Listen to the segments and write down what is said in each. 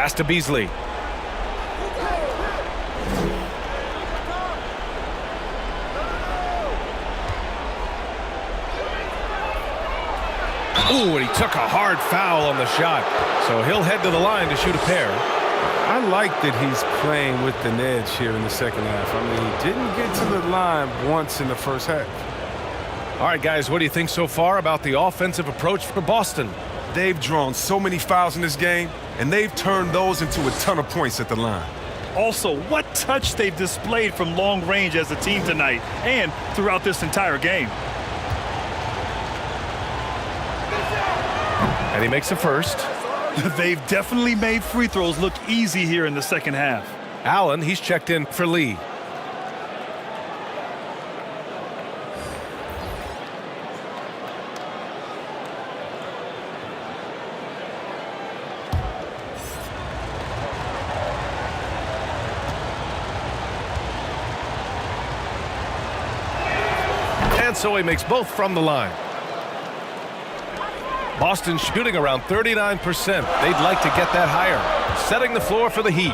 Pass to Beasley. Ooh, and he took a hard foul on the shot. So he'll head to the line to shoot a pair. I like that he's playing with an edge here in the second half. I mean, he didn't get to the line once in the first half. All right, guys, what do you think so far about the offensive approach for Boston? They've drawn so many fouls in this game, and they've turned those into a ton of points at the line. Also, what touch they've displayed from long range as a team tonight and throughout this entire game. And he makes the first. They've definitely made free throws look easy here in the second half. Allen, he's checked in for Lee. And so he makes both from the line. Boston shooting around 39%. They'd like to get that higher. Setting the floor for the Heat.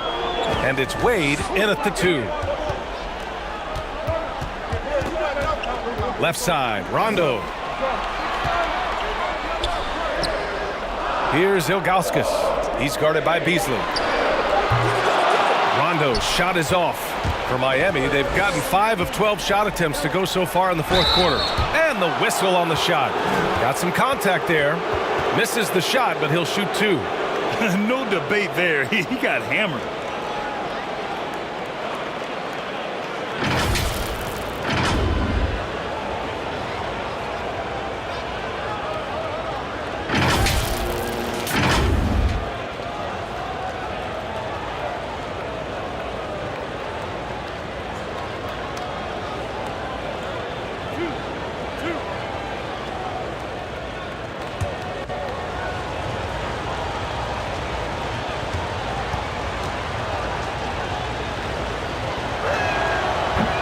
And it's Wade in at the 2. Left side, Rondo. Here's Ilgauskas. He's guarded by Beasley. Rondo's shot is off. For Miami, they've gotten 5 of 12 shot attempts to go so far in the fourth quarter. And the whistle on the shot. Got some contact there. Misses the shot, but he'll shoot 2. No debate there. He got hammered.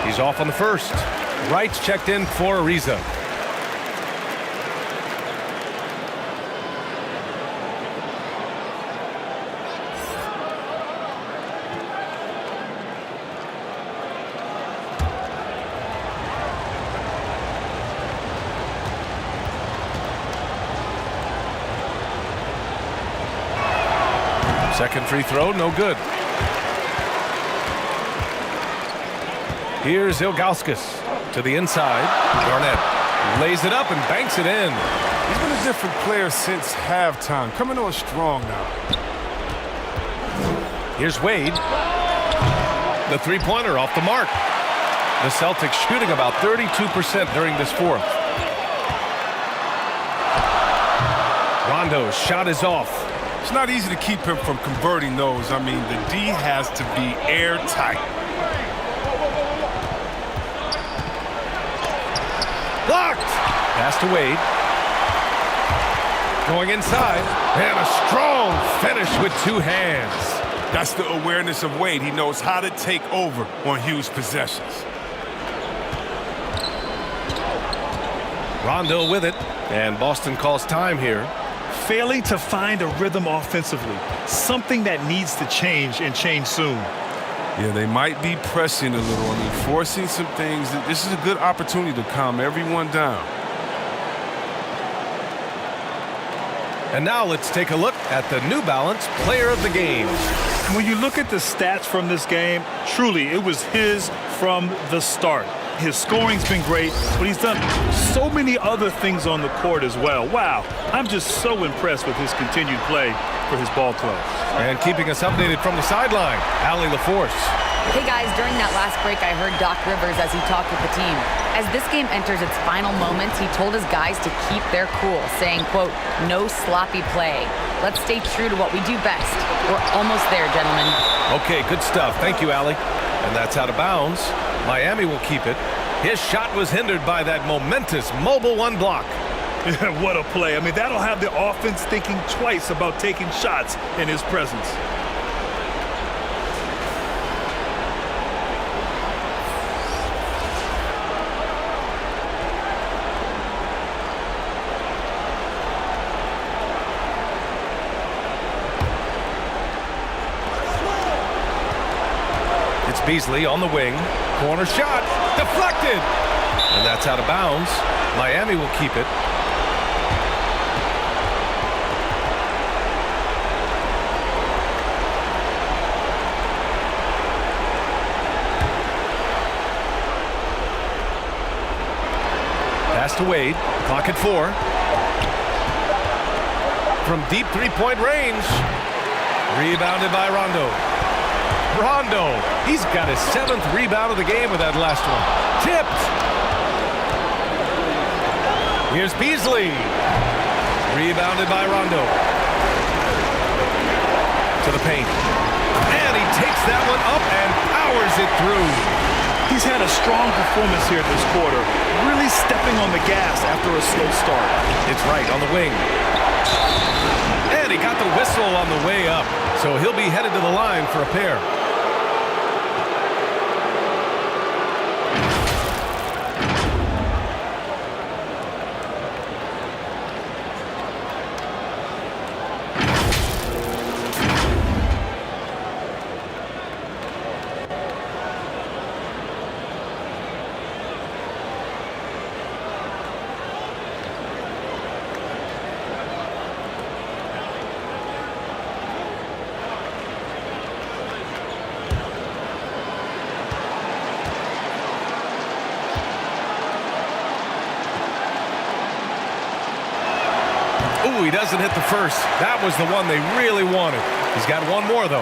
He's off on the first. Wright's checked in for Ariza. Second free throw, no good. Here's Ilgauskas to the inside. Garnett lays it up and banks it in. He's been a different player since halftime. Coming on strong now. Here's Wade. The three-pointer off the mark. The Celtics shooting about 32% during this fourth. Rondo's shot is off. It's not easy to keep him from converting those. I mean, the D has to be airtight. Blocked. Pass to Wade. Going inside. And a strong finish with 2 hands. That's the awareness of Wade. He knows how to take over on huge possessions. Rondo with it. And Boston calls time here. Failing to find a rhythm offensively. Something that needs to change and change soon. Yeah, they might be pressing a little. I mean, forcing some things. This is a good opportunity to calm everyone down. And now let's take a look at the New Balance Player of the Game. When you look at the stats from this game, truly, it was his from the start. His scoring's been great, but he's done so many other things on the court as well. Wow, I'm just so impressed with his continued play for his ball club. And keeping us updated from the sideline, Allie LaForce. Hey guys, during that last break, I heard Doc Rivers as he talked with the team. As this game enters its final moments, he told his guys to keep their cool, saying, quote, "No sloppy play. Let's stay true to what we do best. We're almost there, gentlemen." Okay, good stuff. Thank you, Allie. And that's out of bounds. Miami will keep it. His shot was hindered by that momentous mobile 1 block. What a play. I mean, that'll have the offense thinking twice about taking shots in his presence. Beasley on the wing. Corner shot. Deflected. And that's out of bounds. Miami will keep it. Pass to Wade. Clock at 4. From deep three-point range. Rebounded by Rondo. Rondo. He's got his 7th rebound of the game with that last one. Tipped. Here's Beasley. Rebounded by Rondo. To the paint. And he takes that one up and powers it through. He's had a strong performance here this quarter, really stepping on the gas after a slow start. It's right on the wing. And he got the whistle on the way up, so he'll be headed to the line for a pair. Ooh, he doesn't hit the first. That was the one they really wanted. He's got one more, though.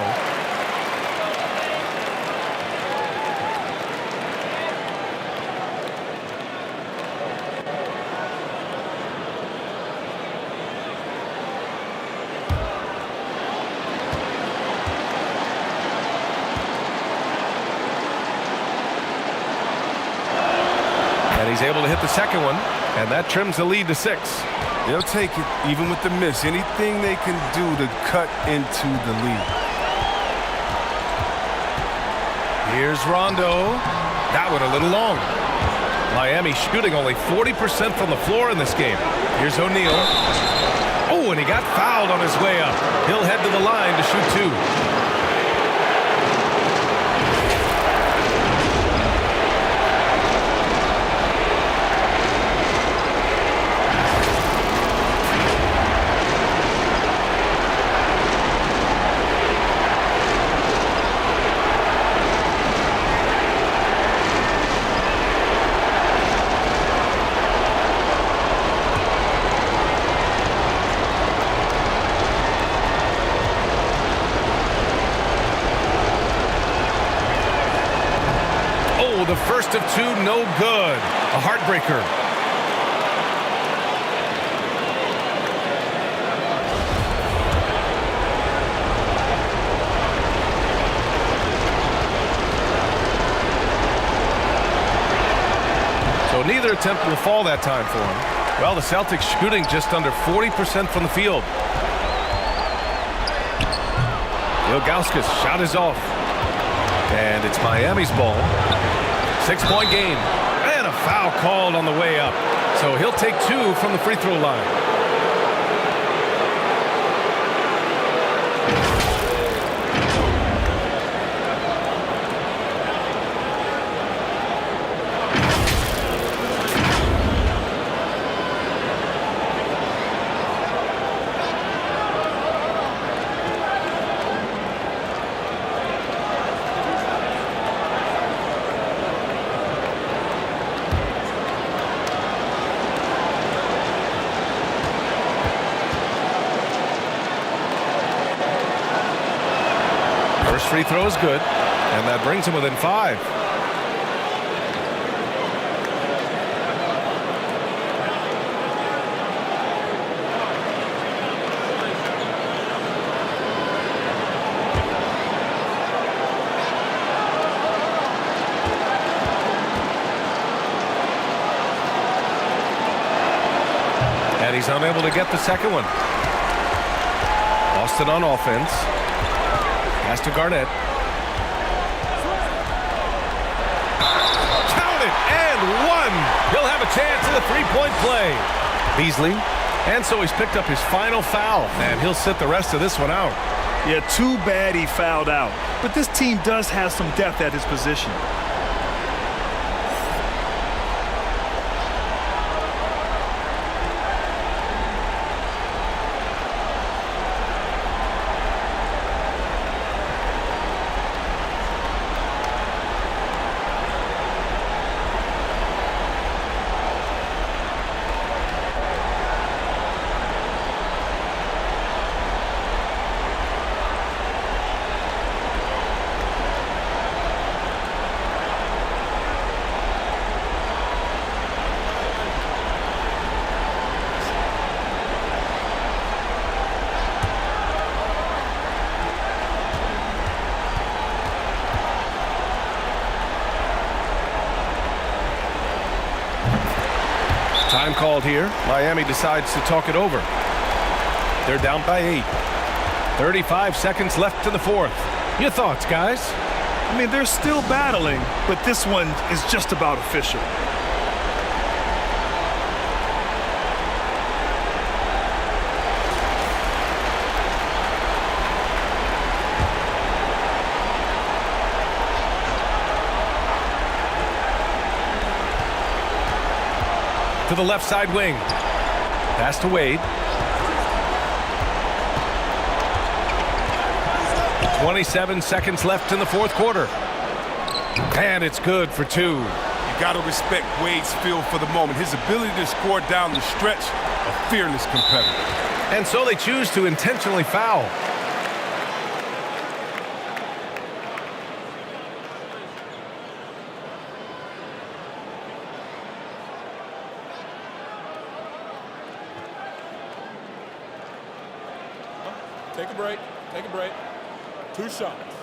And he's able to hit the second one, and that trims the lead to 6. They'll take it, even with the miss. Anything they can do to cut into the lead. Here's Rondo. That one a little long. Miami shooting only 40% from the floor in this game. Here's O'Neal. Oh, and he got fouled on his way up. He'll head to the line to shoot 2. The first of 2, no good. A heartbreaker. So neither attempt will fall that time for him. Well, the Celtics shooting just under 40% from the field. Ilgauskas shot is off. And it's Miami's ball. 6-point game. And a foul called on the way up. So he'll take 2 from the free throw line. First free throw is good, and that brings him within 5. And he's unable to get the second one. Boston on offense. Pass to Garnett. Count it, and 1. He'll have a chance in the three-point play. Beasley. And so he's picked up his final foul, and he'll sit the rest of this one out. Yeah, too bad he fouled out. But this team does have some depth at his position. Time called here. Miami decides to talk it over. They're down by 8. 35 seconds left in the fourth. Your thoughts, guys? I mean, they're still battling, but this one is just about official. To the left side wing. Pass to Wade. 27 seconds left in the fourth quarter. And it's good for 2. You got to respect Wade's feel for the moment. His ability to score down the stretch, a fearless competitor. And so they choose to intentionally foul. Take a break. Take a break. 2 shots.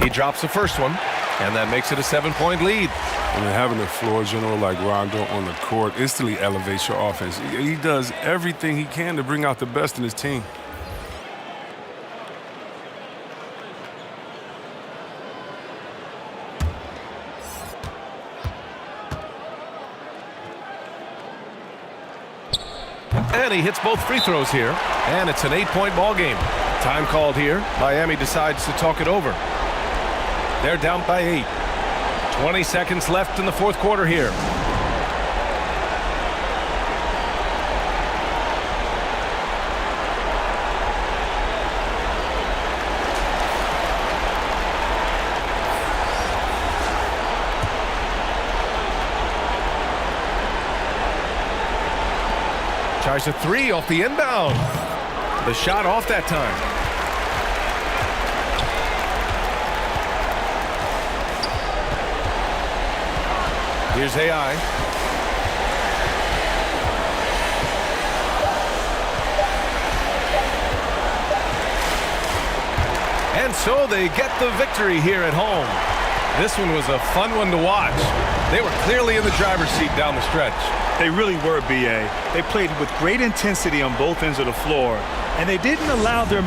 He drops the first one, and that makes it a 7-point lead. And then having a floor general like Rondo on the court instantly elevates your offense. He does everything he can to bring out the best in his team. And he hits both free throws here. And it's an 8-point ball game. Time called here. Miami decides to talk it over. They're down by 8. 20 seconds left in the fourth quarter here. Tries a 3 off the inbound. The shot off that time. Here's AI. And so they get the victory here at home. This one was a fun one to watch. They were clearly in the driver's seat down the stretch. They really were, B.A. They played with great intensity on both ends of the floor, and they didn't allow their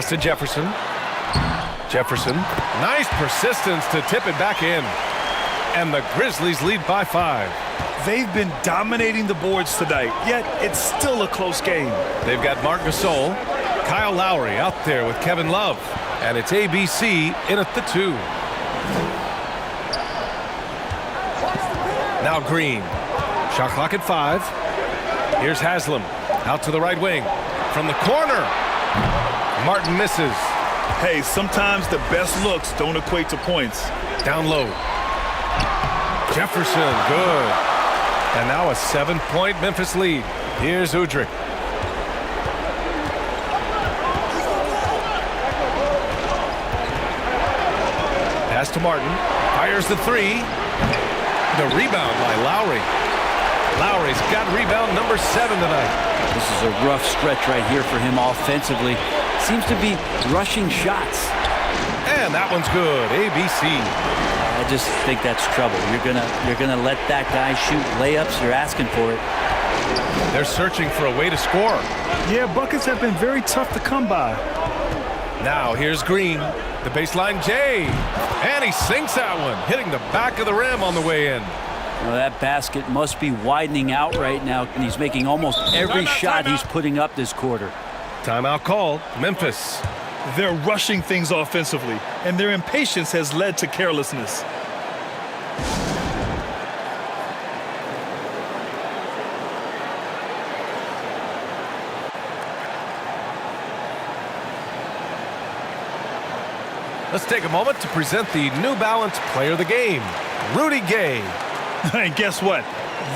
Pass to Jefferson. Jefferson, nice persistence to tip it back in. And the Grizzlies lead by 5. They've been dominating the boards tonight, yet it's still a close game. They've got Marc Gasol, Kyle Lowry out there with Kevin Love. And it's ABC in at the 2. Now Green. Shot clock at 5. Here's Haslam out to the right wing. From the corner. Martin misses. Hey, sometimes the best looks don't equate to points. Down low. Jefferson, good. And now a 7-point Memphis lead. Here's Udrih. Pass to Martin. Fires the 3. The rebound by Lowry. Lowry's got rebound number 7 tonight. This is a rough stretch right here for him offensively. Seems to be rushing shots. And that one's good. ABC. I just think that's trouble. You're gonna let that guy shoot layups. You're asking for it. They're searching for a way to score. Yeah, buckets have been very tough to come by. Now here's Green. The baseline J. And he sinks that one, hitting the back of the rim on the way in. Well, that basket must be widening out right now, and he's making almost every shot he's putting up this quarter. Timeout called. Memphis. They're rushing things offensively, and their impatience has led to carelessness. Let's take a moment to present the New Balance Player of the Game, Rudy Gay. And guess what?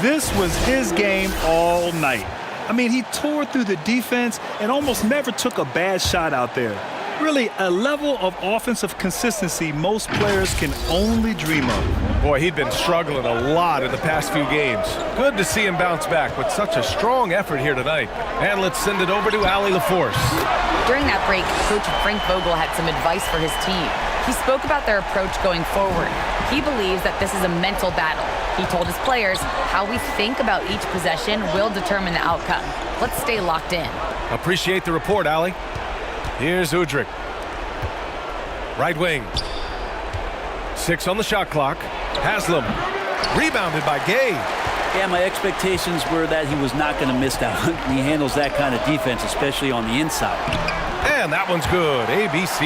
This was his game all night. I mean, he tore through the defense and almost never took a bad shot out there. Really, a level of offensive consistency most players can only dream of. Boy, he'd been struggling a lot in the past few games. Good to see him bounce back with such a strong effort here tonight. And let's send it over to Allie LaForce. During that break, Coach Frank Vogel had some advice for his team. He spoke about their approach going forward. He believes that this is a mental battle. He told his players how we think about each possession will determine the outcome. Let's stay locked in. Appreciate the report, Allie. Here's Udrih. Right wing. 6 on the shot clock. Haslam. Rebounded by Gay. Yeah, my expectations were that he was not going to miss that one. He handles that kind of defense, especially on the inside. And that one's good. ABC.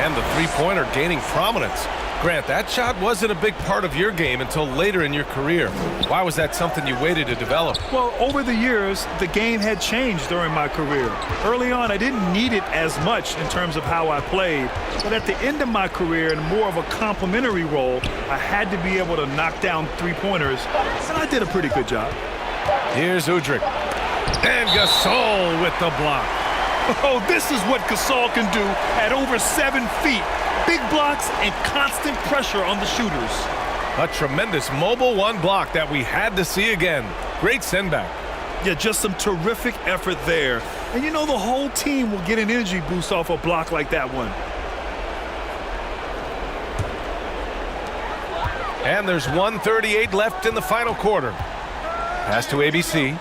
And the three-pointer gaining prominence. Grant, that shot wasn't a big part of your game until later in your career. Why was that something you waited to develop? Well, over the years, the game had changed during my career. Early on, I didn't need it as much in terms of how I played. But at the end of my career, in more of a complementary role, I had to be able to knock down three-pointers, and I did a pretty good job. Here's Udrih. And Gasol with the block. Oh, this is what Gasol can do at over 7 feet. Big blocks and constant pressure on the shooters. A tremendous mobile one block that we had to see again. Great send-back. Yeah, just some terrific effort there. And you know the whole team will get an energy boost off a block like that one. And there's 1:38 left in the final quarter. Pass to ABC.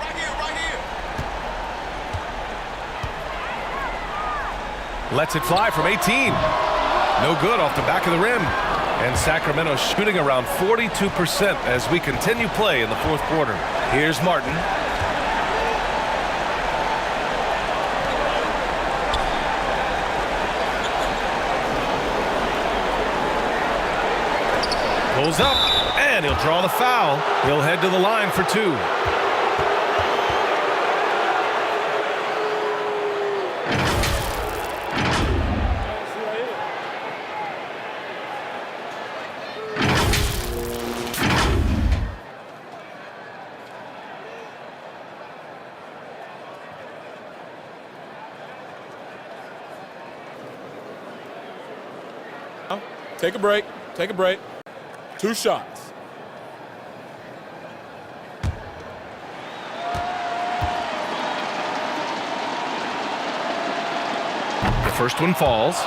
Lets it fly from 18. No good off the back of the rim. And Sacramento shooting around 42% as we continue play in the fourth quarter. Here's Martin. Pulls up, and he'll draw the foul. He'll head to the line for 2. Take a break. Take a break. 2 shots. The first one falls.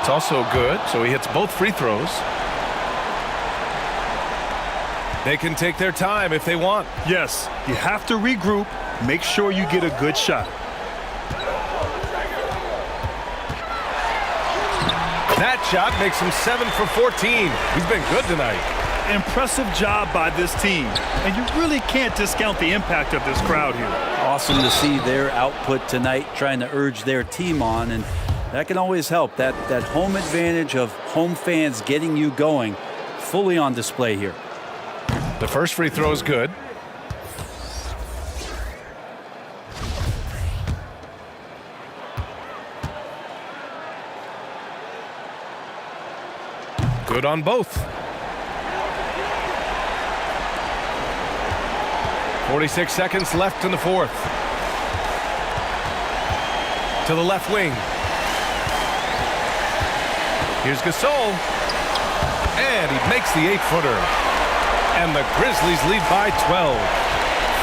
It's also good, so he hits both free throws. They can take their time if they want. Yes, you have to regroup. Make sure you get a good shot. That shot makes him 7 for 14. He's been good tonight. Impressive job by this team. And you really can't discount the impact of this crowd here. Awesome to see their output tonight, trying to urge their team on, and that can always help. That home advantage of home fans getting you going, fully on display here. The first free throw is good. Good on both. 46 seconds left in the fourth. To the left wing. Here's Gasol. And he makes the 8-footer. And the Grizzlies lead by 12.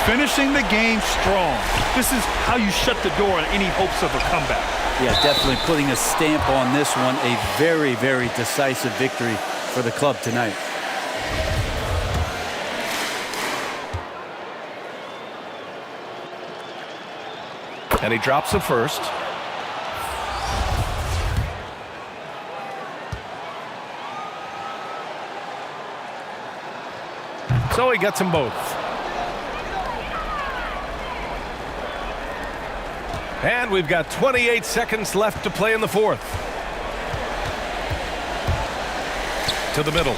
Finishing the game strong. This is how you shut the door on any hopes of a comeback. Yeah, definitely putting a stamp on this one. A very, very decisive victory for the club tonight. And he drops the first. So he gets them both. And we've got 28 seconds left to play in the fourth. To the middle.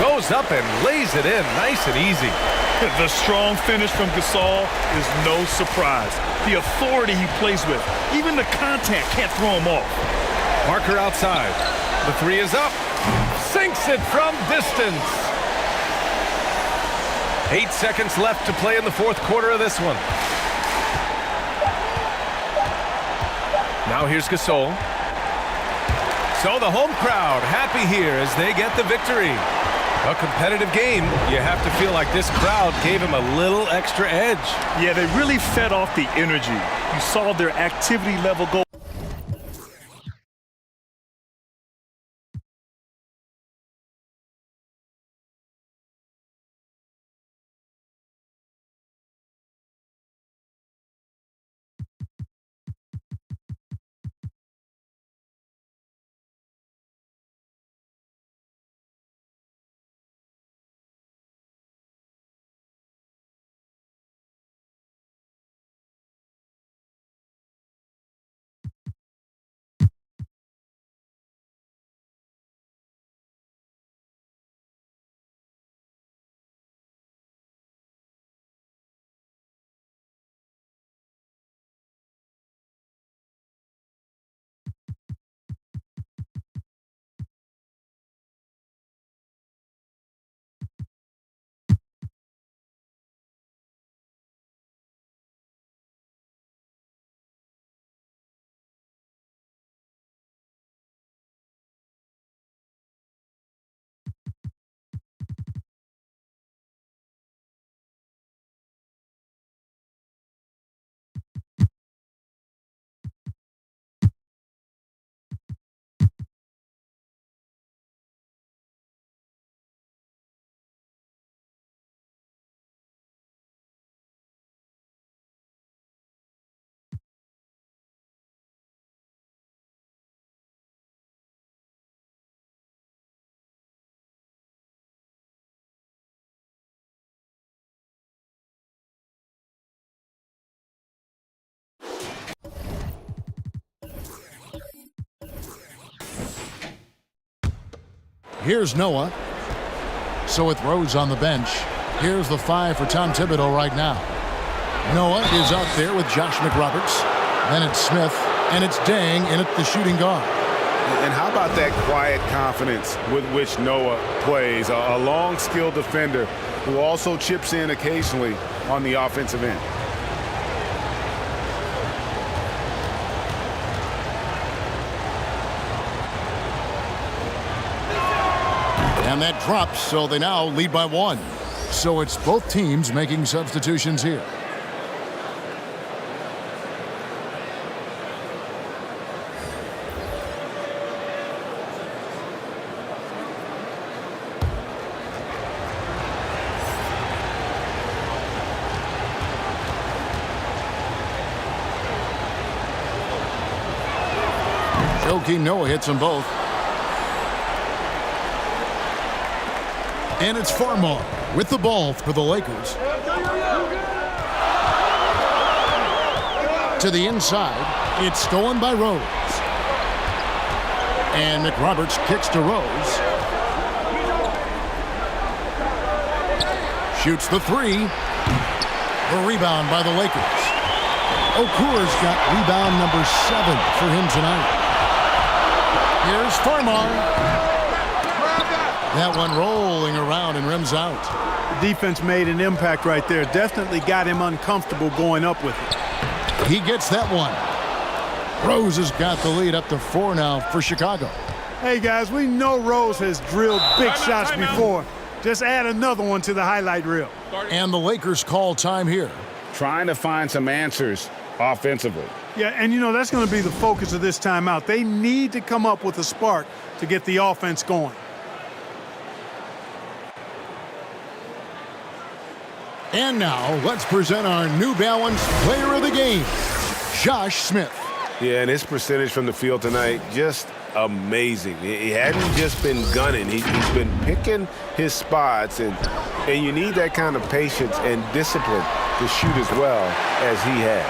Goes up and lays it in nice and easy. The strong finish from Gasol is no surprise. The authority he plays with, even the contact can't throw him off. Parker outside. The three is up. Sinks it from distance. 8 seconds left to play in the fourth quarter of this one. Now here's Gasol. So the home crowd happy here as they get the victory. A competitive game. You have to feel like this crowd gave him a little extra edge. Yeah, they really fed off the energy. You saw their activity level go. Here's Noah. So with Rose on the bench, here's the 5 for Tom Thibodeau right now. Noah is out there with Josh McRoberts. Then it's Smith, and it's Dang in at the shooting guard. And how about that quiet confidence with which Noah plays? A long, skilled defender who also chips in occasionally on the offensive end. And that drops, so they now lead by 1. So it's both teams making substitutions here. Joakim Noah hits them both. And it's Farmar with the ball for the Lakers. To the inside. It's stolen by Rose. And McRoberts kicks to Rose. Shoots the three. The rebound by the Lakers. Okur's got rebound number 7 for him tonight. Here's Farmar. That one rolling around and rims out. The defense made an impact right there. Definitely got him uncomfortable going up with it. He gets that one. Rose has got the lead up to 4 now for Chicago. Hey, guys, we know Rose has drilled big shots before. Just add another one to the highlight reel. And the Lakers call time here. Trying to find some answers offensively. Yeah, and you know, that's going to be the focus of this timeout. They need to come up with a spark to get the offense going. And now, let's present our New Balance Player of the Game, Josh Smith. Yeah, and his percentage from the field tonight, just amazing. He hadn't just been gunning. He's been picking his spots, and you need that kind of patience and discipline to shoot as well as he had.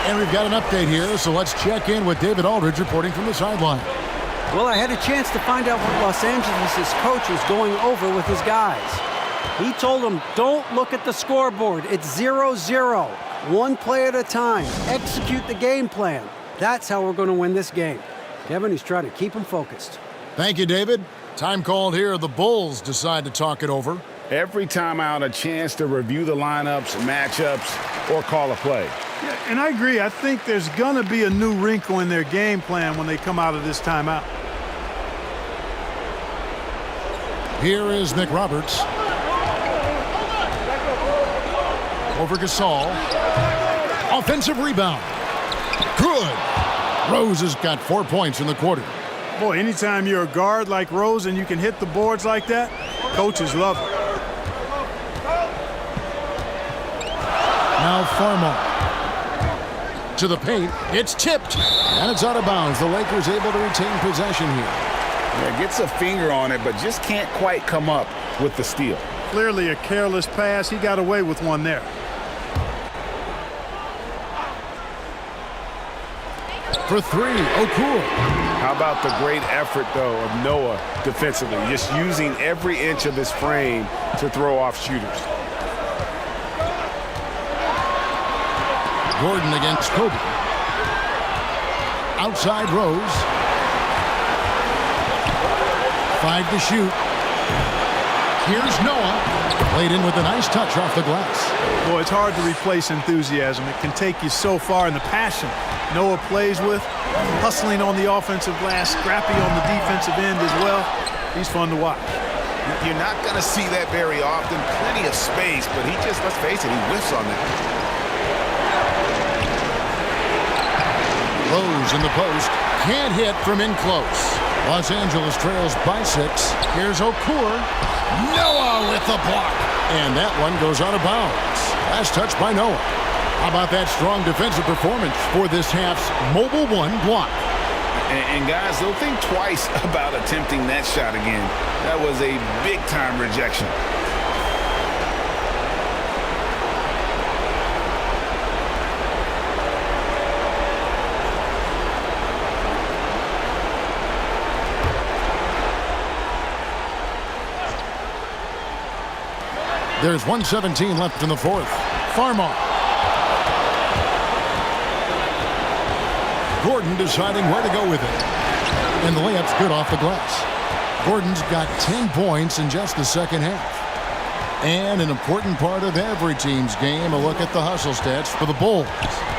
And we've got an update here, so let's check in with David Aldridge reporting from the sideline. Well, I had a chance to find out what Los Angeles' coach was going over with his guys. He told them, don't look at the scoreboard. It's 0-0. One play at a time. Execute the game plan. That's how we're going to win this game. Kevin, he's trying to keep them focused. Thank you, David. Time called here. The Bulls decide to talk it over. Every timeout, a chance to review the lineups, matchups, or call a play. Yeah, and I agree. I think there's going to be a new wrinkle in their game plan when they come out of this timeout. Here is McRoberts. Over Gasol. Offensive rebound. Good. Rose has got 4 points in the quarter. Boy, anytime you're a guard like Rose and you can hit the boards like that, coaches love it. Now Farmar. To the paint. It's tipped. And it's out of bounds. The Lakers able to retain possession here. Yeah, gets a finger on it, but just can't quite come up with the steal. Clearly a careless pass. He got away with one there. For 3, Okur. How about the great effort, though, of Noah defensively, just using every inch of his frame to throw off shooters. Gordon against Kobe. Outside Rose. 5 to shoot. Here's Noah. Played in with a nice touch off the glass. Boy, it's hard to replace enthusiasm. It can take you so far, in the passion Noah plays with, hustling on the offensive glass, scrappy on the defensive end as well. He's fun to watch. You're not going to see that very often. Plenty of space, but he just, let's face it, he whiffs on that. Rose in the post. Can't hit from in close. Los Angeles trails by 6. Here's Okur. Noah with the block. And that one goes out of bounds. Last touch by Noah. How about that strong defensive performance for this half's mobile 1 block? And guys, they'll think twice about attempting that shot again. That was a big-time rejection. There's 1:17 left in the fourth. Farmar. Gordon deciding where to go with it. And the layup's good off the glass. Gordon's got 10 points in just the second half. And an important part of every team's game, a look at the hustle stats for the Bulls.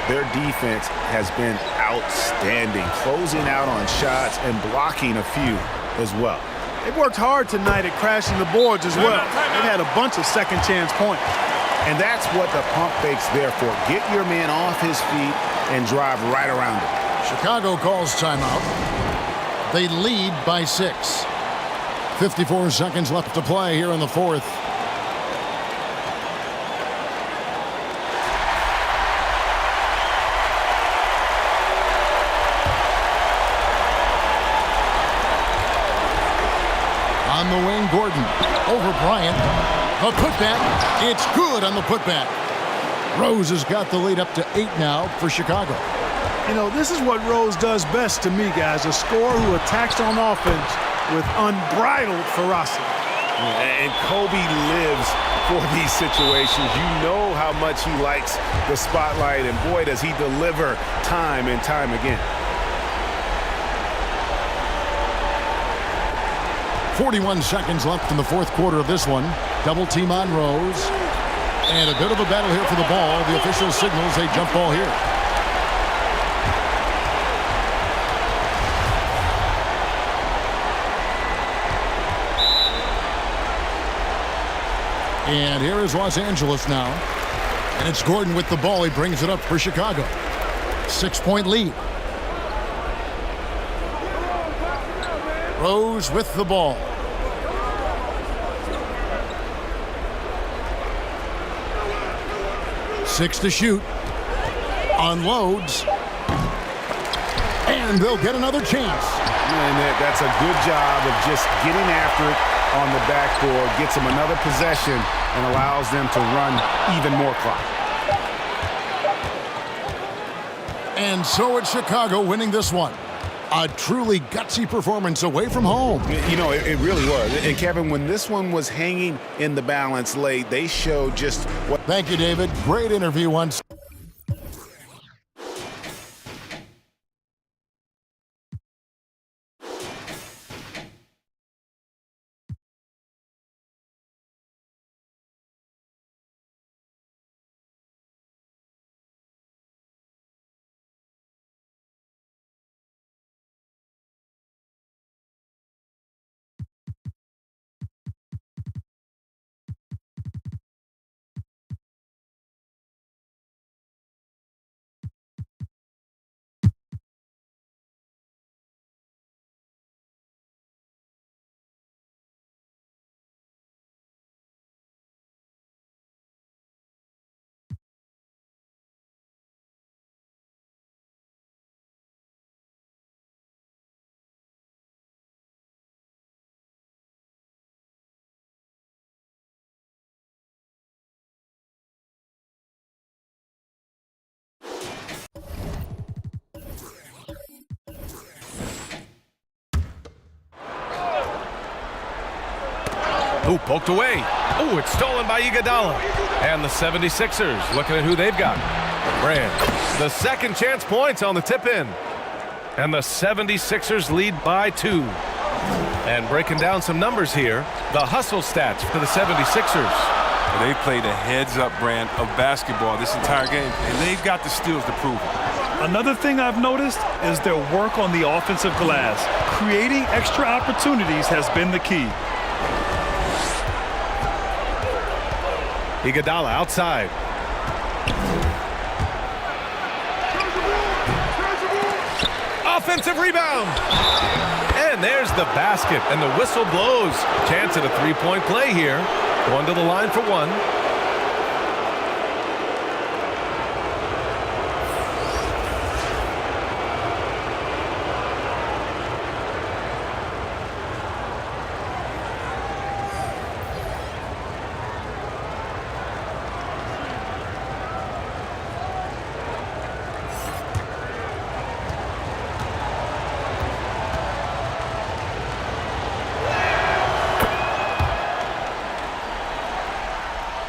Their defense has been outstanding, closing out on shots and blocking a few as well. They've worked hard tonight at crashing the boards as well. They've had a bunch of second chance points. And that's what the pump fake's there for. Get your man off his feet and drive right around him. Chicago calls timeout. They lead by 6. 54 seconds left to play here in the fourth. Gordon over Bryant. The putback. It's good on the putback. Rose has got the lead up to 8 now for Chicago. You know, this is what Rose does best to me, guys. A scorer who attacks on offense with unbridled ferocity. And Kobe lives for these situations. You know how much he likes the spotlight, and boy, does he deliver time and time again. 41 seconds left in the fourth quarter of this one. Double team on Rose. And a bit of a battle here for the ball. The official signals a jump ball here. And here is Los Angeles now. And it's Gordon with the ball. He brings it up for Chicago. 6-point lead. Rose with the ball. Six to shoot. Unloads. And they'll get another chance. And that's a good job of just getting after it on the backboard. Gets them another possession and allows them to run even more clock. And so it's Chicago winning this one. A truly gutsy performance away from home. You know, it really was. And Kevin, when this one was hanging in the balance late, they showed just what. Thank you, David. Great interview once. Ooh, poked away. Ooh, it's stolen by Iguodala. And the 76ers looking at who they've got. Brand. The second chance points on the tip in. And the 76ers lead by 2. And breaking down some numbers here, the hustle stats for the 76ers. They played a heads-up brand of basketball this entire game, and they've got the steals to prove it. Another thing I've noticed is their work on the offensive glass. Creating extra opportunities has been the key. Iguodala outside. Offensive rebound. And there's the basket, and the whistle blows. Chance at a three-point play here. Going to the line for one.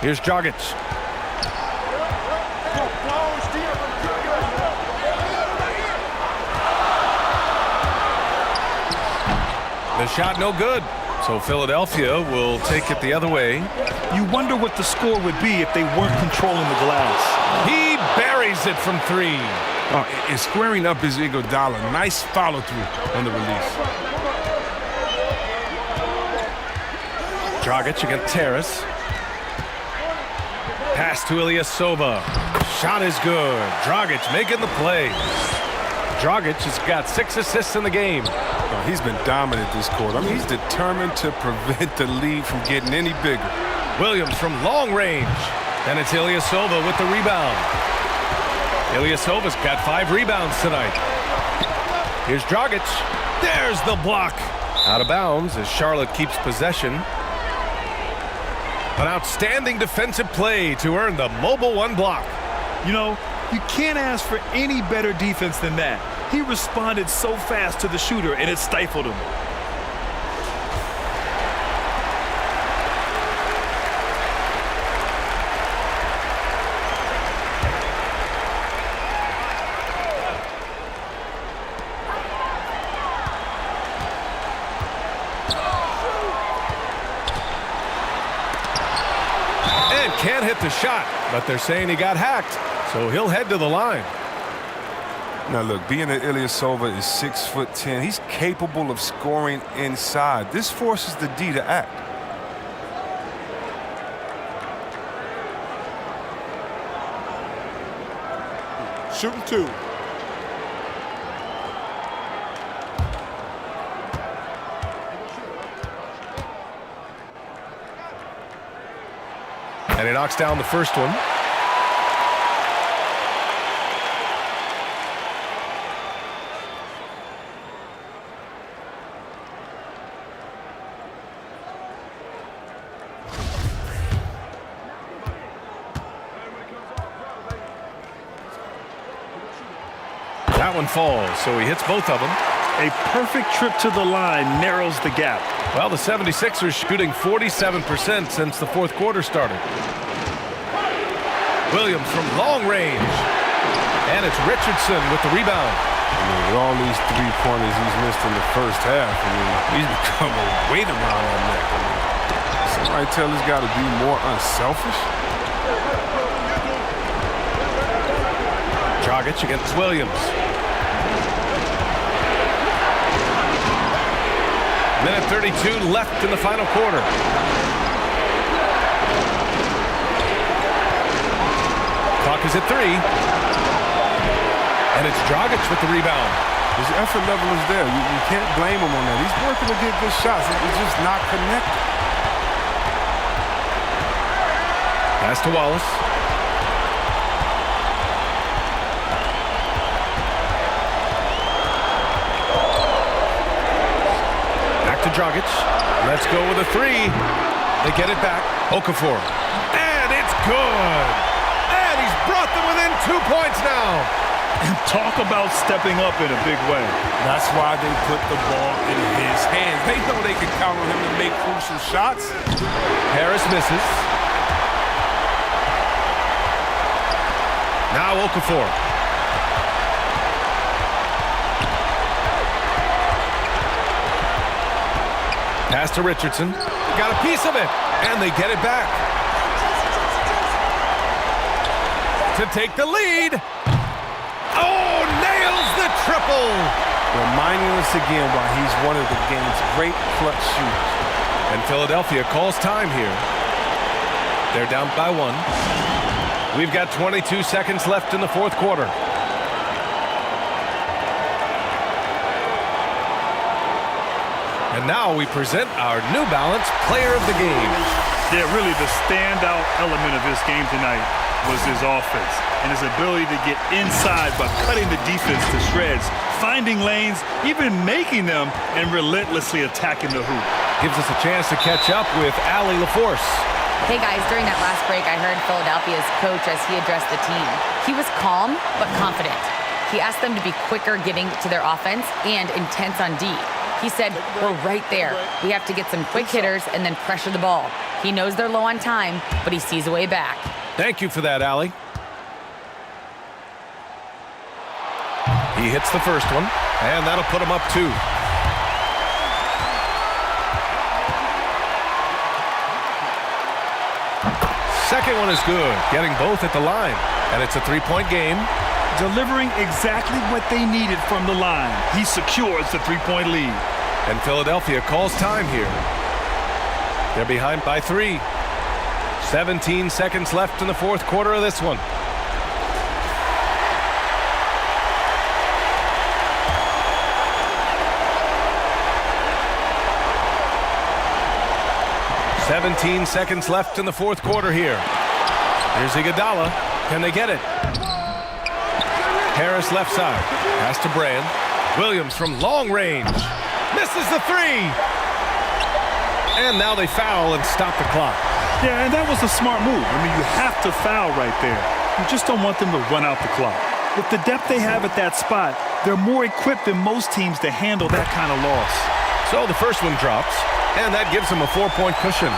Here's Dragic. The shot no good. So Philadelphia will take it the other way. You wonder what the score would be if they weren't controlling the glass. He buries it from 3. And squaring up is Iguodala. Nice follow-through on the release. Dragic against Terrace. Pass to Ilyasova. Shot is good. Dragic making the play. Dragic has got 6 assists in the game. Oh, he's been dominant this quarter. I mean, he's determined to prevent the lead from getting any bigger. Williams from long range. And it's Ilyasova with the rebound. Ilyasova's got 5 rebounds tonight. Here's Dragic. There's the block. Out of bounds as Charlotte keeps possession. An outstanding defensive play to earn the mobile one block. You know, you can't ask for any better defense than that. He responded so fast to the shooter, and it stifled him. And can't hit the shot, but they're saying he got hacked, so he'll head to the line. Now look, being that Ilyasova is 6'10", he's capable of scoring inside. This forces the D to act. Shooting 2. And he knocks down the first one. That one falls, so he hits both of them. A perfect trip to the line narrows the gap. Well, the 76ers shooting 47% since the fourth quarter started. Williams from long range. And it's Richardson with the rebound. I mean, with all these three-pointers he's missed in the first half, I mean, he's become a weight around that neck. I mean, somebody tell this guy to be more unselfish. Dragic against Williams. Minute 32 left in the final quarter. Clock is at 3. And it's Dragic with the rebound. His effort level is there. You can't blame him on that. He's working to get good shots. It's just not connected. Pass to Wallace. Back to Dragic. Let's go with a 3. They get it back. Okafor. And it's good. And he's brought them within 2 points now. And talk about stepping up in a big way. That's why they put the ball in his hands. They know they can count on him to make crucial shots. Harris misses. Now Okafor. Pass to Richardson. Got a piece of it. And they get it back. To take the lead. Oh, nails the triple. Reminding us again why he's one of the game's great clutch shooters. And Philadelphia calls time here. They're down by 1. We've got 22 seconds left in the fourth quarter. And now we present our New Balance Player of the Game. Yeah, really the standout element of this game tonight was his offense and his ability to get inside by cutting the defense to shreds, finding lanes, even making them, and relentlessly attacking the hoop. Gives us a chance to catch up with Allie LaForce. Hey guys, during that last break, I heard Philadelphia's coach as he addressed the team. He was calm but confident. He asked them to be quicker getting to their offense and intense on D. He said, we're right there. We have to get some quick hitters and then pressure the ball. He knows they're low on time, but he sees a way back. Thank you for that, Allie. He hits the first one, and that'll put him up 2. Second one is good, getting both at the line. And it's a 3-point game. Delivering exactly what they needed from the line. He secures the 3-point lead. And Philadelphia calls time here. They're behind by 3. 17 seconds left in the fourth quarter of this one. "17 seconds left in the fourth quarter here. Here's Iguodala. Can they get it? Harris left side. Pass to Brand. Williams from long range. Misses the three. And now they foul and stop the clock. Yeah, and that was a smart move. I mean, you have to foul right there. You just don't want them to run out the clock. With the depth they have at that spot, they're more equipped than most teams to handle that kind of loss. So the first one drops, and that gives them a 4-point cushion.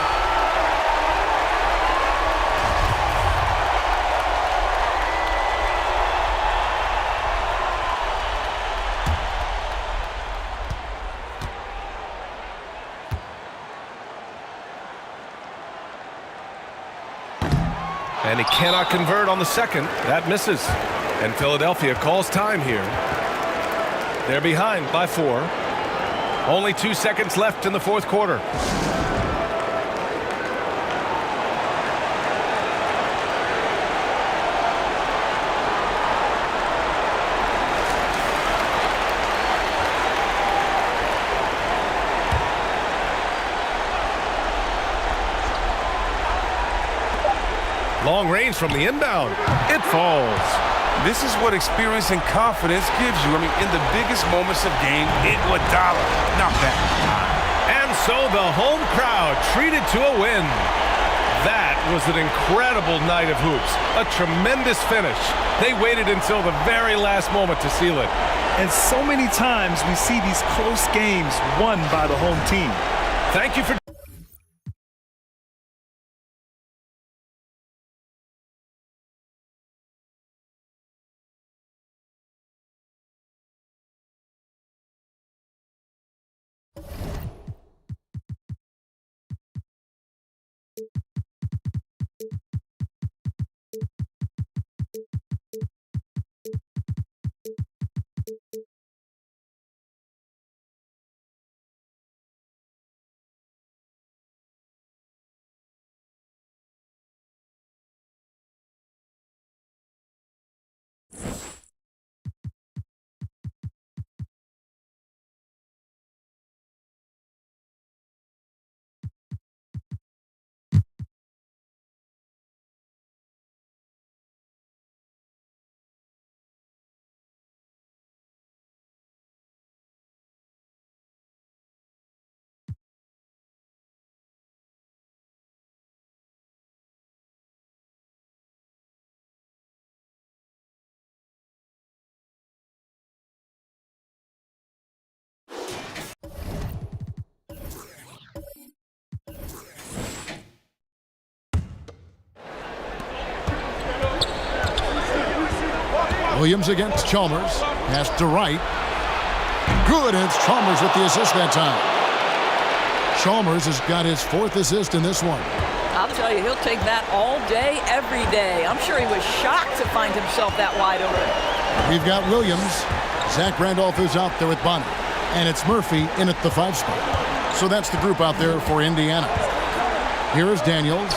And he cannot convert on the second. That misses. And Philadelphia calls time here. They're behind by 4. Only 2 seconds left in the fourth quarter. Long range from the inbound. It falls. This is what experience and confidence gives you. I mean, in the biggest moments of game, Iguodala. Not that. And so the home crowd treated to a win. That was an incredible night of hoops. A tremendous finish. They waited until the very last moment to seal it. And so many times we see these close games won by the home team. Thank you for... Williams against Chalmers. Pass to Wright. Good, and it's Chalmers with the assist that time. Chalmers has got his 4th assist in this one. I'll tell you, he'll take that all day, every day. I'm sure he was shocked to find himself that wide open. We've got Williams. Zach Randolph is out there with Bonner. And it's Murphy in at the 5 spot. So that's the group out there for Indiana. Here is Daniels.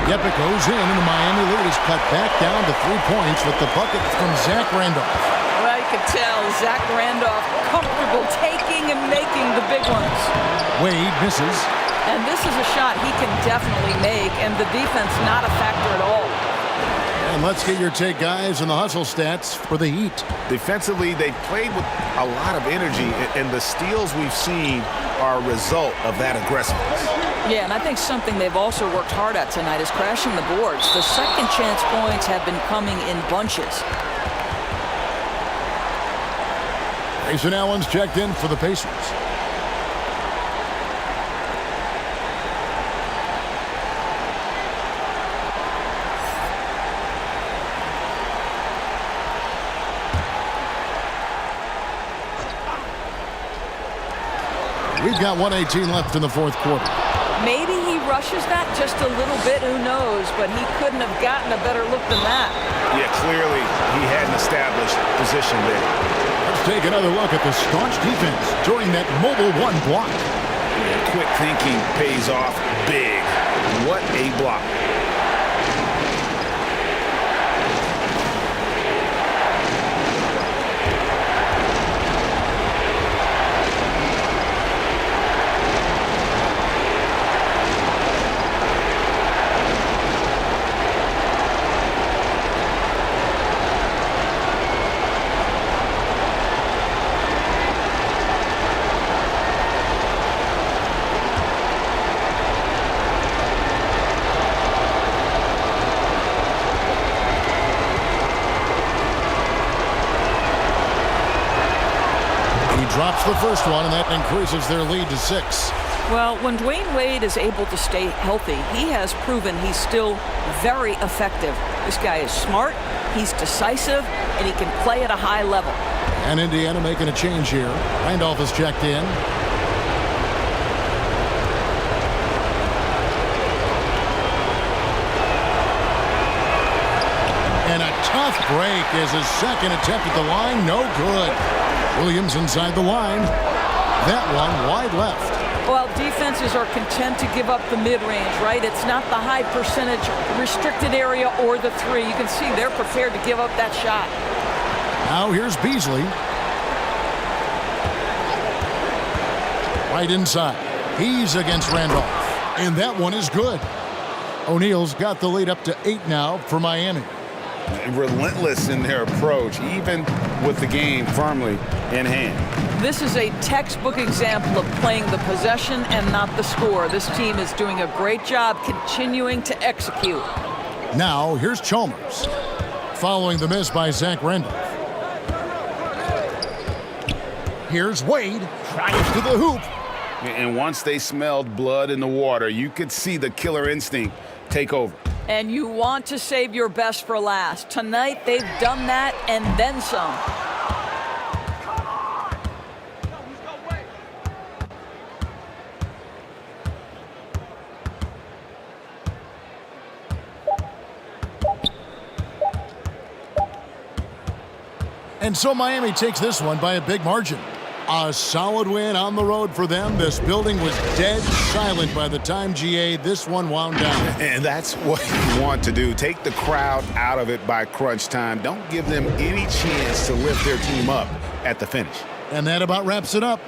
Yep, it goes in, and the Miami lead is cut back down to 3 points with the bucket from Zach Randolph. Well, you can tell Zach Randolph comfortable taking and making the big ones. Wade misses. And this is a shot he can definitely make, and the defense not a factor at all. And let's get your take, guys, on the hustle stats for the Heat. Defensively, they played with a lot of energy, and the steals we've seen are a result of that aggressiveness. Yeah, and I think something they've also worked hard at tonight is crashing the boards. The second chance points have been coming in bunches. Grayson Allen's checked in for the Pacers. We've got 1:18 left in the fourth quarter. Maybe he rushes that just a little bit, who knows, but he couldn't have gotten a better look than that. Yeah, clearly he had an established position there. Let's take another look at the staunch defense during that mobile 1 block. Yeah, quick thinking pays off big. What a block. drops the first one, and that increases their lead to 6. Well, when Dwayne Wade is able to stay healthy, he has proven he's still very effective. This guy is smart, he's decisive, and he can play at a high level. And Indiana making a change here. Randolph is checked in. And a tough break is his second attempt at the line. No good. Williams inside the line. That one wide left. Well, defenses are content to give up the mid-range, right? It's not the high percentage restricted area or the three. You can see they're prepared to give up that shot. Now here's Beasley. Right inside. He's against Randolph. And that one is good. O'Neal's got the lead up to 8 now for Miami. Relentless in their approach, even with the game firmly in hand. This is a textbook example of playing the possession and not the score. This team is doing a great job continuing to execute. Now here's Chalmers. Following the miss by Zach Randolph. Here's Wade. Tries to the hoop. And once they smelled blood in the water, you could see the killer instinct take over. And you want to save your best for last. Tonight, they've done that and then some. And so Miami takes this one by a big margin. A solid win on the road for them. This building was dead silent by the time, GA, this one wound down. And that's what you want to do. Take the crowd out of it by crunch time. Don't give them any chance to lift their team up at the finish. And that about wraps it up.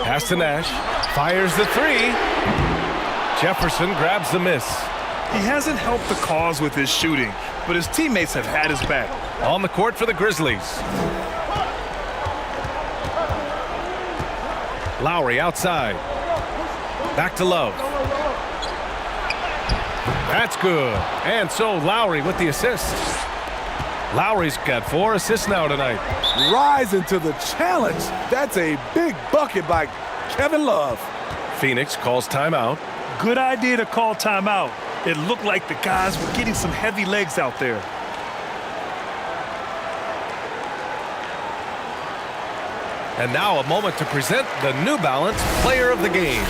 Pass to Nash. Fires the three. Jefferson grabs the miss. He hasn't helped the cause with his shooting, but his teammates have had his back. On the court for the Grizzlies. Lowry outside. Back to Love. That's good. And so Lowry with the assist. Lowry's got 4 assists now tonight. Rising to the challenge. That's a big bucket by Kevin Love. Phoenix calls timeout. Good idea to call timeout. It looked like the guys were getting some heavy legs out there. And now a moment to present the New Balance Player of the Game.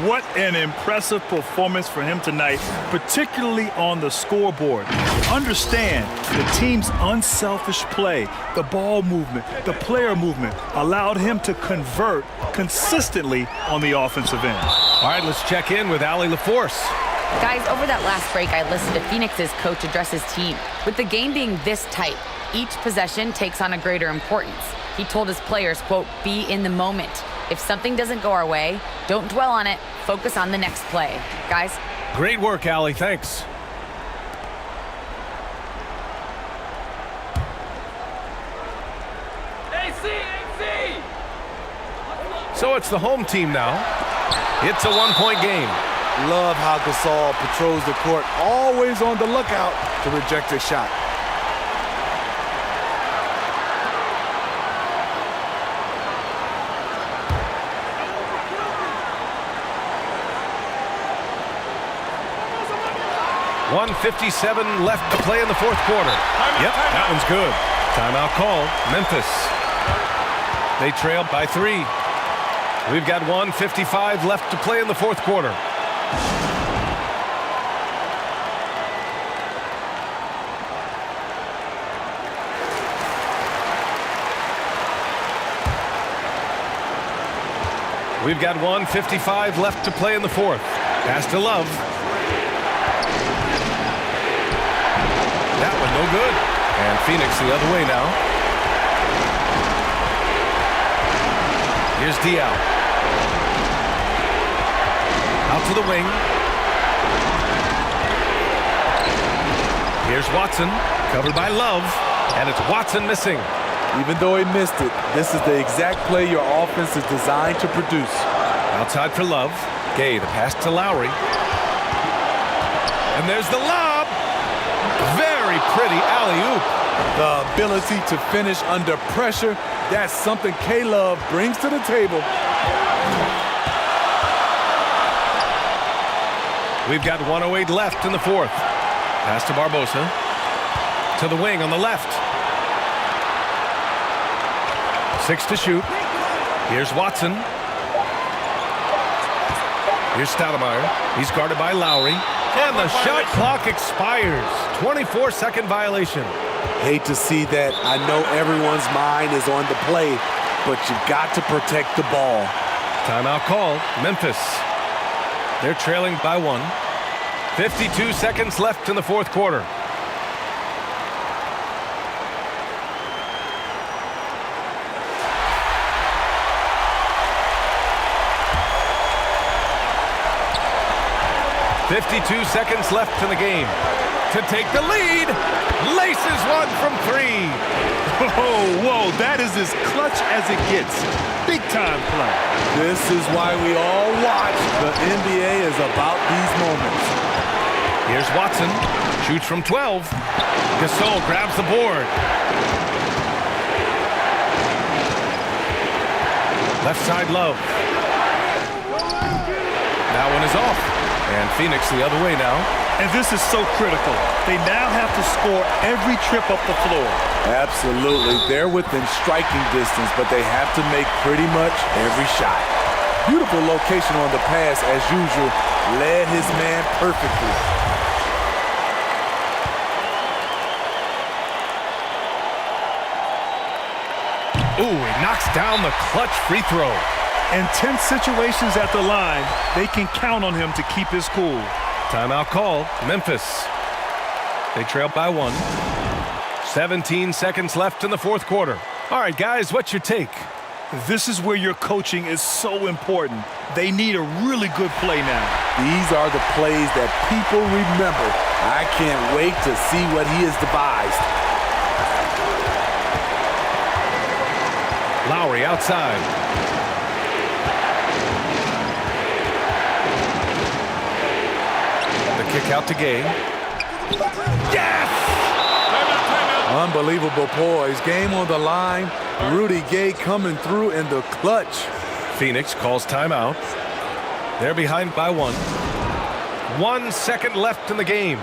What an impressive performance for him tonight, particularly on the scoreboard. Understand the team's unselfish play, the ball movement, the player movement allowed him to convert consistently on the offensive end. All right, let's check in with Allie LaForce. Guys, over that last break, I listened to Phoenix's coach address his team. With the game being this tight, each possession takes on a greater importance. He told his players, quote, be in the moment. If something doesn't go our way, don't dwell on it. Focus on the next play. Guys? Great work, Allie. Thanks. AC! So it's the home team now. It's a one-point game. Love how Gasol patrols the court, always on the lookout to reject a shot. .157 left to play in the fourth quarter. Yep, that one's good. Timeout call, Memphis. They trail by 3. We've got 1:55 left to play in the fourth quarter. We've got 1:55 left to play in the fourth. Pass to Love. That one no good. And Phoenix the other way now. Here's Diaw. Out to the wing. Here's Watson. Covered by Love. And it's Watson missing. Even though he missed it, this is the exact play your offense is designed to produce. Outside for Love. Gay, the pass to Lowry. And there's the lob. Very pretty alley-oop. The ability to finish under pressure, that's something K-Love brings to the table. We've got 1:08 left in the fourth. Pass to Barbosa. To the wing on the left. 6 to shoot. Here's Watson. Here's Stoudemire. He's guarded by Lowry. And the shot clock expires. 24-second violation. Hate to see that. I know everyone's mind is on the play, but you got to protect the ball. Timeout call, Memphis. They're trailing by 1. 52 seconds left in the fourth quarter. .52 seconds left in the game. To take the lead, laces one from 3. Whoa, that is as clutch as it gets. Big time play. This is why we all watch. The NBA is about these moments. Here's Watson. Shoots from 12. Gasol grabs the board. Left side Love. That one is off. And Phoenix the other way now. And this is so critical. They now have to score every trip up the floor. Absolutely. They're within striking distance, but they have to make pretty much every shot. Beautiful location on the pass, as usual. Led his man perfectly. Ooh, he knocks down the clutch free throw. In tense situations at the line, they can count on him to keep his cool. Timeout call, Memphis. They trail by 1. 17 seconds left in the fourth quarter. All right, guys, what's your take? This is where your coaching is so important. They need a really good play now. These are the plays that people remember. I can't wait to see what he has devised. Lowry outside. Kick out to Gay. Yes! Unbelievable poise. Game on the line. Rudy Gay coming through in the clutch. Phoenix calls timeout. They're behind by 1. 1 second left in the game.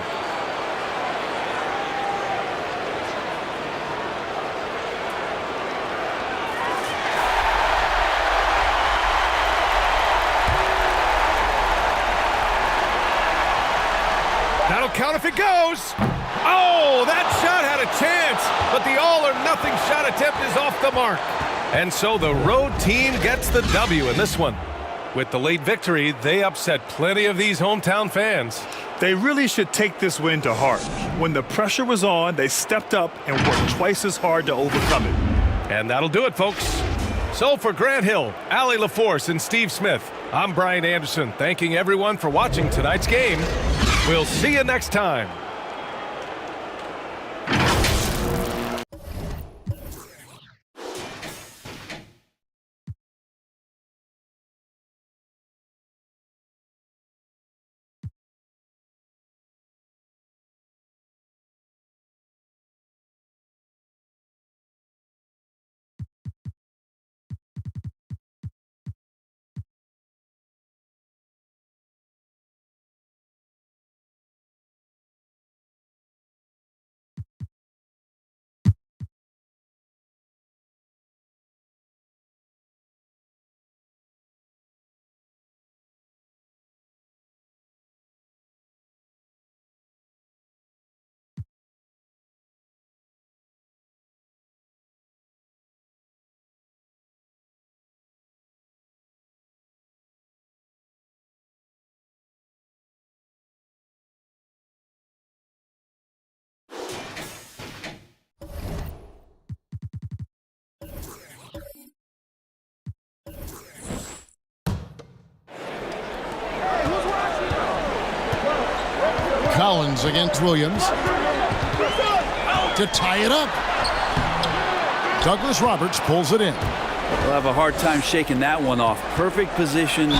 That'll count if it goes. Oh, that shot had a chance, but the all-or-nothing shot attempt is off the mark. And so the road team gets the W in this one. With the late victory, they upset plenty of these hometown fans. They really should take this win to heart. When the pressure was on, they stepped up and worked twice as hard to overcome it. And that'll do it, folks. So for Grant Hill, Allie LaForce, and Steve Smith, I'm Brian Anderson, thanking everyone for watching tonight's game. We'll see you next time. Collins against Williams to tie it up. Douglas Roberts pulls it in. They'll have a hard time shaking that one off. Perfect position,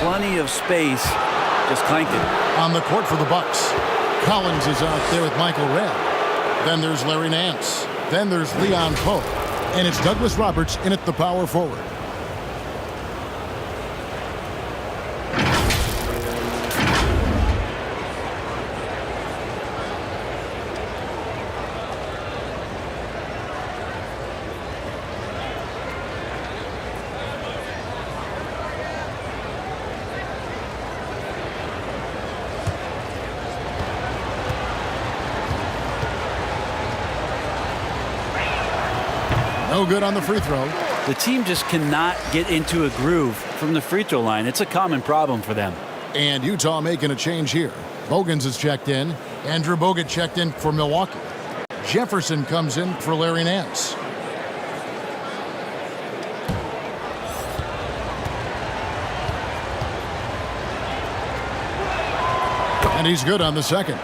plenty of space, just clanked it. On the court for the Bucks, Collins is out there with Michael Redd. Then there's Larry Nance. Then there's Leon Pope. And it's Douglas Roberts in at the power forward. No good on the free throw. The team just cannot get into a groove from the free throw line. It's a common problem for them. And Utah making a change here. Bogans is checked in. Andrew Bogut checked in for Milwaukee. Jefferson comes in for Larry Nance. And he's good on the second.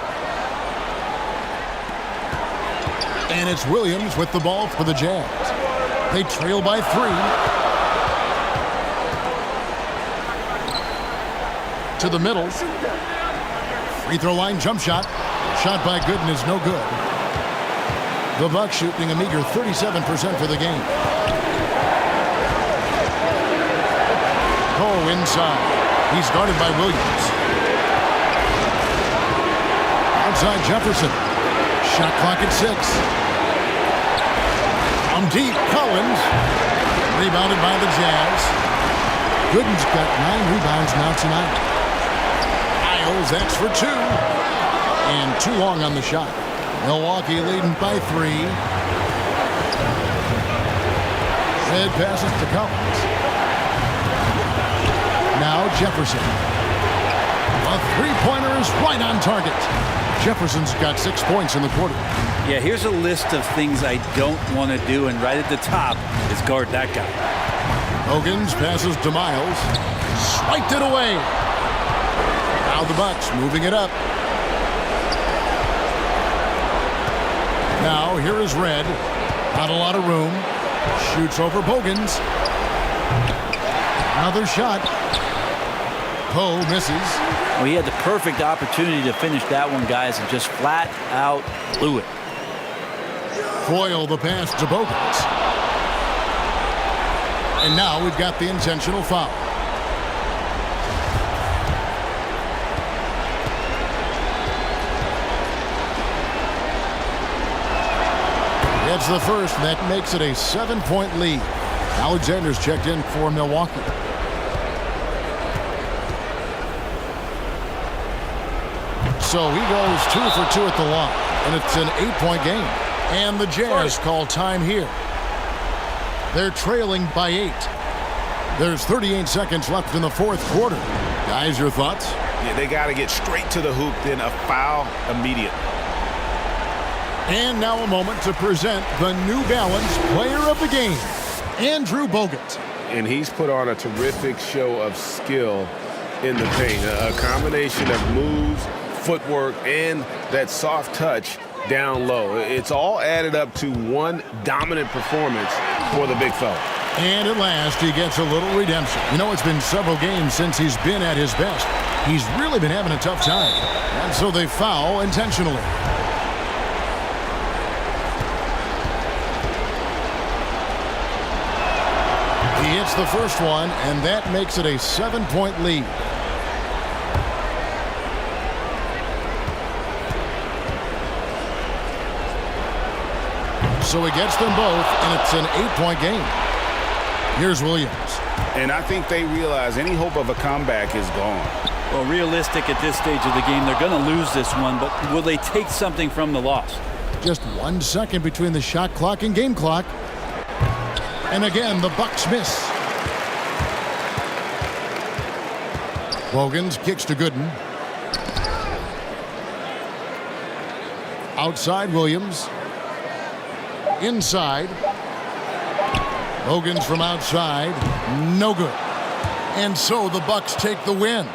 And it's Williams with the ball for the Jazz. They trail by 3. To the middle. Free throw line jump shot. Shot by Gooden is no good. The Bucks shooting a meager 37% for the game. Cole inside. He's guarded by Williams. Outside Jefferson. Shot clock at 6. From deep, Collins. Rebounded by the Jazz. Gooden's got 9 rebounds now tonight. Isles, that's for 2. And too long on the shot. Milwaukee leading by 3. Red passes to Collins. Now Jefferson. A three-pointer is right on target. Jefferson's got 6 points in the quarter. Yeah, here's a list of things I don't want to do, and right at the top is guard that guy. Bogans passes to Miles. Swiped it away. Now the Bucks moving it up. Now here is Red. Not a lot of room. Shoots over Bogans. Another shot. Poe misses. Well, he had the perfect opportunity to finish that one, guys, and just flat out blew it. Foyle the pass to Bogans. And now we've got the intentional foul. It's the first, and that makes it a 7-point lead. Alexander's checked in for Milwaukee. So he goes 2 for 2 at the line, and it's an 8-point game. And the Jazz call time here. They're trailing by 8. There's 38 seconds left in the fourth quarter. Guys, your thoughts? Yeah, they got to get straight to the hoop, then a foul immediately. And now a moment to present the New Balance Player of the Game, Andrew Bogut. And he's put on a terrific show of skill in the paint. A combination of moves, footwork, and that soft touch down low. It's all added up to one dominant performance for the big fella. And at last, he gets a little redemption. You know, it's been several games since he's been at his best. He's really been having a tough time. And so they foul intentionally. He hits the first one, and that makes it a 7-point lead. So he gets them both, and it's an 8-point game. Here's Williams. And I think they realize any hope of a comeback is gone. Well, realistic at this stage of the game, they're going to lose this one, but will they take something from the loss? Just 1 second between the shot clock and game clock. And again, the Bucks miss. Bogans kicks to Gooden. Outside Williams. Inside. Bogans from outside. No good. And so the Bucks take the win.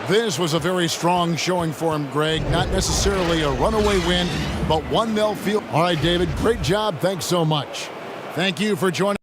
This was a very strong showing for him, Greg. Not necessarily a runaway win, but one they'll feel. All right, David, great job. Thanks so much. Thank you for joining.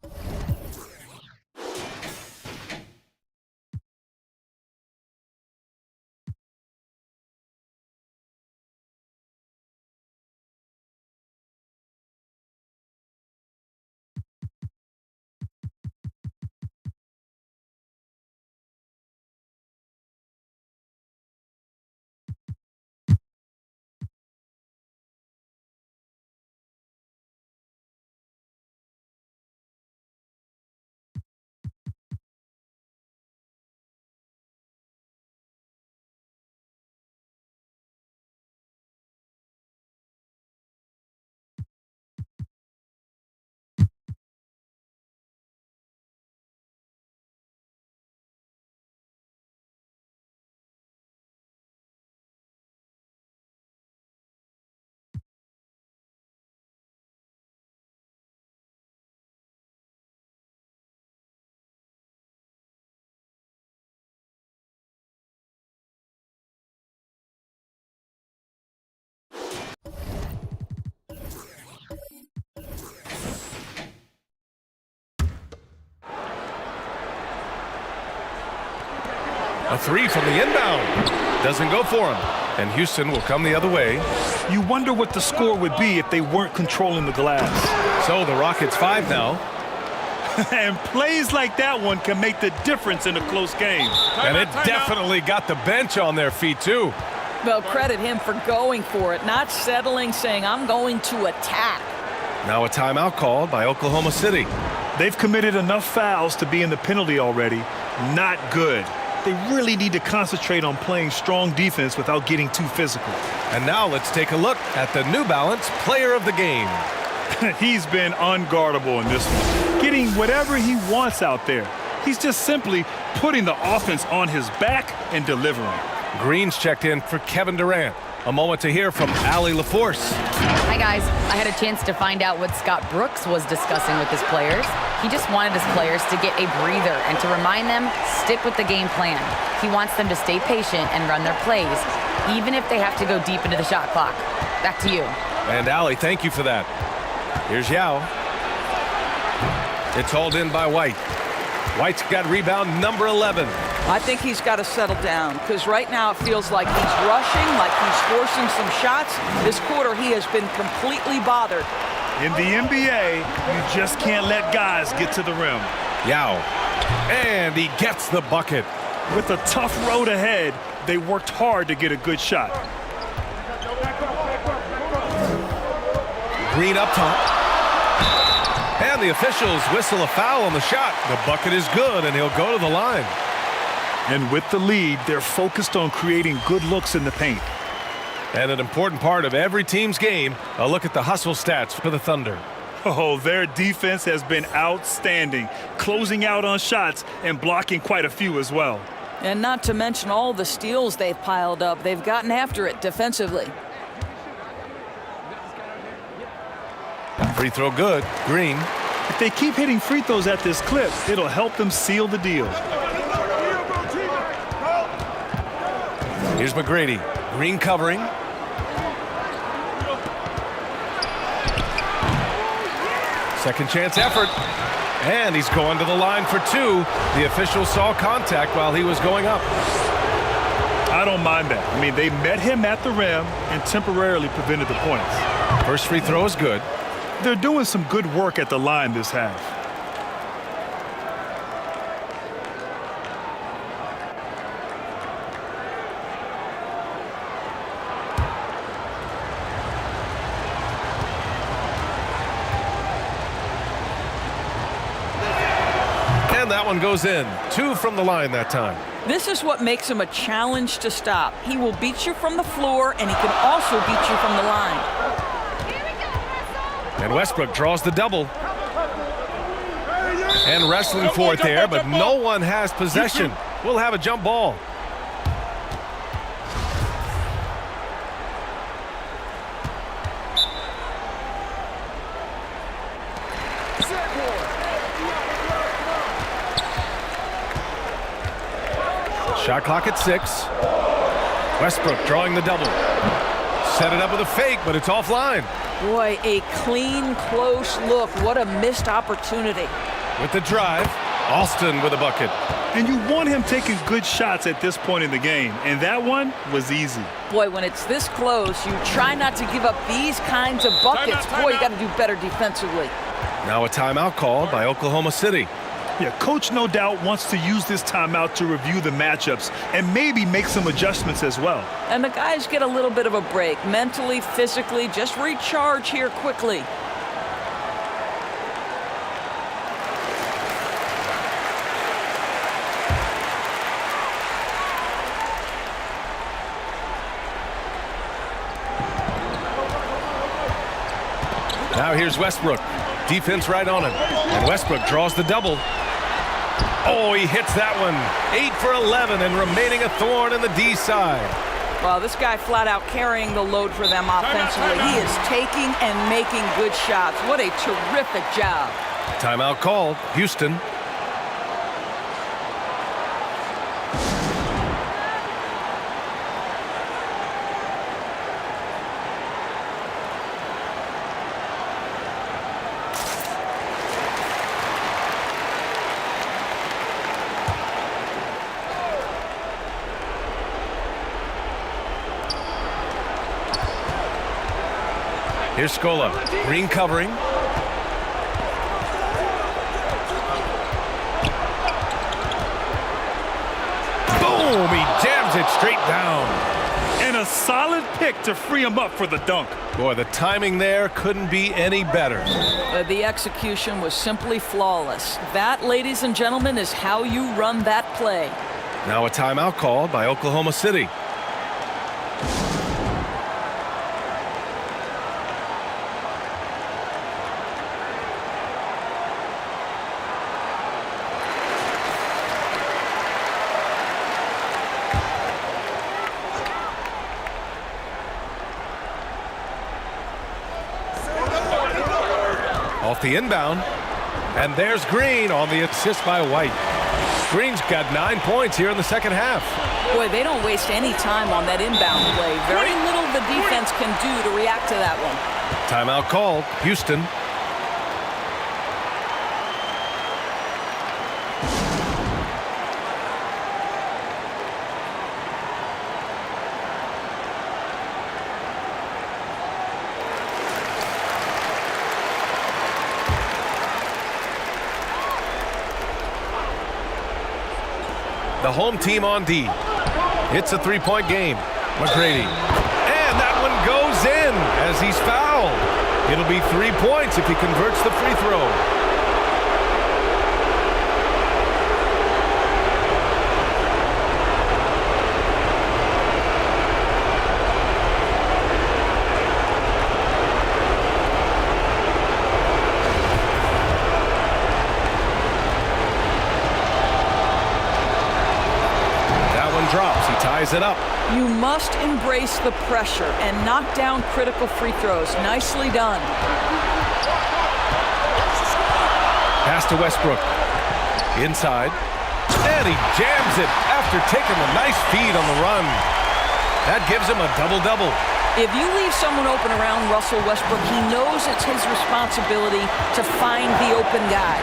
A three from the inbound. Doesn't go for him. And Houston will come the other way. You wonder what the score would be if they weren't controlling the glass. So the Rockets 5 now. And plays like that one can make the difference in a close game. And it definitely got the bench on their feet, too. Well, credit him for going for it, not settling, saying, I'm going to attack. Now a timeout called by Oklahoma City. They've committed enough fouls to be in the penalty already. Not good. They really need to concentrate on playing strong defense without getting too physical. And now let's take a look at the New Balance Player of the Game. He's been unguardable in this one, getting whatever he wants out there. He's just simply putting the offense on his back and delivering. Green's checked in for Kevin Durant. A moment to hear from Allie LaForce. Hi, guys. I had a chance to find out what Scott Brooks was discussing with his players. He just wanted his players to get a breather and to remind them, stick with the game plan. He wants them to stay patient and run their plays, even if they have to go deep into the shot clock. Back to you. And Allie, thank you for that. Here's Yao. It's hauled in by White. White's got rebound number 11. I think he's got to settle down because right now it feels like he's rushing, like he's forcing some shots. This quarter he has been completely bothered. In the NBA, you just can't let guys get to the rim. Yao. And he gets the bucket. With a tough road ahead, they worked hard to get a good shot. Green up top. And the officials whistle a foul on the shot. The bucket is good, and he'll go to the line. And with the lead, they're focused on creating good looks in the paint. And an important part of every team's game, a look at the hustle stats for the Thunder. Oh, their defense has been outstanding, closing out on shots and blocking quite a few as well. And not to mention all the steals they've piled up. They've gotten after it defensively. Free throw good. Green. If they keep hitting free throws at this clip, it'll help them seal the deal. Here's McGrady. Green covering. Second chance effort. And he's going to the line for two. The official saw contact while he was going up. I don't mind that. I mean, they met him at the rim and temporarily prevented the points. First free throw is good. They're doing some good work at the line this half. And that one goes in. Two from the line that time. This is what makes him a challenge to stop. He will beat you from the floor, and he can also beat you from the line. And Westbrook draws the double. And wrestling for it there, but no one has possession. We'll have a jump ball. Shot clock at 6. Westbrook drawing the double. Set it up with a fake, but it's offline. Boy, a clean, close look. What a missed opportunity. With the drive, Alston with a bucket. And you want him taking good shots at this point in the game, and that one was easy. Boy, when it's this close, you try not to give up these kinds of buckets. Boy, you got to do better defensively. Now a timeout called by Oklahoma City. Yeah, coach no doubt wants to use this timeout to review the matchups and maybe make some adjustments as well. And the guys get a little bit of a break, mentally, physically, just recharge here quickly. Now here's Westbrook. Defense right on him. And Westbrook draws the double. Oh, he hits that one. 8 for 11 and remaining a thorn in the D side. Well, this guy flat out carrying the load for them offensively. He is taking and making good shots. What a terrific job. Timeout called. Houston. Here's Scola. Green covering. Boom! He jams it straight down. And a solid pick to free him up for the dunk. Boy, the timing there couldn't be any better. The execution was simply flawless. That, ladies and gentlemen, is how you run that play. Now a timeout called by Oklahoma City. Off the inbound. And there's Green on the assist by White. Green's got 9 points here in the second half. Boy, they don't waste any time on that inbound play. Very little the defense can do to react to that one. Timeout called. Houston. The home team on D. It's a three-point game. McGrady. And that one goes in as he's fouled. It'll be 3 points if he converts the free throw. Drops. He ties it up. You must embrace the pressure and knock down critical free throws. Nicely done. Pass to Westbrook. Inside. And he jams it after taking a nice feed on the run. That gives him a double-double. If you leave someone open around Russell Westbrook, he knows it's his responsibility to find the open guy.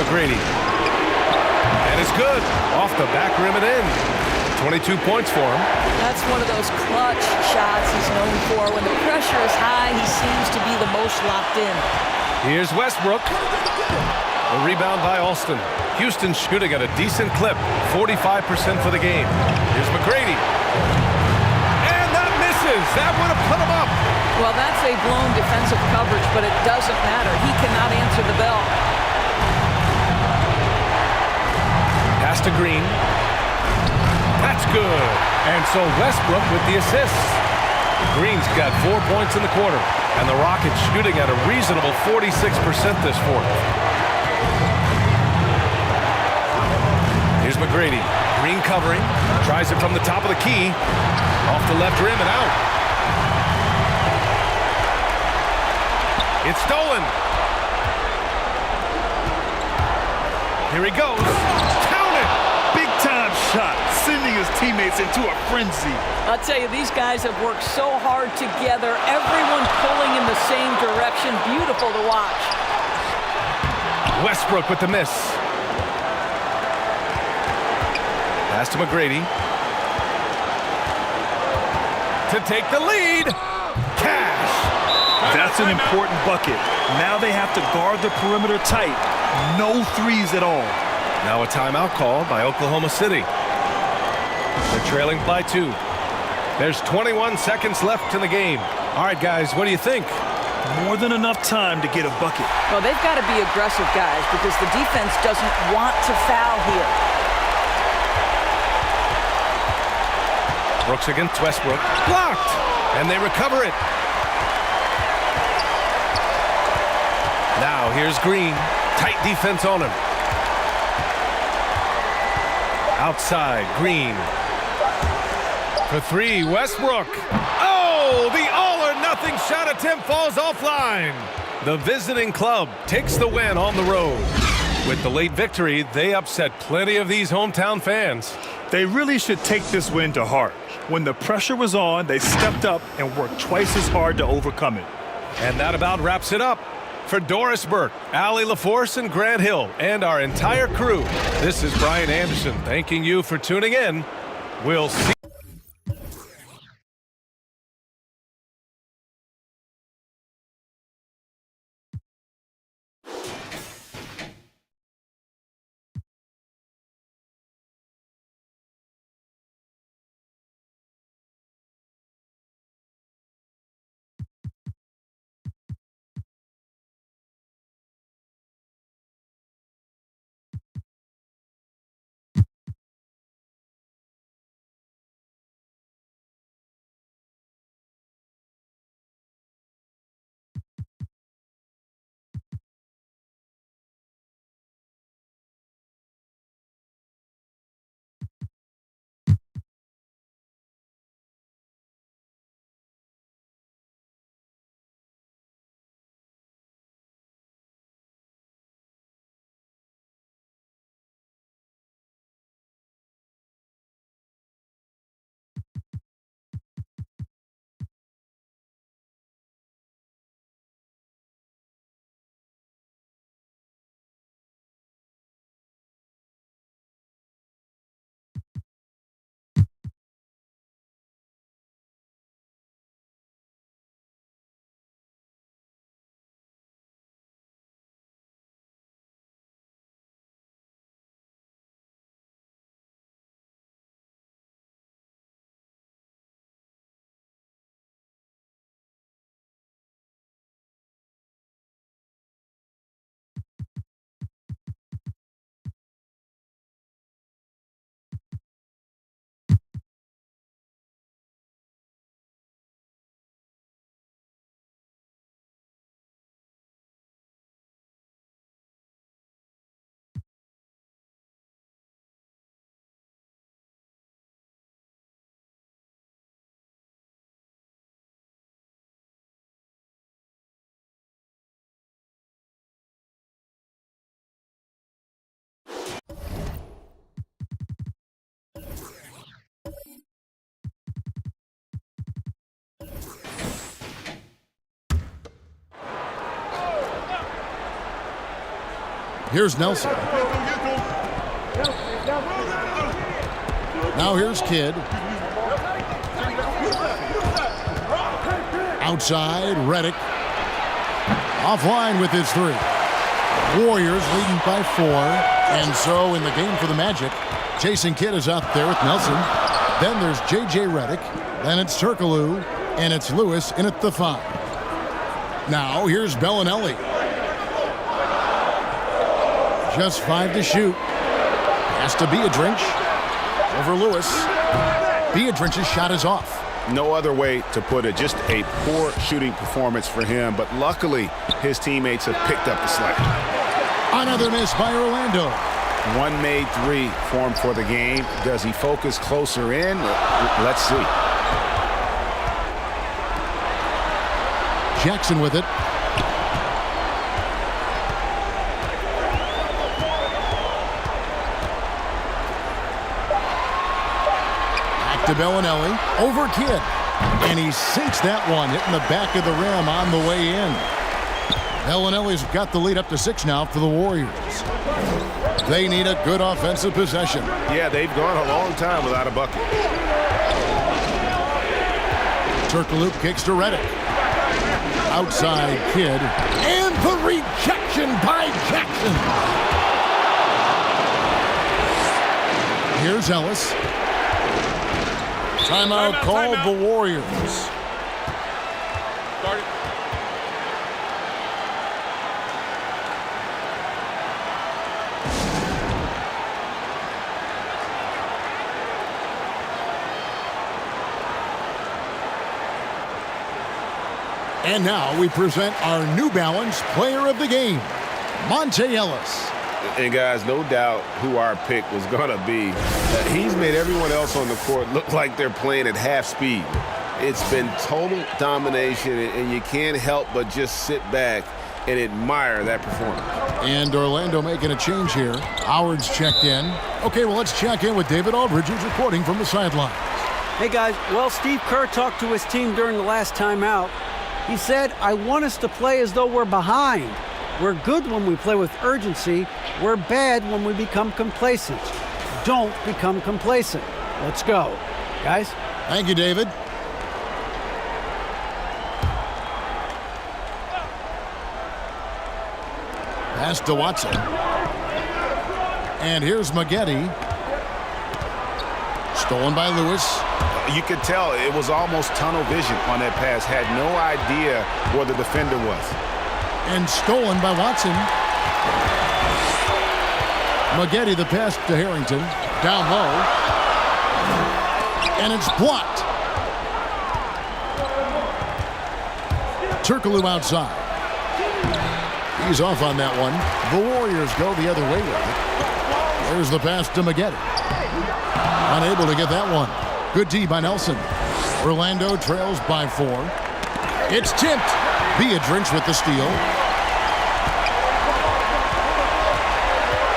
McGrady. And it's good. Off the back rim and in. 22 points for him. That's one of those clutch shots he's known for. When the pressure is high, he seems to be the most locked in. Here's Westbrook. A rebound by Alston. Houston shooting at a decent clip. 45% for the game. Here's McGrady. And that misses. That would have put him up. Well, that's a blown defensive coverage, but it doesn't matter. He cannot answer the bell. Pass to Green. That's good. And so Westbrook with the assists. Green's got 4 points in the quarter. And the Rockets shooting at a reasonable 46% this fourth. Here's McGrady. Green covering. Tries it from the top of the key. Off the left rim and out. It's stolen. Here he goes. Shot, sending his teammates into a frenzy. I'll tell you, these guys have worked so hard together. Everyone pulling in the same direction. Beautiful to watch. Westbrook with the miss. Pass to McGrady. To take the lead. Cash. That's an important bucket. Now they have to guard the perimeter tight. No threes at all. Now a timeout call by Oklahoma City. They're trailing by 2. There's 21 seconds left in the game. All right, guys, what do you think? More than enough time to get a bucket. Well, they've got to be aggressive, guys, because the defense doesn't want to foul here. Brooks against Westbrook. Blocked! And they recover it. Now here's Green. Tight defense on him. Outside, Green. For 3, Westbrook. Oh, the all-or-nothing shot attempt falls offline. The visiting club takes the win on the road. With the late victory, they upset plenty of these hometown fans. They really should take this win to heart. When the pressure was on, they stepped up and worked twice as hard to overcome it. And that about wraps it up. For Doris Burke, Allie LaForce, and Grant Hill, and our entire crew, this is Brian Anderson thanking you for tuning in. We'll see Here's Nelson. Now here's Kidd. Outside, Redick. Offline with his 3. Warriors leading by 4. And so in the game for the Magic, Jason Kidd is out there with Nelson. Then there's J.J. Redick. Then it's Turkoglu. And it's Lewis in at the 5. Now here's Bellinelli. Just 5 to shoot. Pass to Beadrinch. Over Lewis. Beadrinch's shot is off. No other way to put it. Just a poor shooting performance for him. But luckily, his teammates have picked up the slack. Another miss by Orlando. One made 3 for him for the game. Does he focus closer in? Let's see. Jackson with it. Back to Bellinelli. Over Kidd. And he sinks that one, hitting the back of the rim on the way in. Bellinelli's got the lead up to 6 now for the Warriors. They need a good offensive possession. Yeah, they've gone a long time without a bucket. Turkoglu kicks to Redick. Outside Kidd. And the rejection by Jackson. Here's Ellis. Timeout called the Warriors. And now we present our New Balance Player of the Game, Monte Ellis. And guys, no doubt who our pick was going to be. He's made everyone else on the court look like they're playing at half speed. It's been total domination, and you can't help but just sit back and admire that performance. And Orlando making a change here. Howard's checked in. Okay, well, let's check in with David Aldridge, who's reporting from the sidelines. Hey, guys. Well, Steve Kerr talked to his team during the last timeout. He said, I want us to play as though we're behind. We're good when we play with urgency. We're bad when we become complacent. Don't become complacent. Let's go. Guys? Thank you, David. Pass to Watson. And here's Maggette. Stolen by Lewis. You could tell it was almost tunnel vision on that pass. Had no idea where the defender was. And stolen by Watson. Maggette, the pass to Harrington. Down low. And it's blocked. Turkoglu outside. He's off on that one. The Warriors go the other way with it. There's the pass to Maggette. Unable to get that one. Good D by Nelson. Orlando trails by 4. It's tipped. Beadrinch with the steal.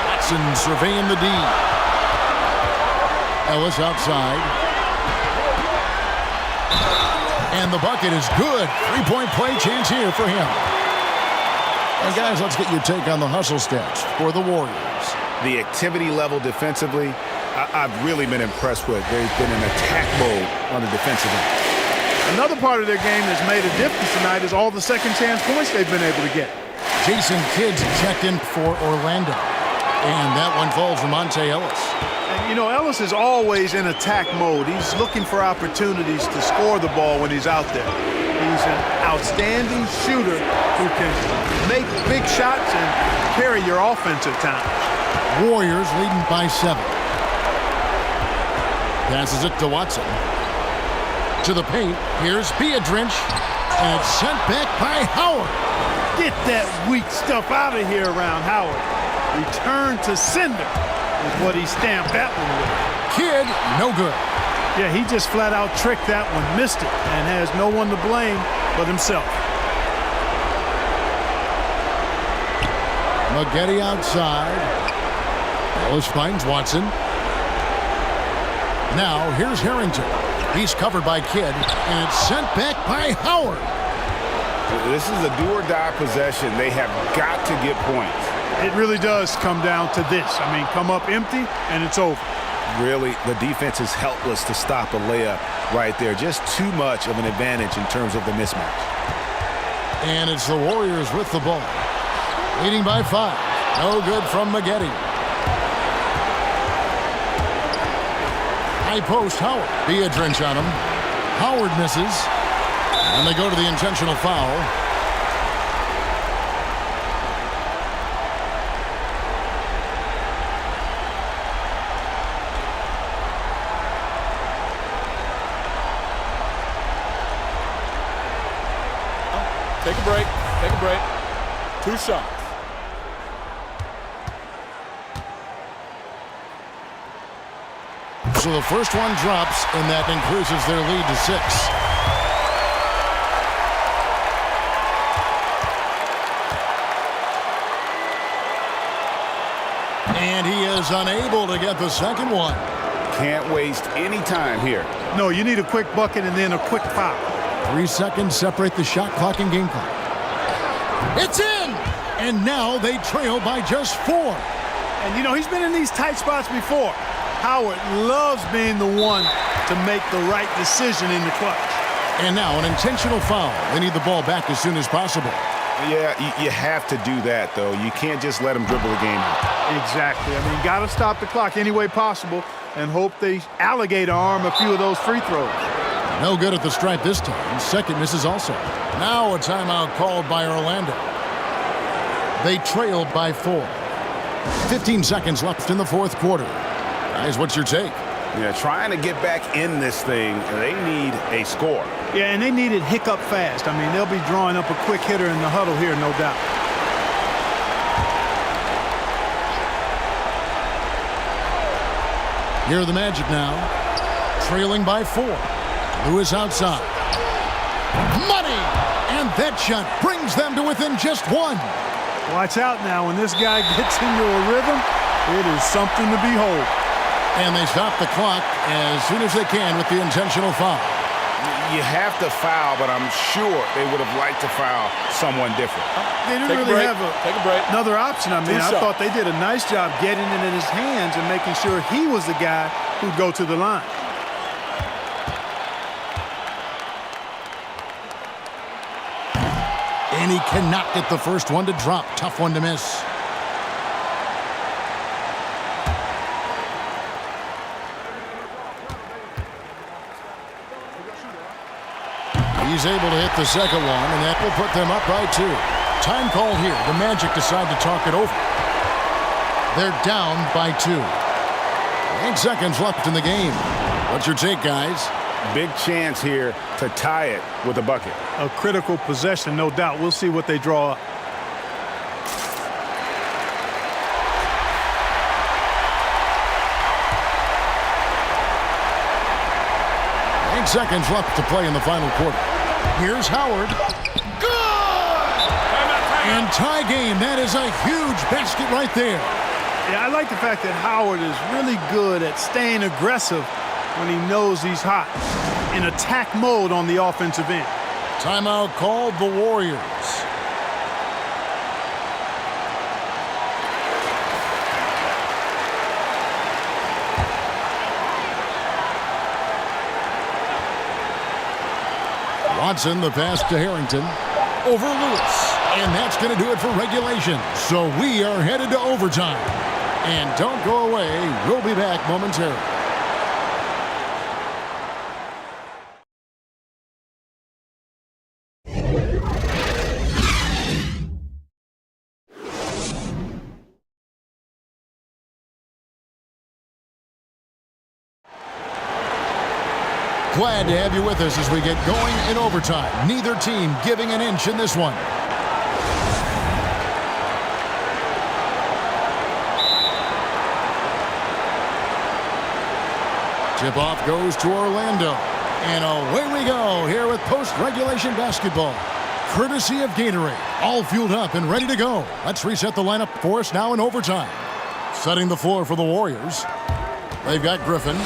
Watson surveying the D. Ellis outside. And the bucket is good. 3-point play chance here for him. And guys, let's get your take on the hustle stats for the Warriors. The activity level defensively, I've really been impressed with. They've been in attack mode on the defensive end. Another part of their game that's made a difference tonight is all the second chance points they've been able to get. Jason Kidd's checked in for Orlando. And that one falls to Monte Ellis. And, you know, Ellis is always in attack mode. He's looking for opportunities to score the ball when he's out there. He's an outstanding shooter who can make big shots and carry your offense at times. Warriors leading by 7. Passes it to Watson. To the paint. Here's Beadrinch. And it's sent back by Howard. Get that weak stuff out of here around Howard. Return to sender is what he stamped that one with. Kidd, no good. Yeah, he just flat out tricked that one, missed it, and has no one to blame but himself. Maggette outside. Ellis finds Watson. Now here's Harrington. He's covered by Kidd, and it's sent back by Howard. This is a do-or-die possession. They have got to get points. It really does come down to this. I mean, come up empty, and it's over. Really, the defense is helpless to stop a layup right there. Just too much of an advantage in terms of the mismatch. And it's the Warriors with the ball. Leading by 5. No good from Maggette. High post, Howard. Be a drench on him. Howard misses. And they go to the intentional foul. Take a break. Take a break. 2 shots. So the first one drops, and that increases their lead to 6. And he is unable to get the second one. Can't waste any time here. No, you need a quick bucket and then a quick foul. 3 seconds separate the shot clock and game clock. It's in! And now they trail by just 4. And, you know, he's been in these tight spots before. Howard loves being the one to make the right decision in the clutch. And now an intentional foul. They need the ball back as soon as possible. Yeah, you have to do that, though. You can't just let him dribble the game out. Exactly. I mean, got to stop the clock any way possible and hope they alligator arm a few of those free throws. No good at the stripe this time. Second misses also. Now a timeout called by Orlando. They trail by 4. 15 seconds left in the fourth quarter. Guys, what's your take? Yeah, trying to get back in this thing, they need a score. Yeah, and they need it hiccup fast. I mean, they'll be drawing up a quick hitter in the huddle here, no doubt. Here are the Magic now. Trailing by 4. Lewis outside. Money! And that shot brings them to within just 1. Watch out now. When this guy gets into a rhythm, it is something to behold. And they stop the clock as soon as they can with the intentional foul. You have to foul, but I'm sure they would have liked to foul someone different. They didn't really have another option. I mean, I thought they did a nice job getting it in his hands and making sure he was the guy who'd go to the line. And he cannot get the first one to drop. Tough one to miss. He's able to hit the second one, and that will put them up by 2. Time called here. The Magic decide to talk it over. They're down by 2. 8 seconds left in the game. What's your take, guys? Big chance here to tie it with a bucket. A critical possession, no doubt. We'll see what they draw up. Seconds left to play in the final quarter. Here's Howard. Good! And tie game. That is a huge basket right there. Yeah, I like the fact that Howard is really good at staying aggressive when he knows he's hot. In attack mode on the offensive end. Timeout called the Warriors. Watson, the pass to Harrington. Over Lewis. And that's going to do it for regulation. So we are headed to overtime. And don't go away. We'll be back momentarily. Glad to have you with us as we get going in overtime. Neither team giving an inch in this one. Tip-off goes to Orlando. And away we go here with post-regulation basketball. Courtesy of Gatorade. All fueled up and ready to go. Let's reset the lineup for us now in overtime. Setting the floor for the Warriors. They've got Griffin.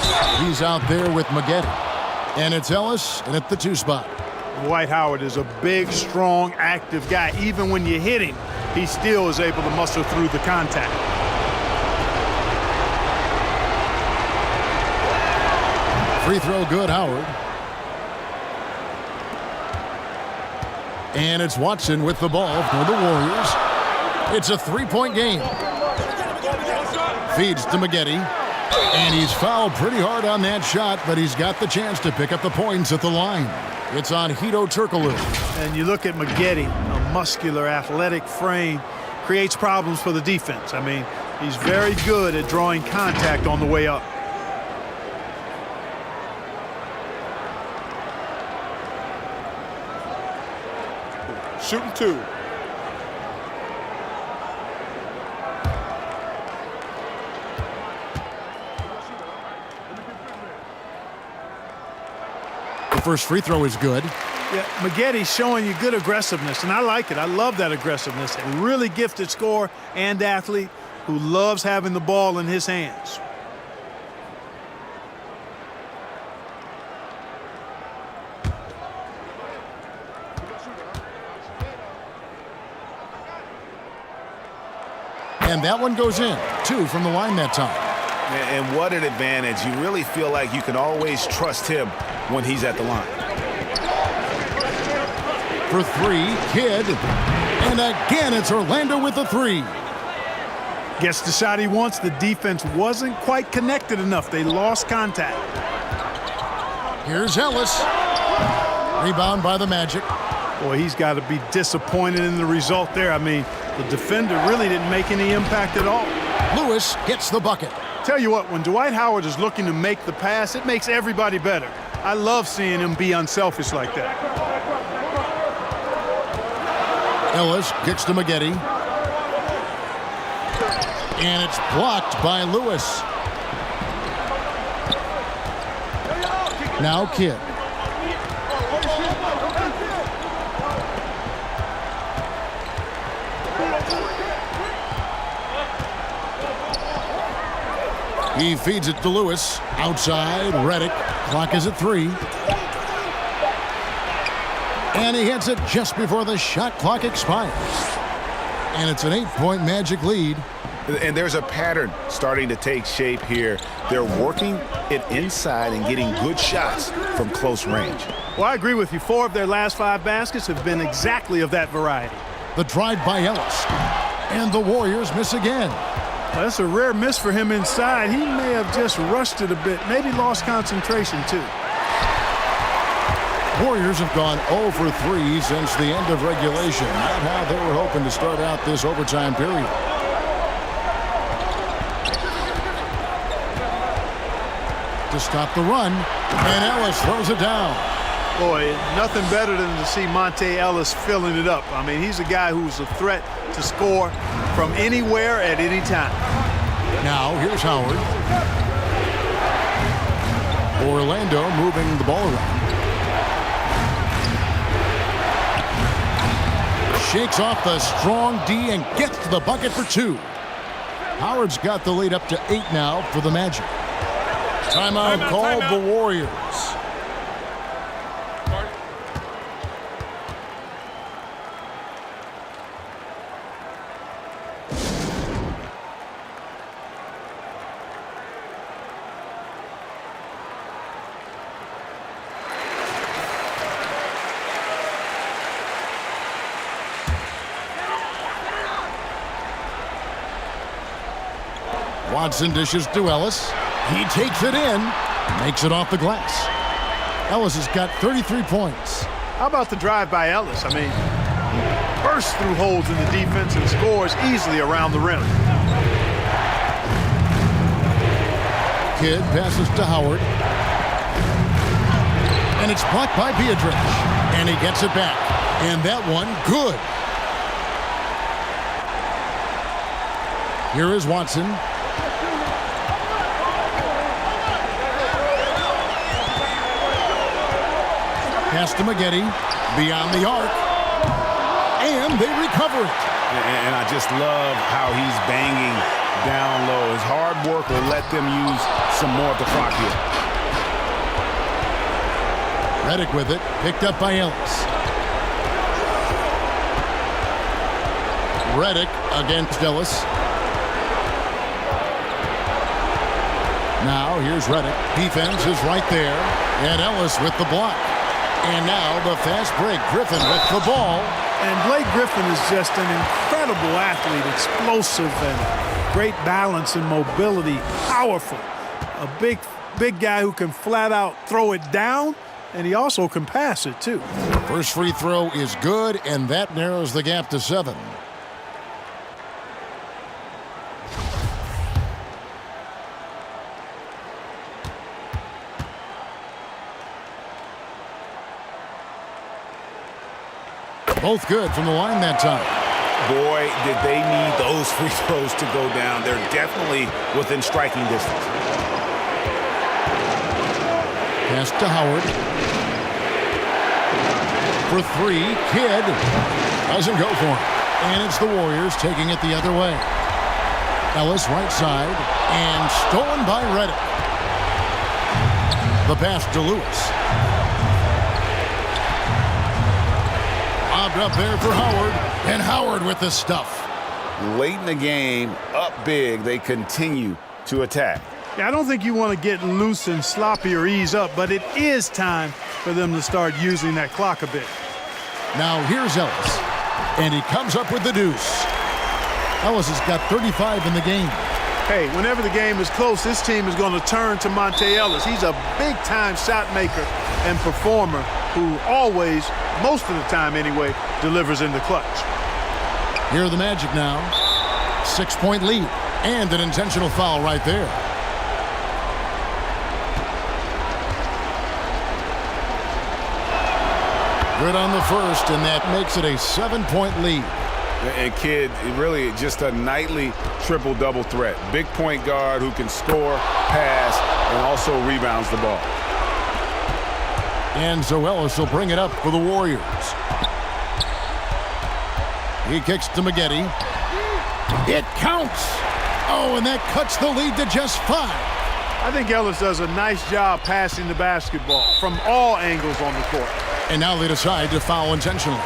He's out there with Maggette. And it's Ellis, and at the 2 spot. Dwight Howard is a big, strong, active guy. Even when you hit him, he still is able to muscle through the contact. Free throw good, Howard. And it's Watson with the ball for the Warriors. It's a three-point game. Feeds to Maggette. And he's fouled pretty hard on that shot, but he's got the chance to pick up the points at the line. It's on Hedo Turkoglu. And you look at Maggette, a muscular, athletic frame, creates problems for the defense. I mean, he's very good at drawing contact on the way up. Shooting 2. The first free throw is good. Yeah, Maggette's showing you good aggressiveness, and I like it. I love that aggressiveness. A really gifted scorer and athlete who loves having the ball in his hands. And that one goes in. 2 from the line that time. And what an advantage. You really feel like you can always trust him when he's at the line. For 3, Kidd. And again, it's Orlando with the 3. Gets the shot he wants. The defense wasn't quite connected enough. They lost contact. Here's Ellis. Rebound by the Magic. Boy, he's got to be disappointed in the result there. I mean, the defender really didn't make any impact at all. Lewis gets the bucket. Tell you what, when Dwight Howard is looking to make the pass, it makes everybody better. I love seeing him be unselfish like that. Ellis kicks to Maggette. And it's blocked by Lewis. Now Kidd. He feeds it to Lewis. Outside, Redick. Clock is at 3. And he hits it just before the shot clock expires. And it's an 8-point Magic lead. And there's a pattern starting to take shape here. They're working it inside and getting good shots from close range. Well, I agree with you. 4 of their last 5 baskets have been exactly of that variety. The drive by Ellis. And the Warriors miss again. Well, that's a rare miss for him inside. He may have just rushed it a bit, maybe lost concentration too. Warriors have gone 0 for 3 since the end of regulation. Not how they were hoping to start out this overtime period. To stop the run, and Ellis throws it down. Boy, nothing better than to see Monte Ellis filling it up. I mean, he's a guy who's a threat to score from anywhere at any time. Now, here's Howard. Orlando moving the ball around. Shakes off the strong D and gets to the bucket for 2. Howard's got the lead up to 8 now for the Magic. Timeout called the Warriors. Watson dishes to Ellis. He takes it in, makes it off the glass. Ellis has got 33 points. How about the drive by Ellis? I mean, he bursts through holes in the defense and scores easily around the rim. Kidd passes to Howard. And it's blocked by Beatrice. And he gets it back. And that one, good. Here is Watson. Pass to Maggette, beyond the arc, and they recover it. And I just love how he's banging down low. His hard work will let them use some more of the clock here. Redick with it, picked up by Ellis. Redick against Ellis. Now here's Redick. Defense is right there. And Ellis with the block. And now the fast break. Griffin with the ball. And Blake Griffin is just an incredible athlete, explosive and great balance and mobility, powerful. A big guy who can flat out throw it down, and he also can pass it too. First free throw is good, and that narrows the gap to 7. Both good from the line that time. Boy, did they need those free throws to go down. They're definitely within striking distance. Pass to Howard. For 3, Kidd doesn't go for it. And it's the Warriors taking it the other way. Ellis right side and stolen by Redick. The pass to Lewis. Lobbed up there for Howard, and Howard with the stuff. Late in the game, up big, they continue to attack. Yeah, I don't think you want to get loose and sloppy or ease up, but it is time for them to start using that clock a bit. Now here's Ellis, and he comes up with the deuce. Ellis has got 35 in the game. Hey, whenever the game is close, this team is going to turn to Monte Ellis. He's a big-time shot maker and performer who always, most of the time anyway, delivers in the clutch. Here are the Magic now. 6-point lead and an intentional foul right there. Good on the first, and that makes it a 7-point lead. And Kidd, really just a nightly triple-double threat. Big point guard who can score, pass, and also rebounds the ball. And so Ellis will bring it up for the Warriors. He kicks to Maggette. It counts. Oh, and that cuts the lead to just 5. I think Ellis does a nice job passing the basketball from all angles on the court. And now they decide to foul intentionally.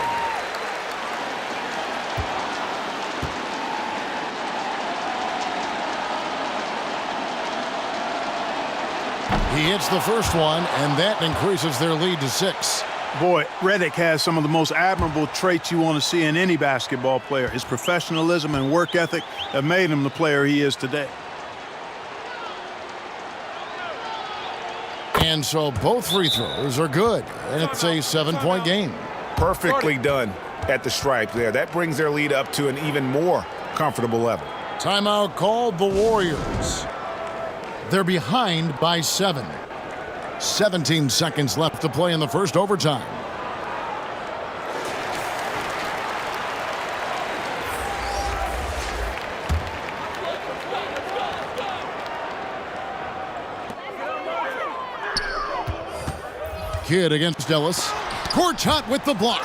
He hits the first one, and that increases their lead to 6. Boy, Redick has some of the most admirable traits you want to see in any basketball player. His professionalism and work ethic have made him the player he is today. And so both free throws are good, and it's a 7-point game. Perfectly done at the stripe there. That brings their lead up to an even more comfortable level. Timeout called the Warriors. They're behind by 7. 17 seconds left to play in the first overtime. Kidd against Ellis. Gortat with the block.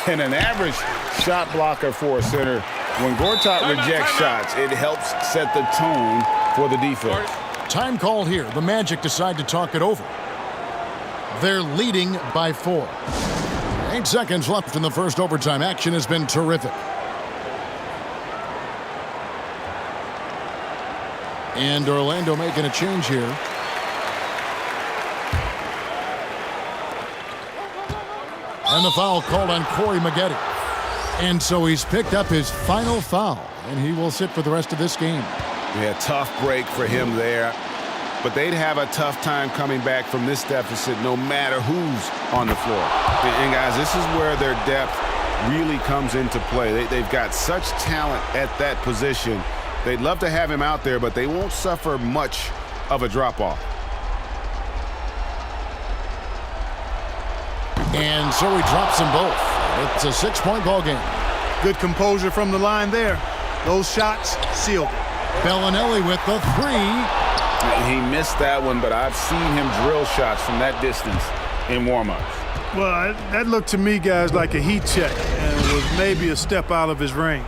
And an average shot blocker for a center. When Gortat rejects shots, it helps set the tone for the defense. Time called here. The Magic decide to talk it over. They're leading by 4. 8 seconds left in the first overtime. Action has been terrific. And Orlando making a change here. And the foul called on Corey Maggette. And so he's picked up his final foul, and he will sit for the rest of this game. Yeah, tough break for him there. But they'd have a tough time coming back from this deficit no matter who's on the floor. And guys, this is where their depth really comes into play. They've got such talent at that position. They'd love to have him out there, but they won't suffer much of a drop-off. And so he drops them both. It's a 6-point ball game. Good composure from the line there. Those shots sealed it. Bellinelli with the 3. He missed that one, but I've seen him drill shots from that distance in warm-ups. Well, that looked to me, guys, like a heat check, and was maybe a step out of his range.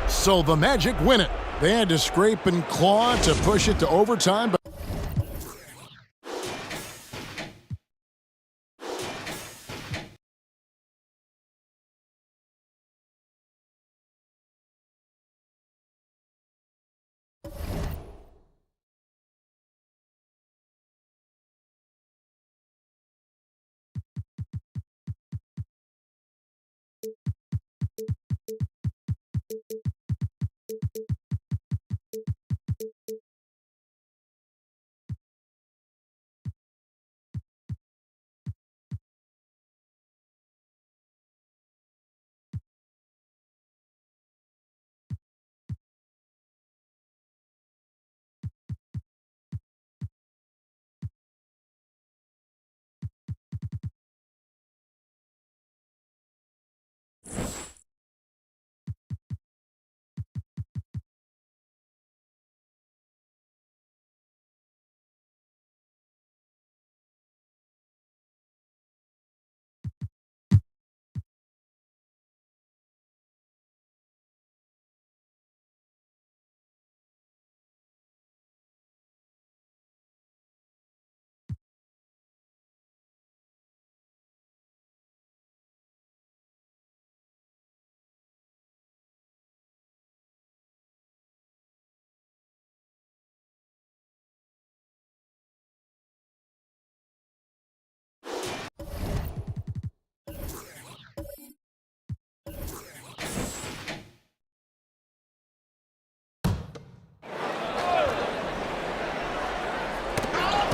So the Magic win it. They had to scrape and claw to push it to overtime, but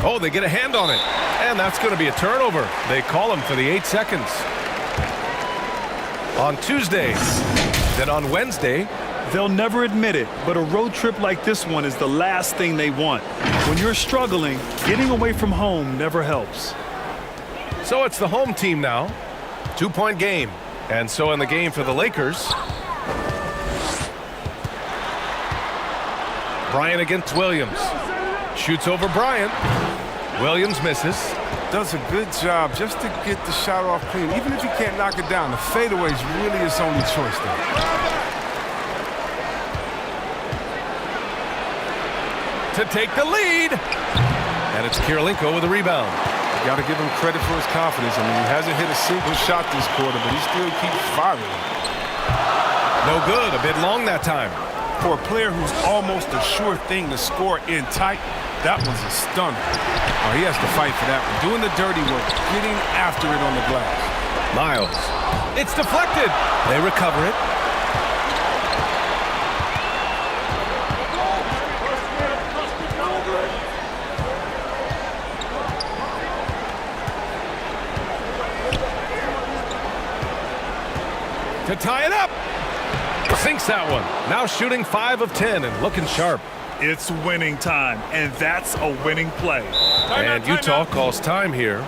Oh, they get a hand on it. And that's going to be a turnover. They call him for the 8 seconds. On Tuesday, then on Wednesday. They'll never admit it, but a road trip like this one is the last thing they want. When you're struggling, getting away from home never helps. So it's the home team now. 2-point game. And so in the game for the Lakers, Bryant against Williams. Shoots over Bryant. Williams misses. Does a good job just to get the shot off clean. Even if he can't knock it down, the fadeaway is really his only choice there. To take the lead. And it's Kirilenko with a rebound. You got to give him credit for his confidence. I mean, he hasn't hit a single shot this quarter, but he still keeps firing. No good. A bit long that time. For a player who's almost a sure thing to score in tight, that was a stunner. Oh, he has to fight for that one. Doing the dirty work, getting after it on the glass. Miles. It's deflected. They recover it. To tie it up. Sinks that one. Now shooting 5 of 10 and looking sharp. It's winning time, and that's a winning play. And Utah calls time here.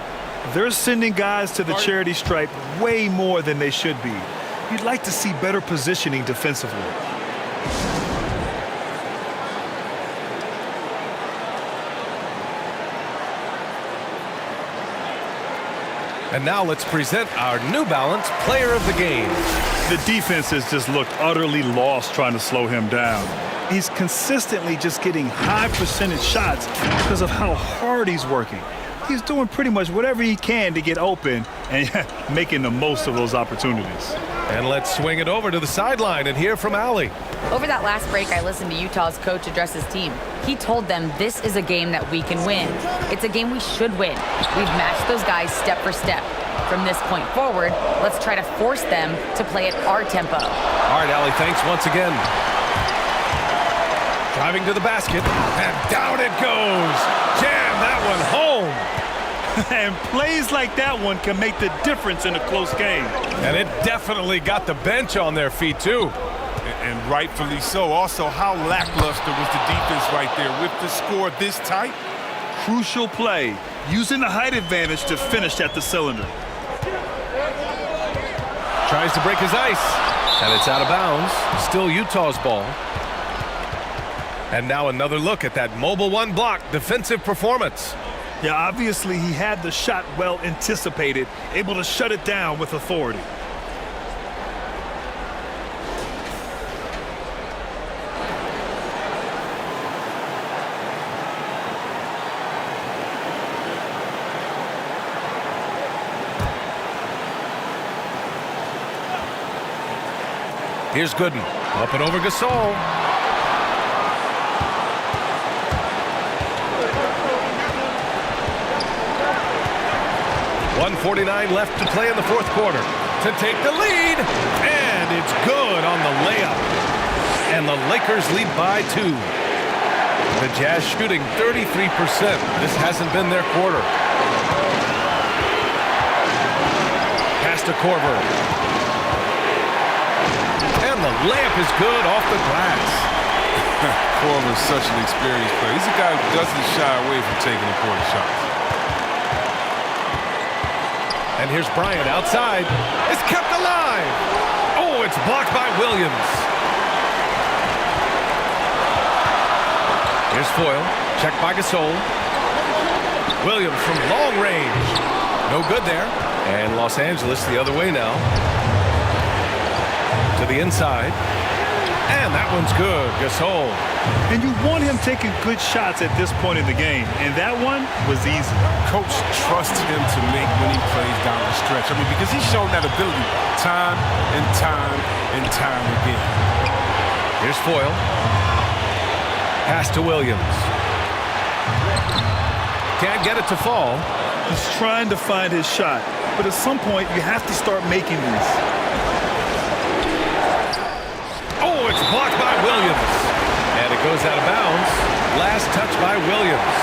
They're sending guys to the charity stripe way more than they should be. You'd like to see better positioning defensively. And now let's present our New Balance Player of the Game. The defense has just looked utterly lost trying to slow him down. He's consistently just getting high percentage shots because of how hard he's working. He's doing pretty much whatever he can to get open and making the most of those opportunities. And let's swing it over to the sideline and hear from Allie. Over that last break, I listened to Utah's coach address his team. He told them this is a game that we can win. It's a game we should win. We've matched those guys step for step. From this point forward, let's try to force them to play at our tempo. All right, Allie, thanks once again. Driving to the basket, and down it goes. Jam that one home. And plays like that one can make the difference in a close game. And it definitely got the bench on their feet, too. And rightfully so. Also, how lackluster was the defense right there with the score this tight? Crucial play, using the height advantage to finish at the cylinder. Tries to break his ice, and it's out of bounds. Still Utah's ball. And now another look at that mobile one block defensive performance. Yeah, obviously he had the shot well anticipated, able to shut it down with authority. Here's Gooden. Up and over Gasol. .149 left to play in the fourth quarter. To take the lead. And it's good on the layup. And the Lakers lead by 2. The Jazz shooting 33%. This hasn't been their quarter. Pass to Korver. And the layup is good off the glass. Korver's such an experienced player. He's a guy who doesn't shy away from taking important shots. And here's Bryant outside. It's kept alive. Oh, it's blocked by Williams. Here's Foyle. Checked by Gasol. Williams from long range. No good there. And Los Angeles the other way now. To the inside. And that one's good. Gasol. And you want him taking good shots at this point in the game. And that one was easy. Coach trusts him to make winning plays down the stretch. I mean, because he's shown that ability time and time and time again. Here's Foyle. Pass to Williams. Can't get it to fall. He's trying to find his shot. But at some point, you have to start making these. Oh, it's blocked by Williams. And it goes out of bounds. Last touch by Williams.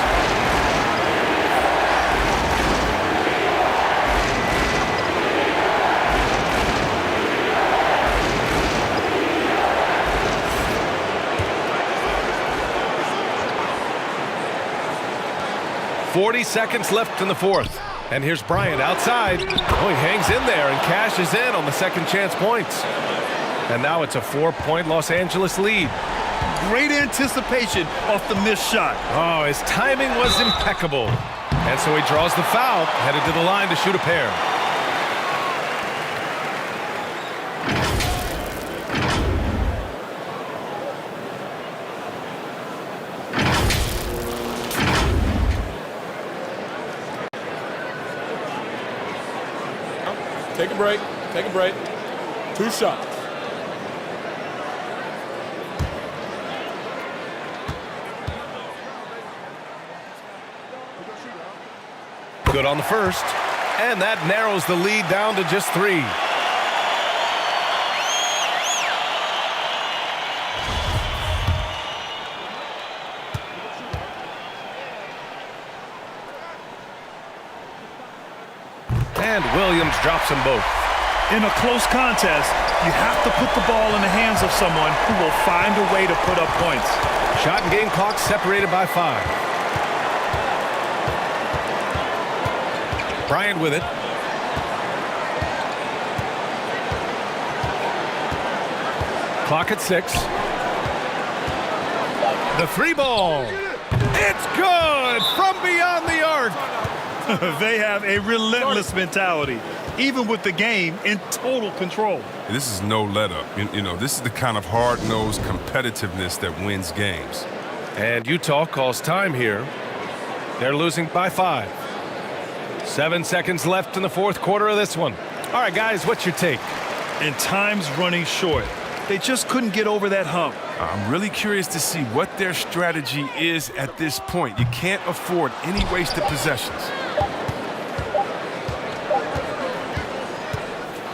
40 seconds left in the fourth. And here's Bryant outside. Oh, he hangs in there and cashes in on the second chance points. And now it's a 4-point Los Angeles lead. Great anticipation off the missed shot. Oh, his timing was impeccable. And so he draws the foul, headed to the line to shoot a pair. Take a break. Take a break. 2 shots. Good on the first. And that narrows the lead down to just 3. And Williams drops them both. In a close contest, you have to put the ball in the hands of someone who will find a way to put up points. Shot and game clock separated by 5. Bryant with it. Clock at 6. The 3 ball. It's good from beyond the arc. They have a relentless mentality, even with the game in total control. This is no let-up. You know, this is the kind of hard-nosed competitiveness that wins games. And Utah calls time here. They're losing by 5. 7 seconds left in the fourth quarter of this one. All right, guys, what's your take? And time's running short. They just couldn't get over that hump. I'm really curious to see what their strategy is at this point. You can't afford any wasted possessions.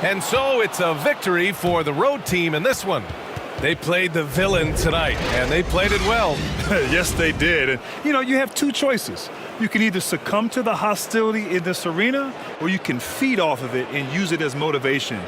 And so it's a victory for the road team in this one. They played the villain tonight, and they played it well. Yes, they did. And, you know, you have 2 choices. You can either succumb to the hostility in this arena, or you can feed off of it and use it as motivation.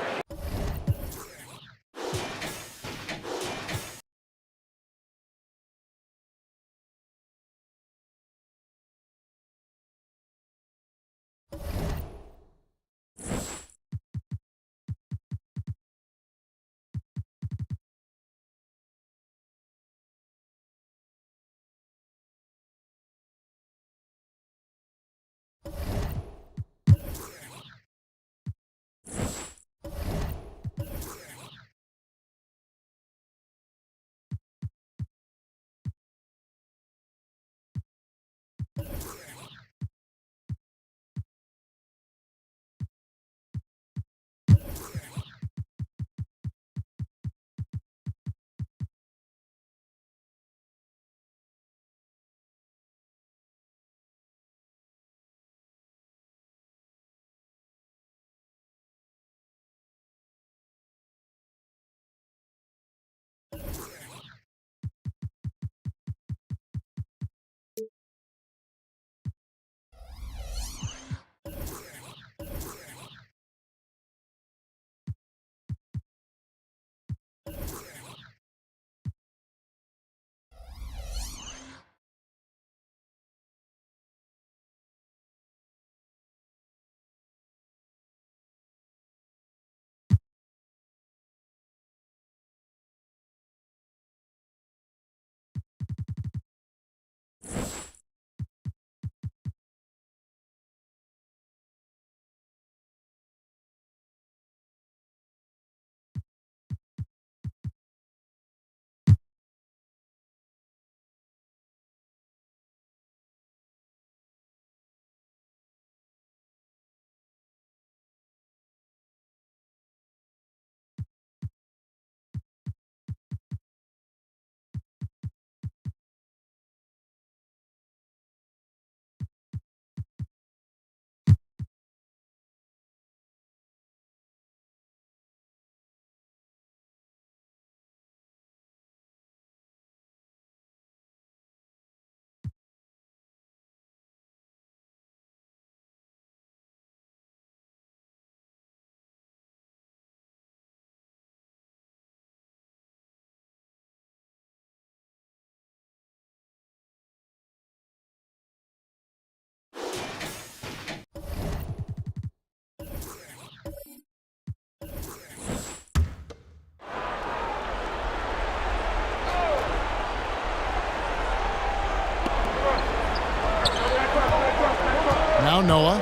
Now Noah.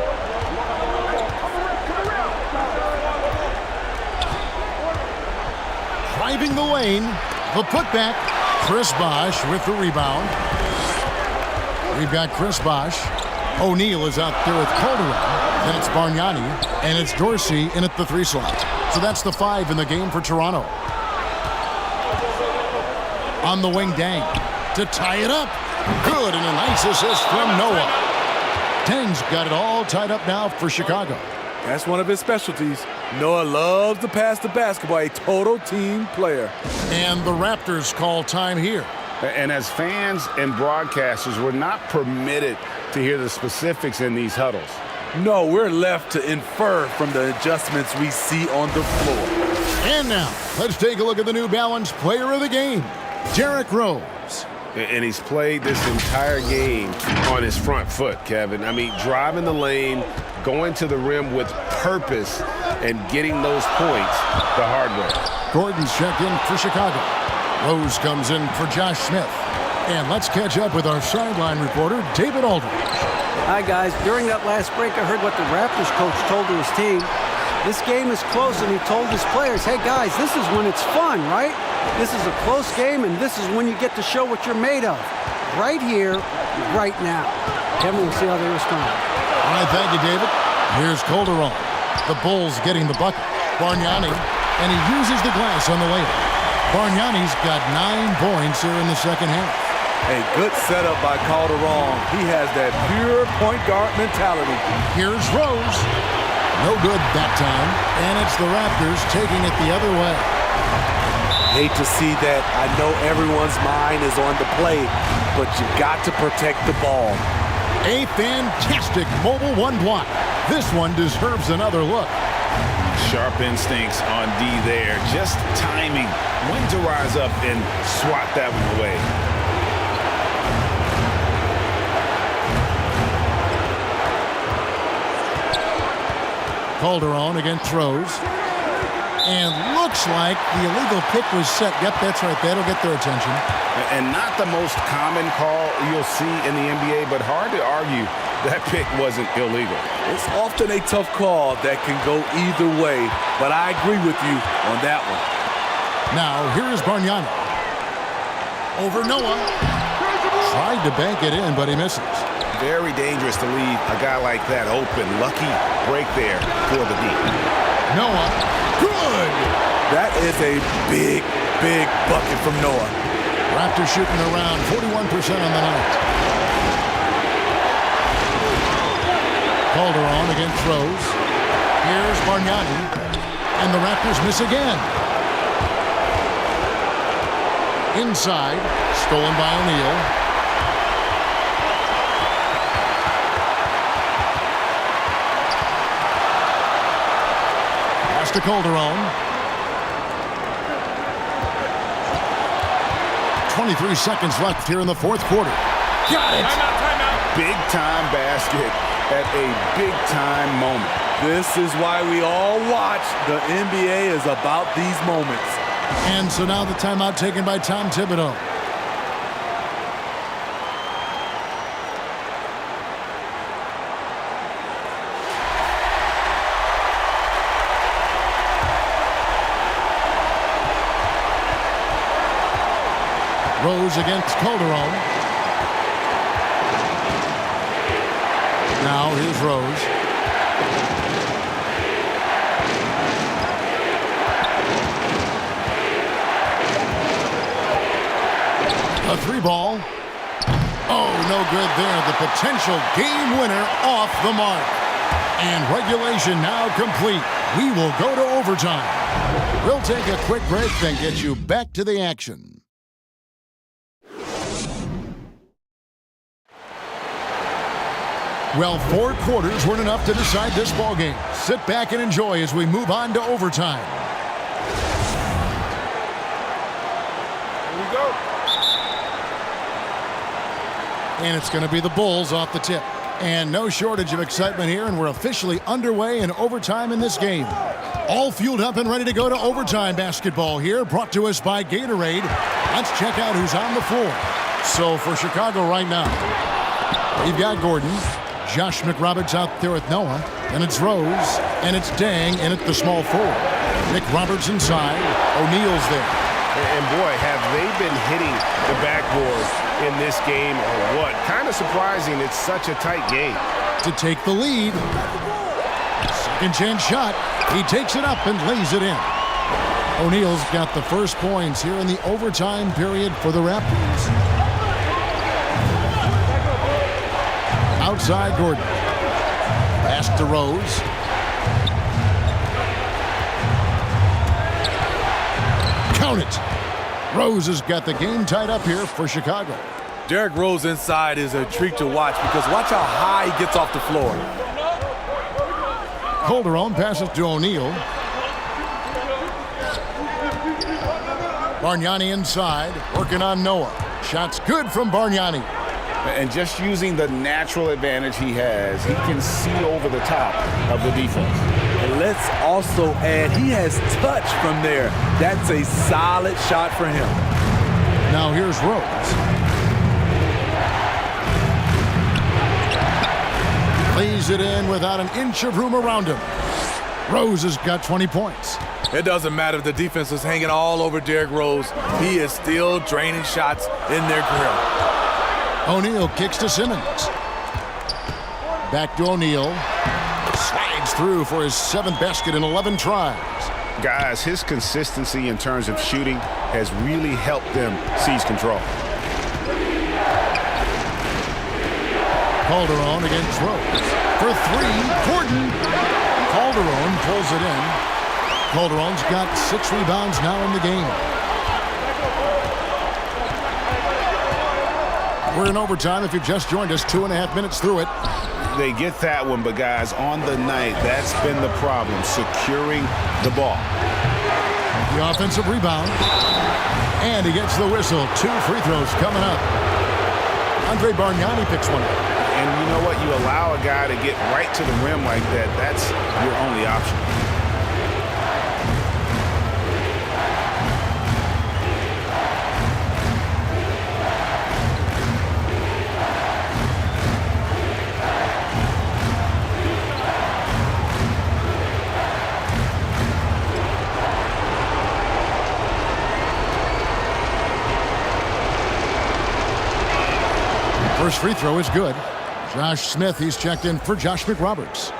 Driving the lane. The putback. Chris Bosh with the rebound. We've got Chris Bosh. O'Neal is out there with Calderon. Then it's Bargnani. And it's Dorsey in at the 3 slot. So that's the 5 in the game for Toronto. On the wing, Dang. To tie it up. Good, and a nice assist from Noah. Dang's got it all tied up now for Chicago. That's one of his specialties. Noah loves to pass the basketball, a total team player. And the Raptors call time here. And as fans and broadcasters, we're not permitted to hear the specifics in these huddles. No, we're left to infer from the adjustments we see on the floor. And now, let's take a look at the New Balance player of the game, Derrick Rose. And he's played this entire game on his front foot, Kevin. I mean, driving the lane, going to the rim with purpose, and getting those points the hard way. Gordon's checked in for Chicago. Rose comes in for Josh Smith. And let's catch up with our sideline reporter, David Aldridge. Hi, guys. During that last break, I heard what the Raptors coach told to his team. This game is close, and he told his players, hey, guys, this is when it's fun, right? This is a close game, and this is when you get to show what you're made of. Right here, right now. Kevin, we'll see how they respond. All right, thank you, David. Here's Calderon. The Bulls getting the bucket. Bargnani, and he uses the glass on the layup. Bargnani's got 9 points here in the second half. A good setup by Calderon. He has that pure point guard mentality. Here's Rose. No good that time. And it's the Raptors taking it the other way. Hate to see that. I know everyone's mind is on the play, but you got to protect the ball. A fantastic mobile 1 block. This one deserves another look. Sharp instincts on D there. Just timing when to rise up and swat that one away. Calderon against Rose. And looks like the illegal pick was set. Yep, that's right. That'll get their attention. And not the most common call you'll see in the NBA, but hard to argue that pick wasn't illegal. It's often a tough call that can go either way, but I agree with you on that one. Now, here is Bargnani. Over Noah. Tried to bank it in, but he misses. Very dangerous to leave a guy like that open. Lucky break there for the D. Noah. Good! That is a big, big bucket from Noah. Raptors shooting around 41% on the night. Calderon against Rose. Here's Bargnani. And the Raptors miss again. Inside. Stolen by O'Neal. Pass to Calderon. 23 seconds left here in the fourth quarter. Got it! Timeout. Big time basket at a big time moment. This is why we all watch. The NBA is about these moments. And so now the timeout taken by Tom Thibodeau. Rose against Calderon. Now here's Rose. A 3-ball. Oh, no good there. The potential game winner off the mark. And regulation now complete. We will go to overtime. We'll take a quick break, then get you back to the action. Well, 4 quarters weren't enough to decide this ball game. Sit back and enjoy as we move on to overtime. Here we go. And it's going to be the Bulls off the tip. And no shortage of excitement here, and we're officially underway in overtime in this game. All fueled up and ready to go to overtime basketball here, brought to us by Gatorade. Let's check out who's on the floor. So for Chicago right now, we've got Gordon, Josh McRoberts out there with Noah. And it's Rose. And it's Dang in at the small forward. McRoberts inside. O'Neal's there. And boy, have they been hitting the backboard in this game or what? Kind of surprising it's such a tight game. To take the lead. Second chance shot. He takes it up and lays it in. O'Neal's got the first points here in the overtime period for the Raptors. Outside Gordon. Pass to Rose. Count it. Rose has got the game tied up here for Chicago. Derrick Rose inside is a treat to watch because watch how high he gets off the floor. Calderon passes to O'Neal. Bargnani inside, working on Noah. Shot's good from Bargnani. And just using the natural advantage he has, he can see over the top of the defense. And let's also add, he has touch from there. That's a solid shot for him. Now here's Rose. Lays it in without an inch of room around him. Rose has got 20 points. It doesn't matter if the defense is hanging all over Derrick Rose. He is still draining shots in their grill. O'Neal kicks to Simmons. Back to O'Neal. Slides through for his 7th basket in 11 tries. Guys, his consistency in terms of shooting has really helped them seize control. Calderon against Rose. For 3, Gordon. Calderon pulls it in. Calderon's got 6 rebounds now in the game. We're in overtime if you've just joined us. 2.5 minutes through it. They get that one, but guys, on the night, that's been the problem, securing the ball. The offensive rebound. And he gets the whistle. 2 free throws coming up. Andre Bargnani picks one up. And you know what? You allow a guy to get right to the rim like that, that's your only option. First free throw is good. Josh Smith, he's checked in for Josh McRoberts.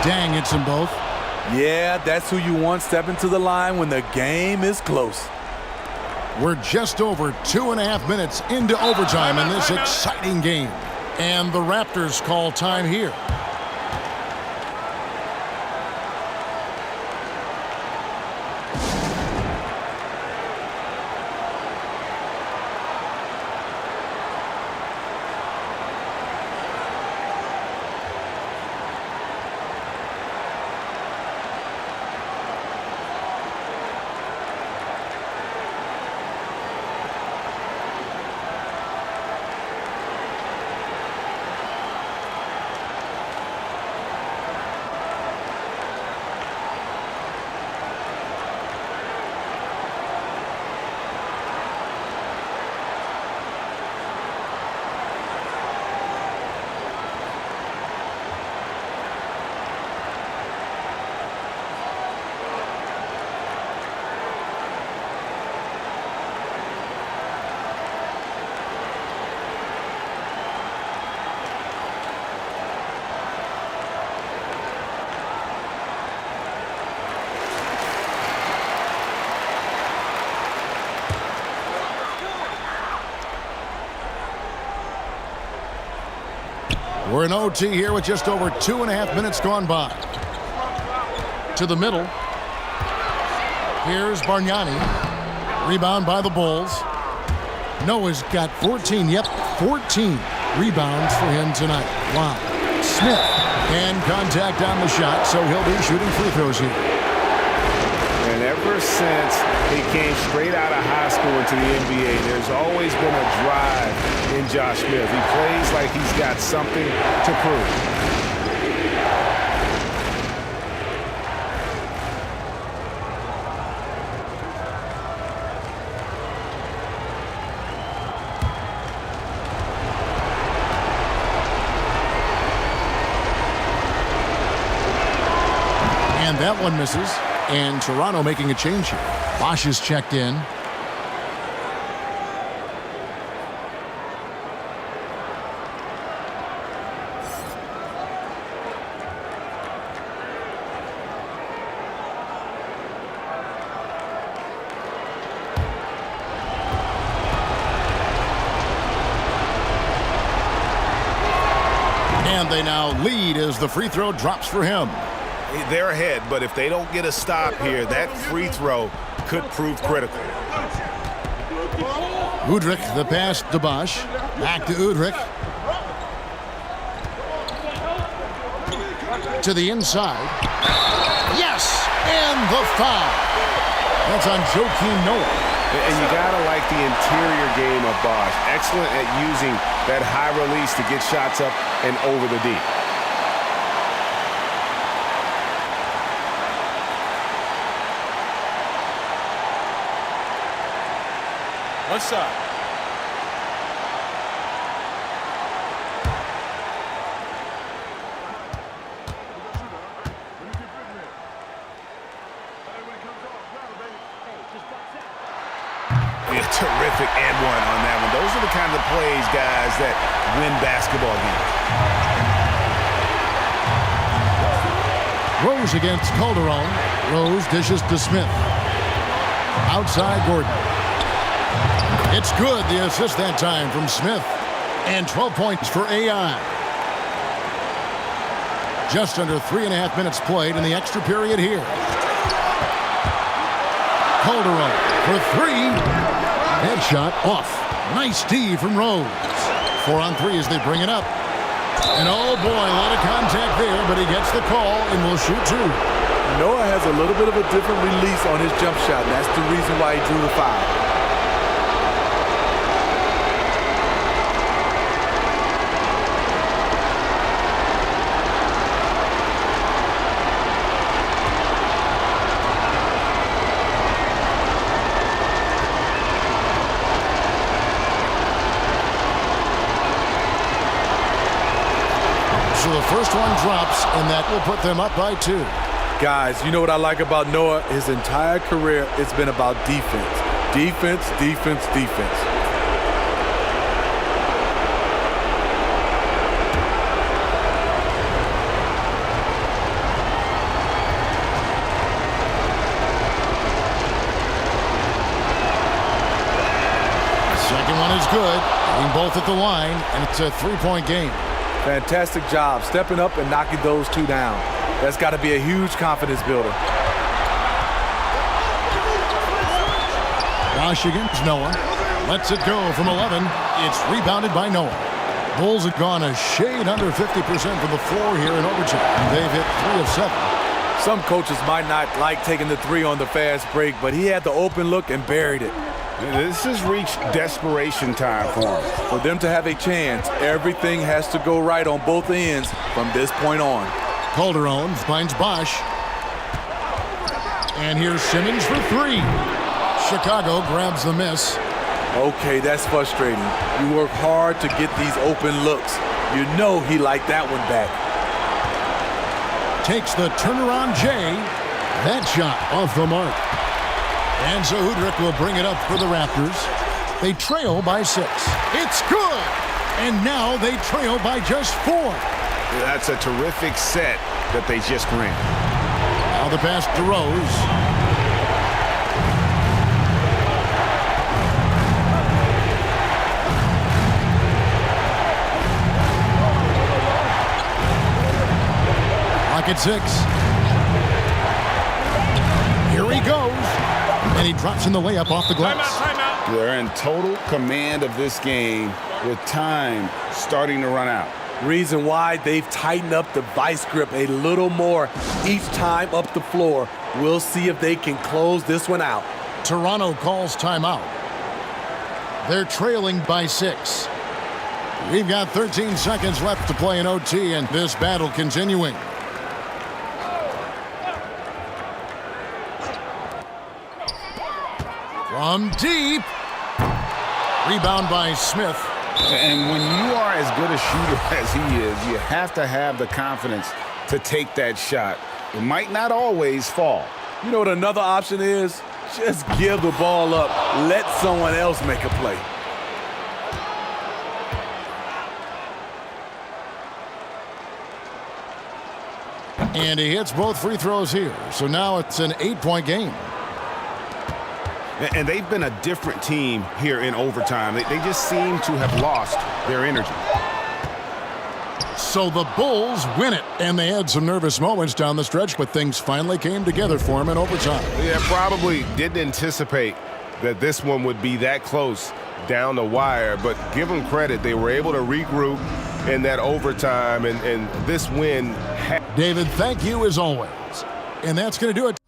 Dang, hits them both. Yeah, that's who you want stepping to the line when the game is close. We're just over 2.5 minutes into overtime in this exciting game. And the Raptors call time here. We're in OT here with just over 2.5 minutes gone by. To the middle. Here's Bargnani. Rebound by the Bulls. Noah's got 14. Yep, 14 rebounds for him tonight. Wow. Smith. And contact on the shot, so he'll be shooting free throws here. And ever since he came straight out of high school into the NBA, there's always been a drive in Josh Smith. He plays like he's got something to prove. And that one misses. And Toronto making a change here. Bosch is checked in. And they now lead as the free throw drops for him. They're ahead, but if they don't get a stop here, that free throw could prove critical. Udrih, the pass to Bosch. Back to Udrih. To the inside. Yes! And the foul. That's on Joakim Noah. And you gotta like the interior game of Bosch. Excellent at using that high release to get shots up and over the D. One side. Terrific and one on that one. Those are the kind of plays, guys, that win basketball games. Rose against Calderon. Rose dishes to Smith. Outside Gordon. It's good, the assist that time from Smith. And 12 points for AI. Just under 3.5 minutes played in the extra period here. Calderon for three. Headshot off. Nice D from Rose. 4 on 3 as they bring it up. And oh boy, a lot of contact there, but he gets the call and will shoot two. Noah has a little bit of a different release on his jump shot, and that's the reason why he drew the foul. So the first one drops, and that will put them up by 2. Guys, you know what I like about Noah? His entire career, it's been about defense. Defense, defense, defense. The second one is good. Hitting both at the line, and it's a 3-point game. Fantastic job stepping up and knocking those two down. That's got to be a huge confidence builder. Bosch against Noah. Lets it go from 11. It's rebounded by Noah. Bulls have gone a shade under 50% from the floor here in overtime. They've hit 3 of 7. Some coaches might not like taking the 3 on the fast break, but he had the open look and buried it. This has reached desperation time for him. For them to have a chance, everything has to go right on both ends from this point on. Calderon finds Bosch. And here's Simmons for 3. Chicago grabs the miss. Okay, that's frustrating. You work hard to get these open looks. You know he liked that one back. Takes the turnaround J. That shot off the mark. And so Udrih will bring it up for the Raptors. They trail by 6. It's good! And now they trail by just 4. That's a terrific set that they just ran. Now the pass to Rose. Clock at 6. Here he goes. And he drops in the layup off the glass. They're in total command of this game with time starting to run out. Reason why they've tightened up the vice grip a little more each time up the floor. We'll see if they can close this one out. Toronto calls timeout. They're trailing by 6. We've got 13 seconds left to play in OT, and this battle continuing. From deep. Rebound by Smith. And when you are as good a shooter as he is, you have to have the confidence to take that shot. It might not always fall. You know what another option is? Just give the ball up. Let someone else make a play. And he hits both free throws here. So now it's an 8-point game. And they've been a different team here in overtime. They just seem to have lost their energy. So the Bulls win it, and they had some nervous moments down the stretch, but things finally came together for them in overtime. Yeah, probably didn't anticipate that this one would be that close down the wire, but give them credit. They were able to regroup in that overtime, and this win. David, thank you as always. And that's going to do it.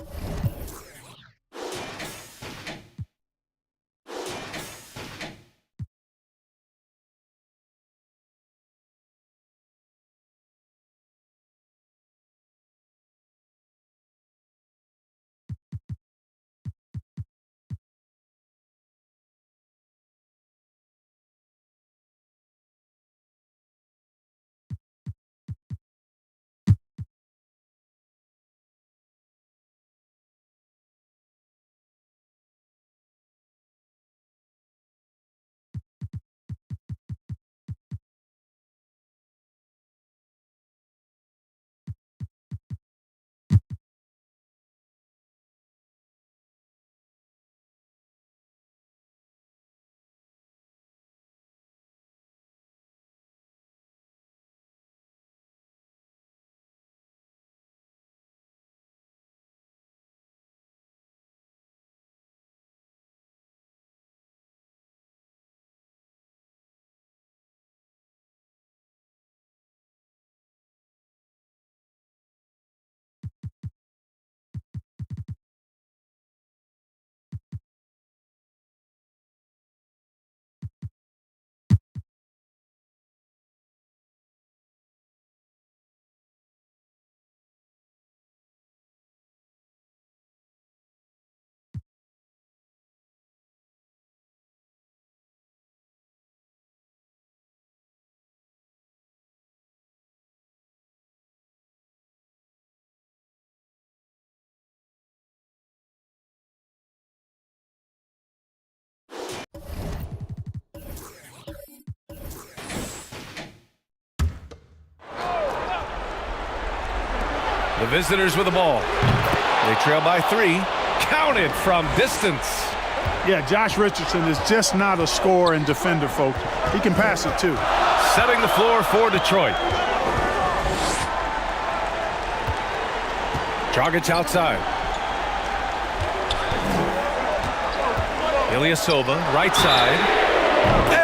The visitors with the ball. They trail by 3. Counted from distance. Yeah, Josh Richardson is just not a scorer and defender, folks. He can pass it, too. Setting the floor for Detroit. Dragic outside. Ilyasova, right side.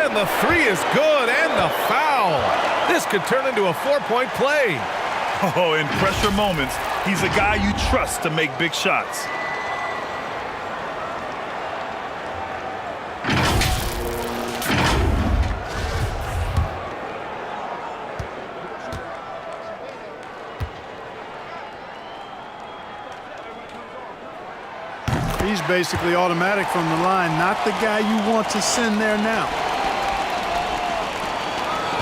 And the 3 is good, and the foul. This could turn into a 4-point play. Oh, in pressure moments, he's a guy you trust to make big shots. He's basically automatic from the line, not the guy you want to send there now.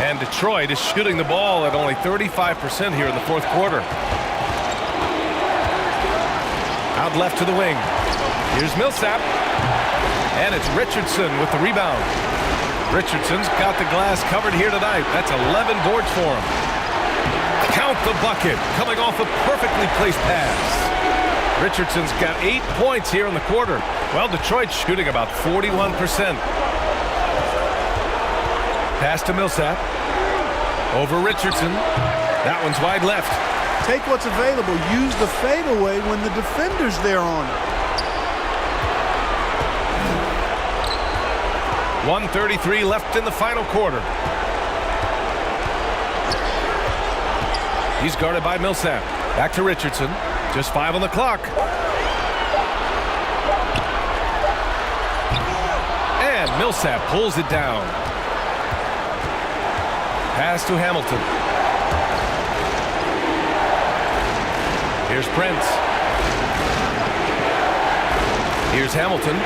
And Detroit is shooting the ball at only 35% here in the fourth quarter. Out left to the wing. Here's Millsap. And it's Richardson with the rebound. Richardson's got the glass covered here tonight. That's 11 boards for him. Count the bucket. Coming off a perfectly placed pass. Richardson's got 8 points here in the quarter. Well, Detroit's shooting about 41%. Pass to Millsap. Over Richardson. That one's wide left. Take what's available. Use the fadeaway when the defender's there on it. 1:33 left in the final quarter. He's guarded by Millsap. Back to Richardson. Just 5 on the clock. And Millsap pulls it down. Pass to Hamilton. Here's Prince. Here's Hamilton.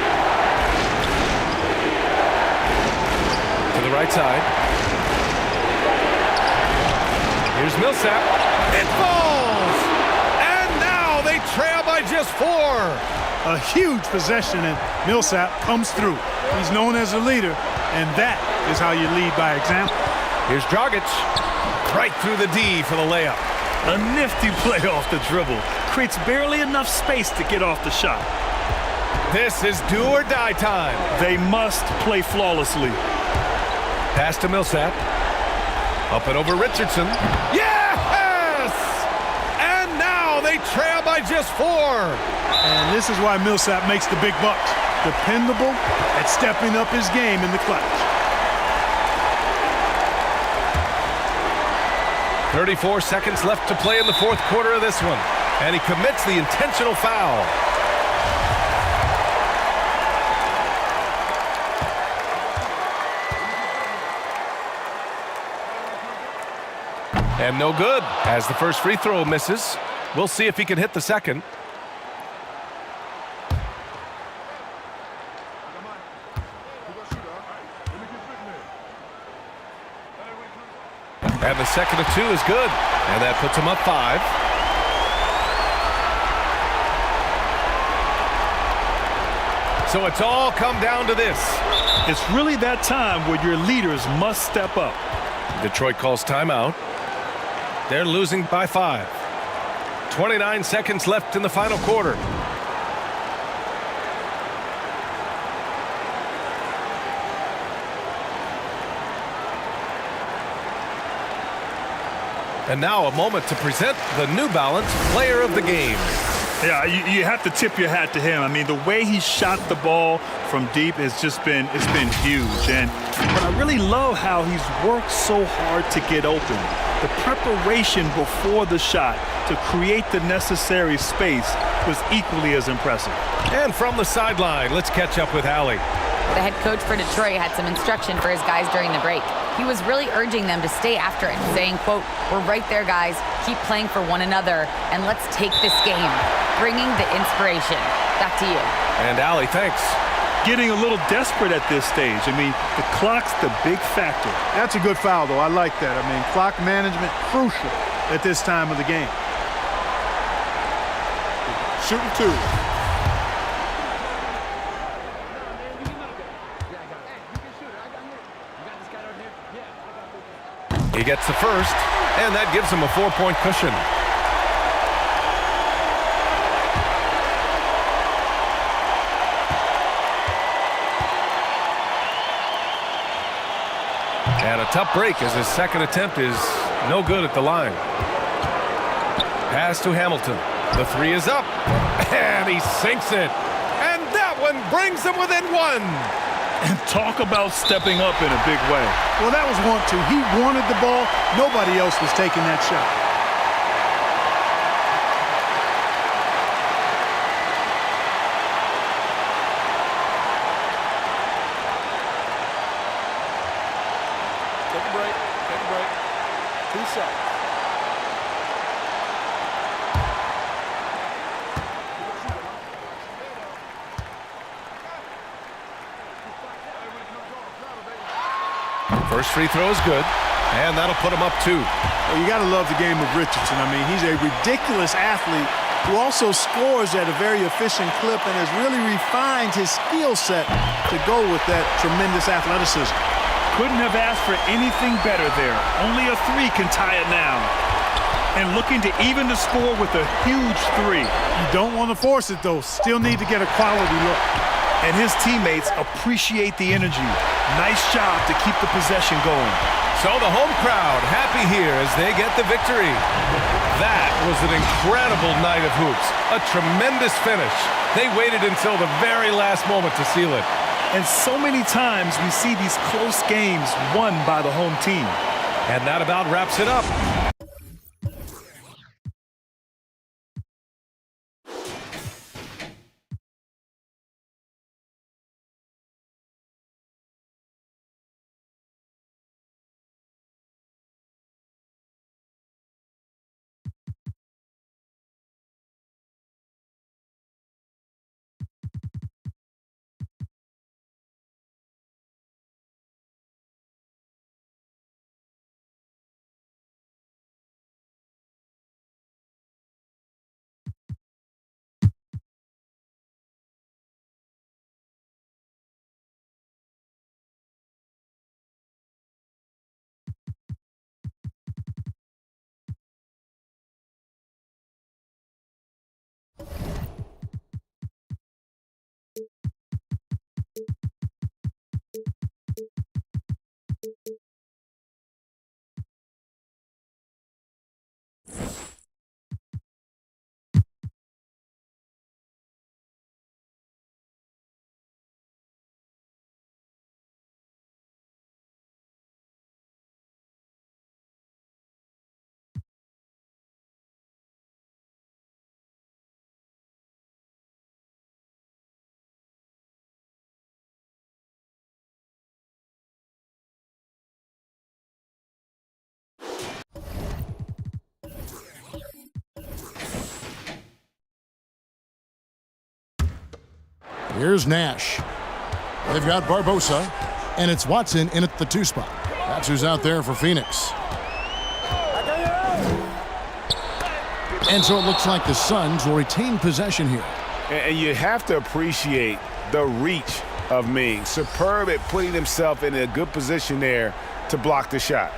To the right side. Here's Millsap. It falls! And now they trail by just 4. A huge possession, and Millsap comes through. He's known as a leader, and that is how you lead by example. Here's Dragic. Right through the D for the layup. A nifty play off the dribble. Creates barely enough space to get off the shot. This is do or die time. They must play flawlessly. Pass to Millsap. Up and over Richardson. Yes! And now they trail by just 4. And this is why Millsap makes the big bucks. Dependable at stepping up his game in the clutch. 34 seconds left to play in the fourth quarter of this one. And he commits the intentional foul. And no good, as the first free throw misses. We'll see if he can hit the second. And the second of 2 is good. And that puts him up 5. So it's all come down to this. It's really that time where your leaders must step up. Detroit calls timeout. They're losing by 5. 29 seconds left in the final quarter. And now a moment to present the New Balance Player of the Game. Yeah, you have to tip your hat to him. I mean, the way he shot the ball from deep has just been, it's been huge. But I really love how he's worked so hard to get open. The preparation before the shot to create the necessary space was equally as impressive. And from the sideline, let's catch up with Allie. The head coach for Detroit had some instruction for his guys during the break. He was really urging them to stay after it, saying, quote, "We're right there, guys. Keep playing for one another, and let's take this game." Bringing the inspiration. Back to you. And Allie, thanks. Getting a little desperate at this stage. I mean, the clock's the big factor. That's a good foul, though. I like that. I mean, clock management crucial at this time of the game. Shooting 2. He gets the first, and that gives him a 4-point cushion. And a tough break as his second attempt is no good at the line. Pass to Hamilton. The 3 is up, and he sinks it. And that one brings him within 1. And talk about stepping up in a big way. Well, that was want to. He wanted the ball. Nobody else was taking that shot. Take a break. Take a break. 2 seconds. First free throw is good, and that'll put him up 2. Well, you got to love the game of Richardson. I mean, he's a ridiculous athlete who also scores at a very efficient clip and has really refined his skill set to go with that tremendous athleticism. Couldn't have asked for anything better there. Only a 3 can tie it now. And looking to even the score with a huge 3. You don't want to force it, though. Still need to get a quality look. And his teammates appreciate the energy. Nice job to keep the possession going. So the home crowd happy here as they get the victory. That was an incredible night of hoops. A tremendous finish. They waited until the very last moment to seal it. And so many times we see these close games won by the home team. And that about wraps it up. Here's Nash. They've got Barbosa, and it's Watson in at the 2 spot. That's who's out there for Phoenix. And so it looks like the Suns will retain possession here. And you have to appreciate the reach of Ming. Superb at putting himself in a good position there to block the shot.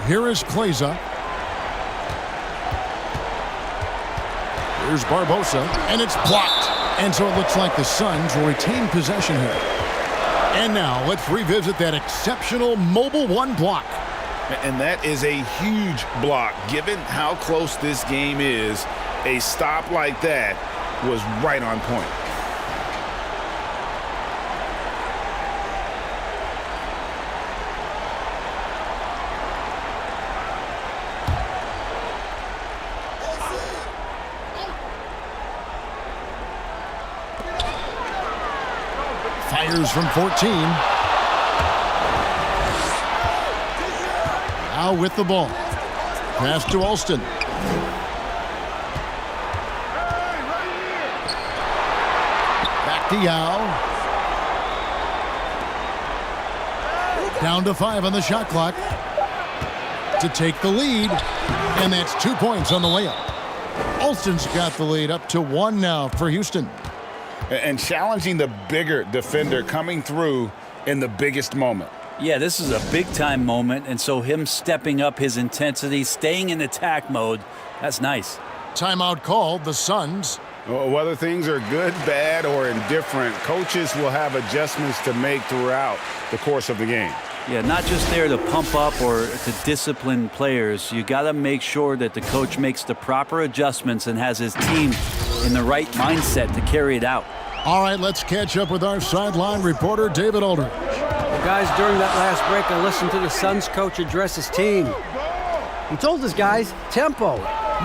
Here is Kleza. Here's Barbosa, and it's blocked. And so it looks like the Suns will retain possession here. And now let's revisit that exceptional mobile 1 block. And that is a huge block. Given how close this game is, a stop like that was right on point. Fires from 14. Now with the ball. Pass to Alston. Back to Yao. Down to 5 on the shot clock to take the lead. And that's 2 points on the layup. Alston's got the lead up to 1 now for Houston. And challenging the bigger defender coming through in the biggest moment. Yeah, this is a big-time moment, and so him stepping up his intensity, staying in attack mode, that's nice. Timeout called, the Suns. Whether things are good, bad, or indifferent, coaches will have adjustments to make throughout the course of the game. Yeah, not just there to pump up or to discipline players. You got to make sure that the coach makes the proper adjustments and has his team in the right mindset to carry it out. All right, let's catch up with our sideline reporter, David Aldridge. Guys, during that last break, I listened to the Suns coach address his team. He told his guys, tempo,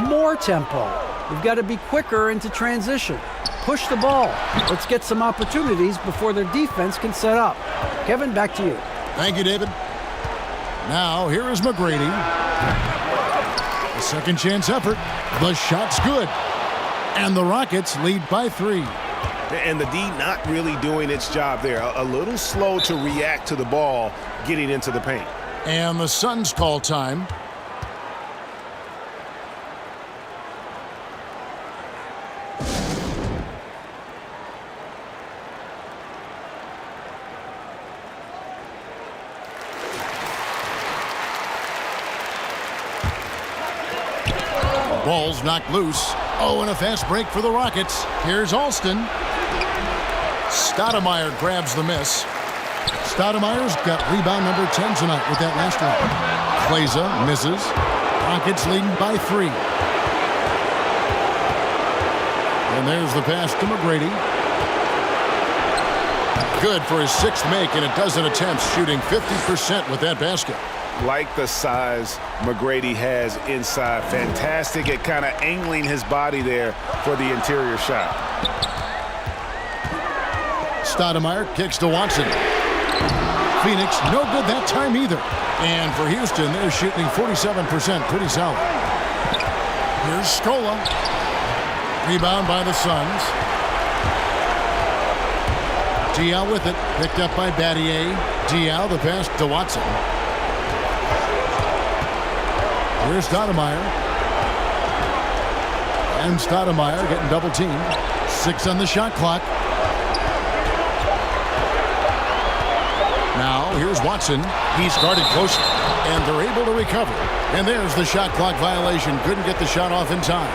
more tempo. We've got to be quicker into transition. Push the ball. Let's get some opportunities before their defense can set up. Kevin, back to you. Thank you, David. Now, here is McGrady. A second chance effort. The shot's good. And the Rockets lead by 3. And the D not really doing its job there. A little slow to react to the ball getting into the paint. And the Suns call time. Ball's knocked loose. Oh, and a fast break for the Rockets. Here's Alston. Stoudemire grabs the miss. Stoudemire's got rebound number 10 tonight with that last one. Kleza misses. Rockets leading by 3. And there's the pass to McGrady. Good for his 6th make and a dozen attempts, shooting 50% with that basket. Like the size McGrady has inside. Fantastic at kind of angling his body there for the interior shot. Stoudemire kicks to Watson. Phoenix, no good that time either. And for Houston, they're shooting 47%, pretty solid. Here's Scola. Rebound by the Suns. Diaw with it, picked up by Battier. Diaw, the pass to Watson. Here's Stoudemire. And Stoudemire getting double teamed. 6 on the shot clock. Now, here's Watson. He's guarded closely, and they're able to recover. And there's the shot clock violation. Couldn't get the shot off in time.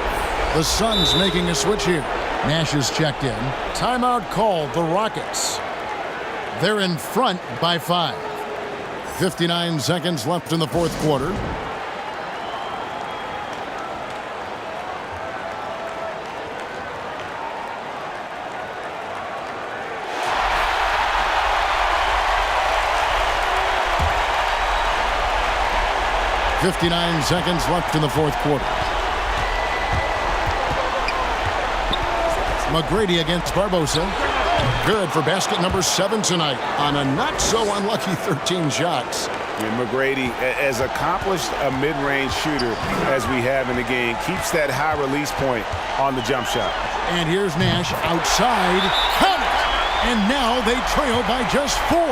The Suns making a switch here. Nash is checked in. Timeout called, the Rockets. They're in front by 5. 59 seconds left in the 4th quarter. .59 seconds left in the 4th quarter. McGrady against Barbosa. Good for basket number 7 tonight on a not-so-unlucky 13 shots. And McGrady, as accomplished a mid-range shooter as we have in the game, keeps that high release point on the jump shot. And here's Nash outside. Count it! And now they trail by just 4.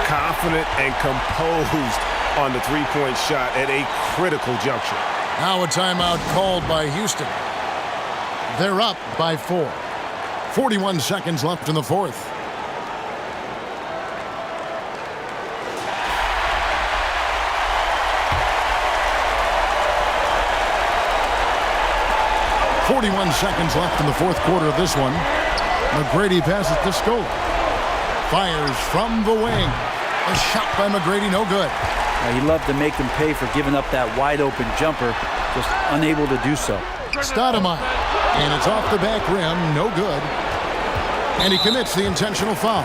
Confident and composed on the three-point shot at a critical juncture. Now a timeout called by Houston. They're up by 4. 41 seconds left in the fourth. Seconds left in the fourth quarter of this one. McGrady passes to Scola. Fires from the wing. A shot by McGrady, no good. He loved to make them pay for giving up that wide-open jumper, just unable to do so. Stoudemire, and it's off the back rim, no good. And he commits the intentional foul.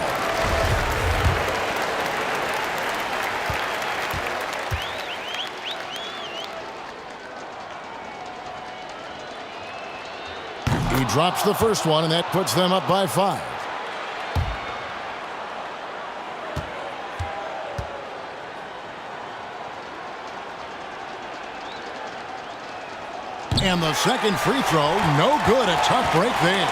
He drops the first one, and that puts them up by 5. And the second free throw, no good. A tough break there.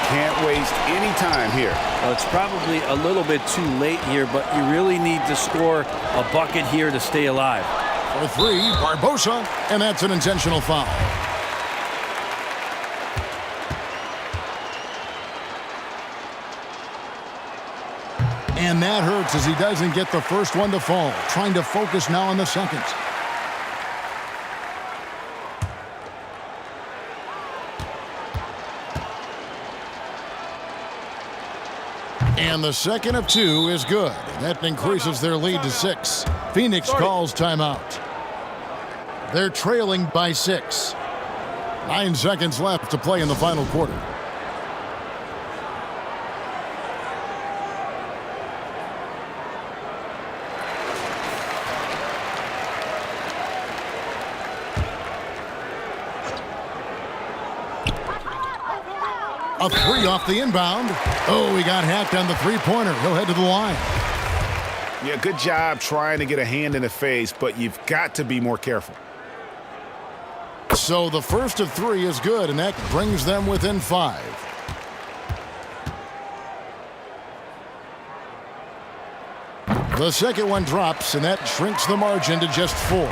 Can't waste any time here. Well, it's probably a little bit too late here, but you really need to score a bucket here to stay alive. For 3, Barbosa, and that's an intentional foul. And that hurts as he doesn't get the first one to fall. Trying to focus now on the second. And the second of 2 is good. That increases their lead to 6. Phoenix calls timeout. They're trailing by 6. 9 seconds left to play in the final quarter. A 3 off the inbound. Oh, he got hacked on the three-pointer. He'll head to the line. Yeah, good job trying to get a hand in the face, but you've got to be more careful. So the first of 3 is good, and that brings them within 5. The second one drops, and that shrinks the margin to just 4.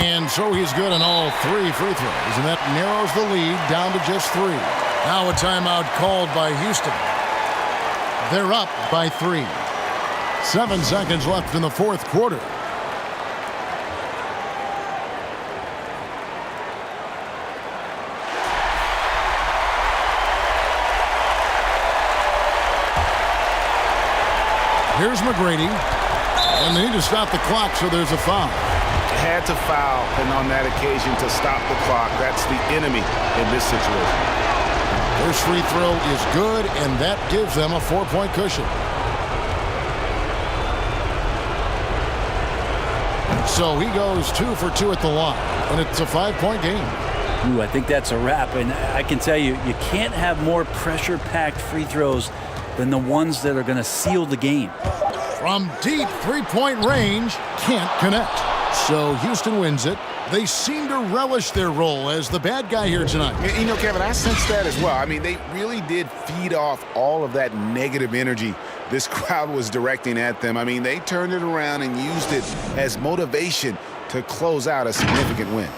And so he's good on all 3 free throws, and that narrows the lead down to just 3. Now a timeout called by Houston. They're up by 3. 7 seconds left in the fourth quarter. Here's McGrady, and they need to stop the clock, so there's a foul. Had to foul, and on that occasion to stop the clock. That's the enemy in this situation. First free throw is good, and that gives them a 4-point cushion. So he goes 2 for 2 at the line, and it's a 5-point game. Ooh, I think that's a wrap, and I can tell you, you can't have more pressure-packed free throws than the ones that are going to seal the game. From deep 3-point range, can't connect. So Houston wins it. They seem to relish their role as the bad guy here tonight. You know, Kevin, I sense that as well. I mean, they really did feed off all of that negative energy this crowd was directing at them. I mean, they turned it around and used it as motivation to close out a significant win.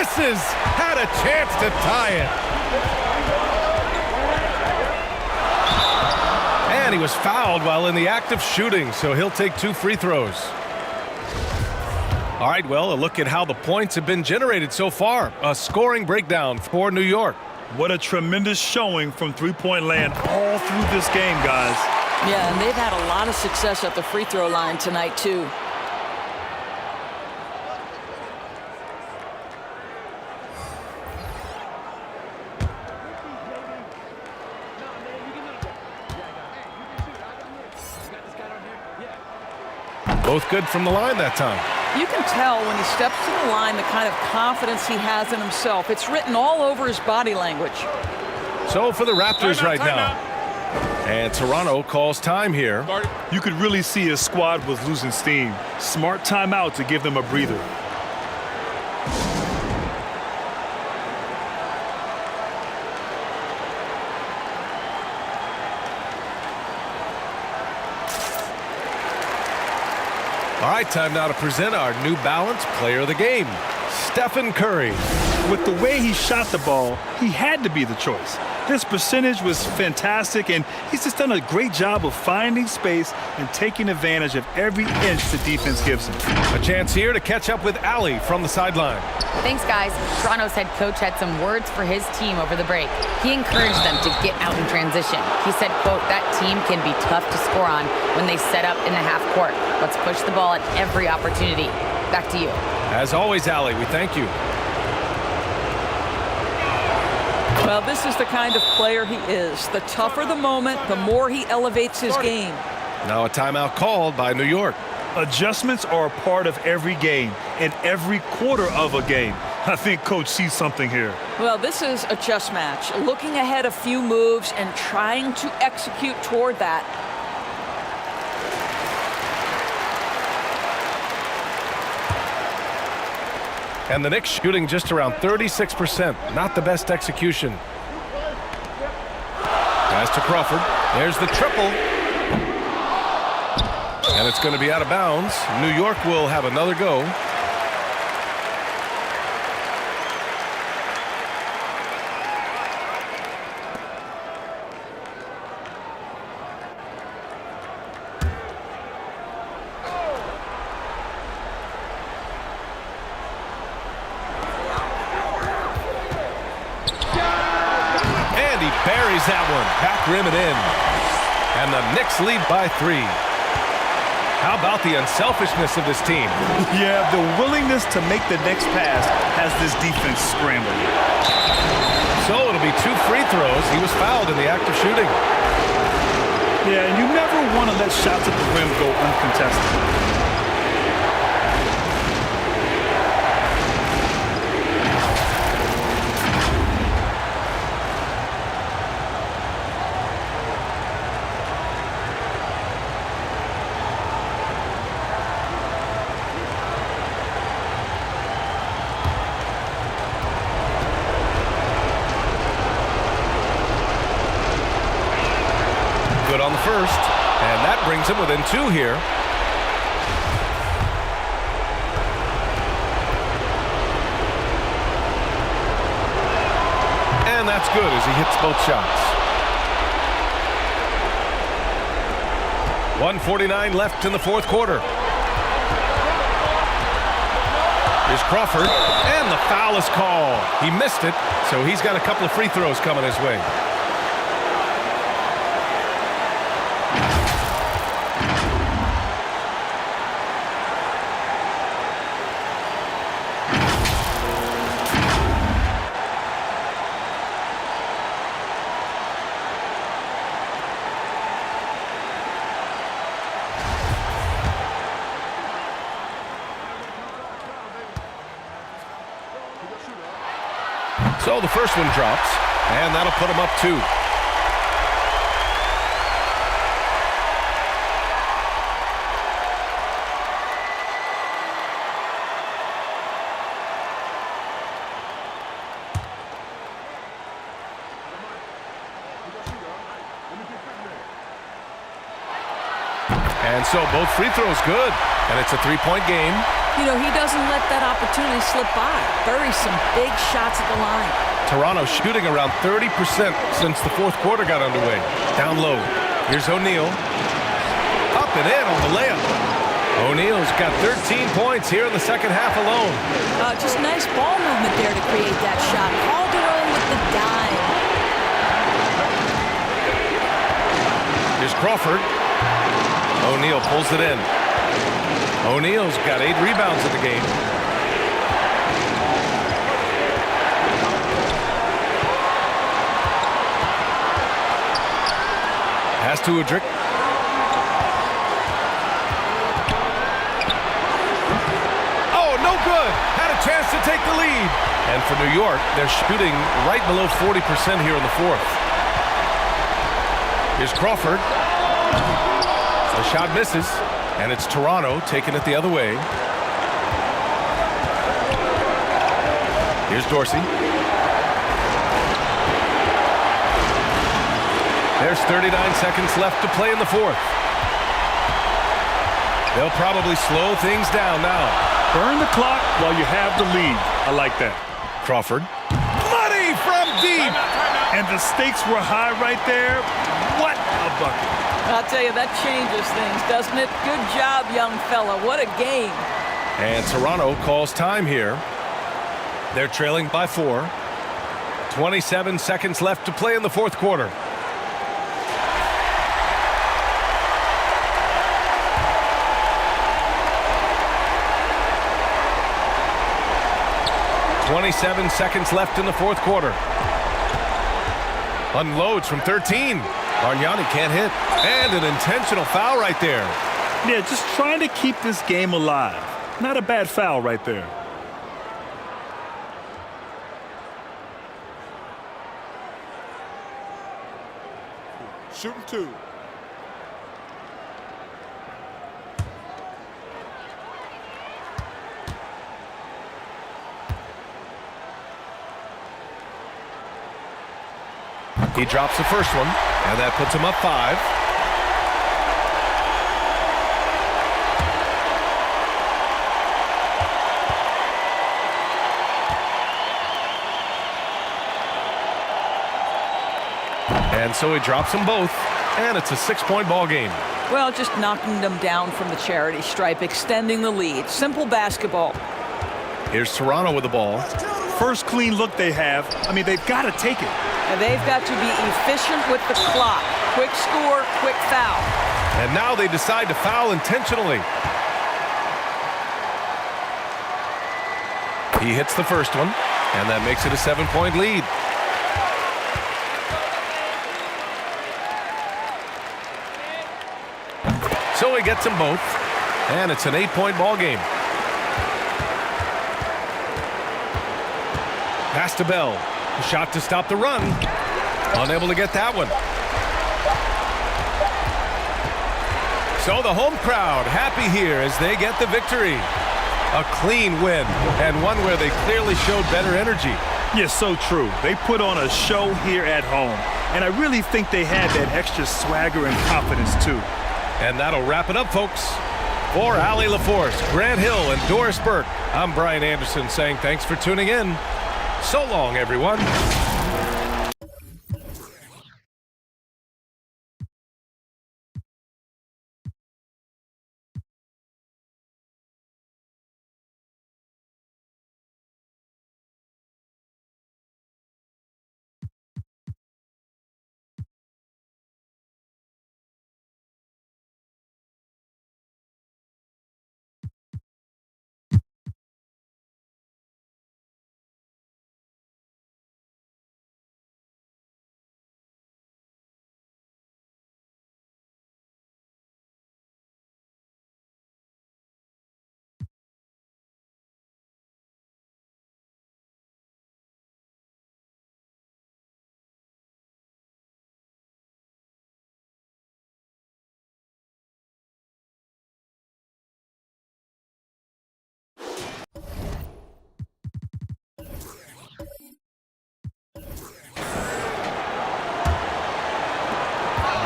misses. Had a chance to tie it. And he was fouled while in the act of shooting, so he'll take 2 free throws. All right, well, a look at how the points have been generated so far. A scoring breakdown for New York. What a tremendous showing from three-point land all through this game, guys. Yeah, and they've had a lot of success at the free throw line tonight, too. Both good from the line that time. You can tell when he steps to the line the kind of confidence he has in himself. It's written all over his body language. So for the Raptors right now. And Toronto calls time here. You could really see his squad was losing steam. Smart timeout to give them a breather. All right, time now to present our New Balance Player of the Game, Stephen Curry. With the way he shot the ball, he had to be the choice. His percentage was fantastic, and he's just done a great job of finding space and taking advantage of every inch the defense gives him. A chance here to catch up with Allie from the sideline. Thanks, guys. Toronto's head coach had some words for his team over the break. He encouraged them to get out in transition. He said, quote, that team can be tough to score on when they set up in the half court. Let's push the ball at every opportunity. Back to you. As always, Allie, we thank you. Well, this is the kind of player he is. The tougher the moment, the more he elevates his game. Now a timeout called by New York. Adjustments are a part of every game and every quarter of a game. I think Coach sees something here. Well, this is a chess match. Looking ahead a few moves and trying to execute toward that. And the Knicks shooting just around 36%. Not the best execution. Pass to Crawford. There's the triple. And it's going to be out of bounds. New York will have another go. Buries that one. Back rim and in. And the Knicks lead by 3. How about the unselfishness of this team? Yeah, the willingness to make the next pass has this defense scrambling. So it'll be 2 free throws. He was fouled in the act of shooting. Yeah, and you never want to let shots at the rim go uncontested. Good on the first, and that brings him within 2 here. And that's good as he hits both shots. 1:49 left in the fourth quarter. Here's Crawford, and the foul is called. He missed it, so he's got a couple of free throws coming his way. So the first one drops, and that'll put him up 2. And And so both free throws good. And it's a three-point game. You know, he doesn't let that opportunity slip by. Buries some big shots at the line. Toronto shooting around 30% since the fourth quarter got underway. Down low. Here's O'Neal. Up and in on the layup. O'Neal's got 13 points here in the second half alone. Just nice ball movement there to create that shot. Calderon with the dime. Here's Crawford. O'Neal pulls it in. O'Neal's got 8 rebounds in the game. Pass to Udrih. Oh, no good. Had a chance to take the lead. And for New York, they're shooting right below 40% here in the fourth. Here's Crawford. The shot misses. And it's Toronto taking it the other way. Here's Dorsey. There's 39 seconds left to play in the fourth. They'll probably slow things down now. Burn the clock while you have the lead. I like that. Crawford. Money from deep. And the stakes were high right there. What a bucket. I'll tell you, that changes things, doesn't it? Good job, young fella. What a game. And Toronto calls time here. They're trailing by 4. 27 seconds left to play in the fourth quarter. .27 seconds left in the fourth quarter. Unloads from 13. Bargnani can't hit. And an intentional foul right there. Yeah, just trying to keep this game alive. Not a bad foul right there. Shooting 2. He drops the first one, and that puts him up 5. And so he drops them both, and it's a 6-point ball game. Well, just knocking them down from the charity stripe, extending the lead. Simple basketball. Here's Toronto with the ball. First clean look they have. I mean, they've got to take it. And they've got to be efficient with the clock. Quick score, quick foul. And now they decide to foul intentionally. He hits the first one, and that makes it a 7-point lead. So he gets them both, and it's an 8-point ball game. Pass to Bell. A shot to stop the run. Unable to get that one. So the home crowd happy here as they get the victory. A clean win, and one where they clearly showed better energy. Yes, so true. They put on a show here at home, and I really think they had that extra swagger and confidence too. And that'll wrap it up, folks. For Allie LaForce, Grant Hill, and Doris Burke, I'm Brian Anderson saying thanks for tuning in. So long, everyone.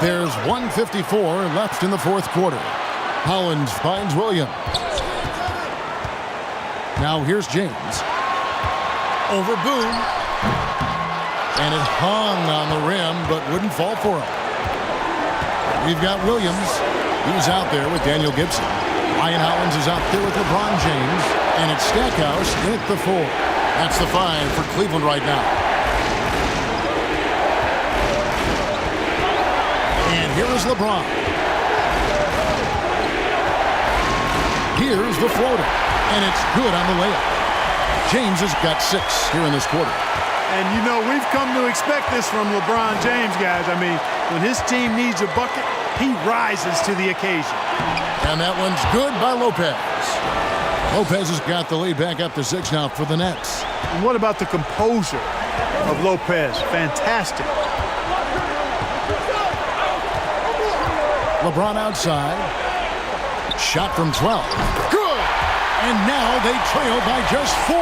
There's 1:54 left in the fourth quarter. Hollins finds Williams. Now here's James. Over Boone. And it hung on the rim, but wouldn't fall for him. We've got Williams. He's out there with Daniel Gibson. Ryan Hollins is out there with LeBron James. And it's Stackhouse in at the 4. That's the 5 for Cleveland right now. And here is LeBron. Here's the floater. And it's good on the layup. James has got 6 here in this quarter. And, you know, we've come to expect this from LeBron James, guys. I mean, when his team needs a bucket, he rises to the occasion. And that one's good by Lopez. Lopez has got the lead back up to 6 now for the Nets. And what about the composure of Lopez? Fantastic. LeBron outside. Shot from 12. Good! And now they trail by just 4.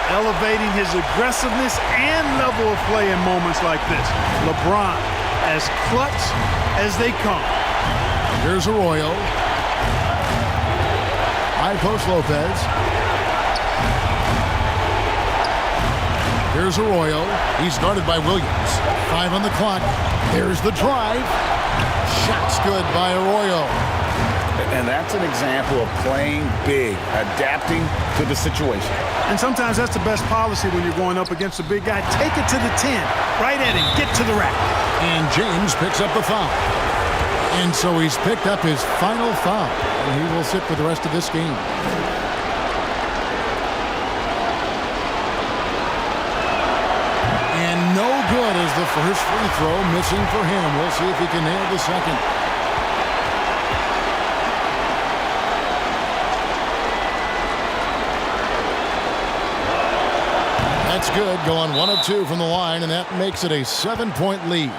Elevating his aggressiveness and level of play in moments like this. LeBron, as clutch as they come. Here's Arroyo. High post Lopez. Here's Arroyo. He's guarded by Williams. 5 on the clock. There's the drive. Shot's good by Arroyo. And that's an example of playing big, adapting to the situation. And sometimes that's the best policy when you're going up against a big guy. Take it to the 10. Right at him. Get to the rack. And James picks up the foul. And so he's picked up his final foul. And he will sit for the rest of this game. And no good as the first free throw missing for him. We'll see if he can nail the second. That's good, going 1 of 2 from the line, and that makes it a 7-point lead.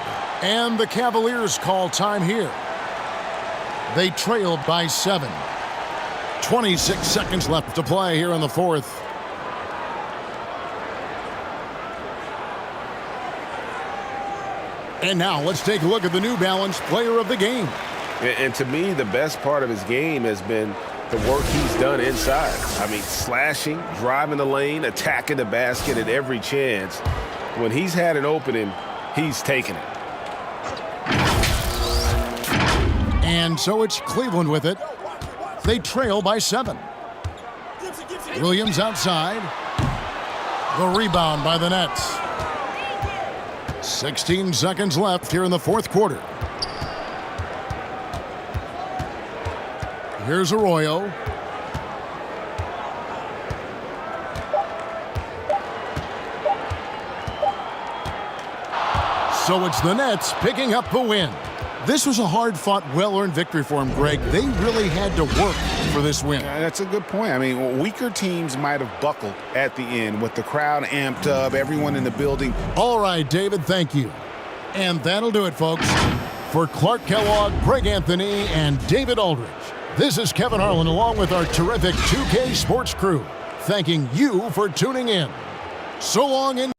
And the Cavaliers call time here. They trail by 7. 26 seconds left to play here in the 4th. And now let's take a look at the New Balance player of the game. And to me, the best part of his game has been the work he's done inside. I mean, slashing, driving the lane, attacking the basket at every chance. When he's had an opening, he's taken it. And so it's Cleveland with it. They trail by 7. Williams outside. The rebound by the Nets. 16 seconds left here in the 4th quarter. Here's Arroyo. So it's the Nets picking up the win. This was a hard-fought, well-earned victory for them, Greg. They really had to work for this win. That's a good point. I mean, weaker teams might have buckled at the end with the crowd amped up, everyone in the building. All right, David, thank you. And that'll do it, folks. For Clark Kellogg, Greg Anthony, and David Aldridge, this is Kevin Harlan along with our terrific 2K Sports crew, thanking you for tuning in. So long and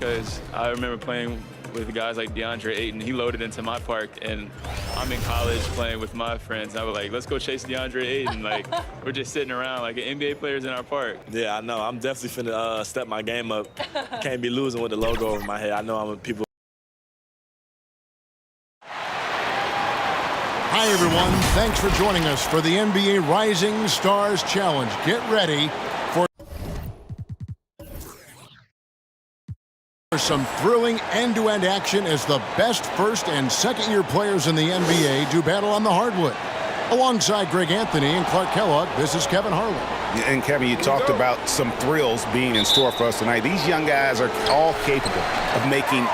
because I remember playing with guys like DeAndre Ayton. He loaded into my park, and I'm in college playing with my friends. I was like, let's go chase DeAndre Ayton. Like, we're just sitting around like NBA players in our park. Yeah, I know. I'm definitely finna step my game up. Can't be losing with the logo over my head. I know I'm a people. Hi, everyone. Thanks for joining us for the NBA Rising Stars Challenge. Get ready for some thrilling end-to-end action as the best first and second-year players in the NBA do battle on the hardwood. Alongside Greg Anthony and Clark Kellogg, this is Kevin Harlan. And Kevin, you talked about some thrills being in store for us tonight. These young guys are all capable of making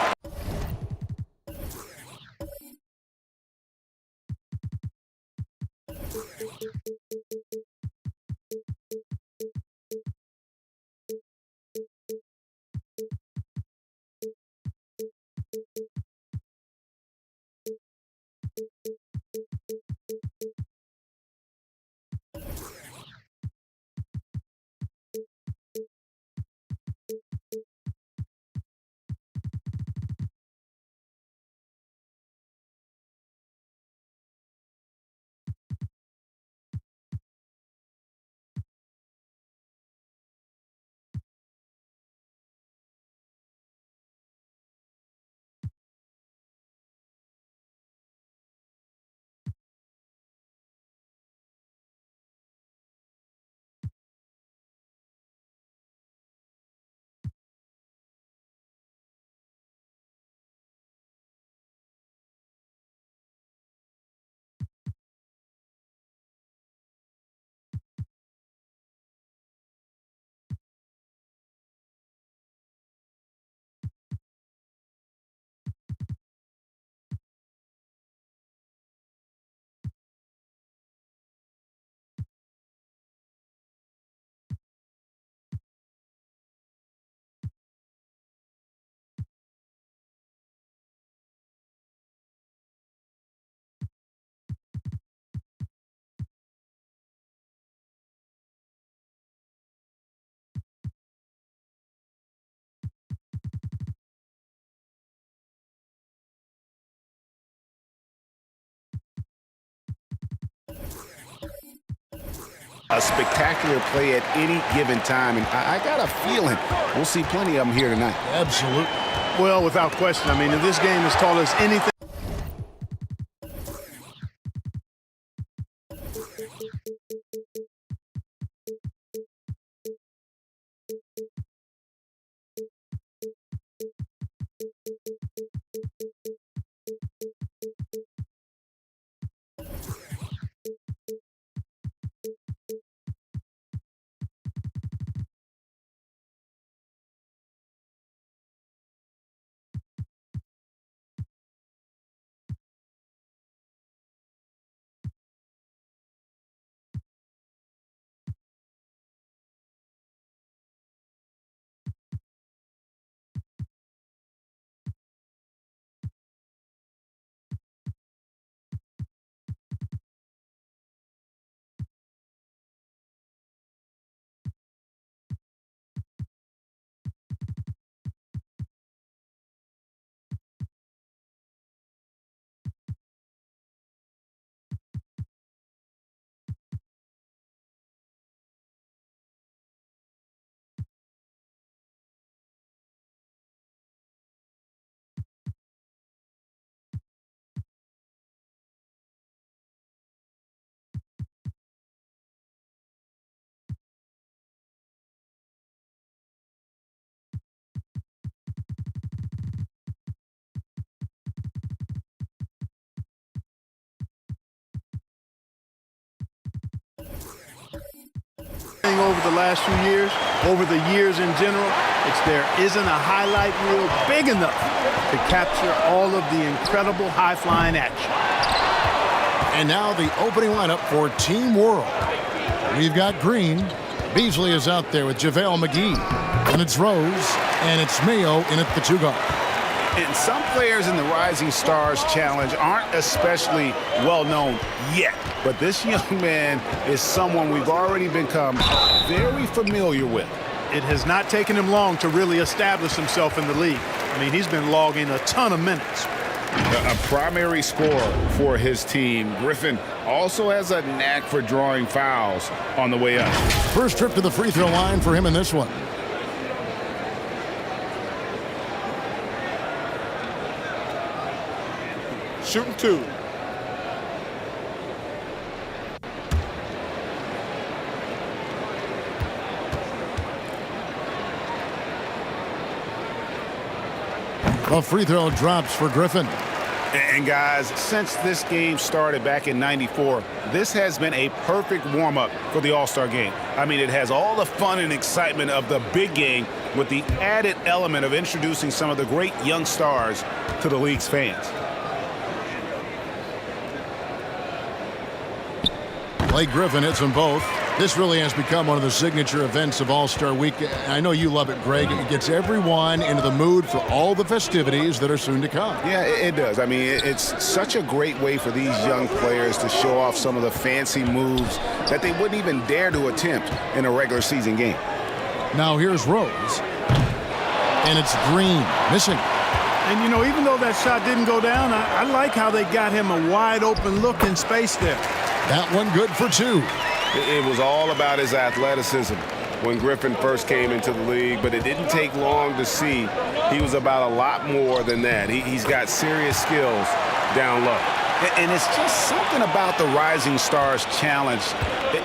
a spectacular play at any given time, and I got a feeling we'll see plenty of them here tonight. Absolutely. Well, without question. I mean, if this game has taught us anything. Over the last few years, over the years in general, there isn't a highlight reel big enough to capture all of the incredible high-flying action. And now the opening lineup for Team World. We've got Green. Beasley is out there with JaVale McGee. And it's Rose, and it's Mayo in at the 2 guard. And some players in the Rising Stars Challenge aren't especially well-known yet. But this young man is someone we've already become very familiar with. it has not taken him long to really establish himself in the league. I mean, he's been logging a ton of minutes. A primary scorer for his team. Griffin also has a knack for drawing fouls on the way up. First trip to the free throw line for him in this one. Shooting 2. A free throw drops for Griffin. And guys, since this game started back in '94, this has been a perfect warm-up for the All-Star game. I mean, it has all the fun and excitement of the big game with the added element of introducing some of the great young stars to the league's fans. Blake Griffin hits them both. This really has become one of the signature events of All-Star Week. I know you love it, Greg. It gets everyone into the mood for all the festivities that are soon to come. Yeah, it does. I mean, it's such a great way for these young players to show off some of the fancy moves that they wouldn't even dare to attempt in a regular season game. Now here's Rose. And it's Green, missing. And, you know, even though that shot didn't go down, I like how they got him a wide-open look in space there. That one good for 2. It was all about his athleticism when Griffin first came into the league, but it didn't take long to see he was about a lot more than that. He's got serious skills down low. And it's just something about the Rising Stars Challenge.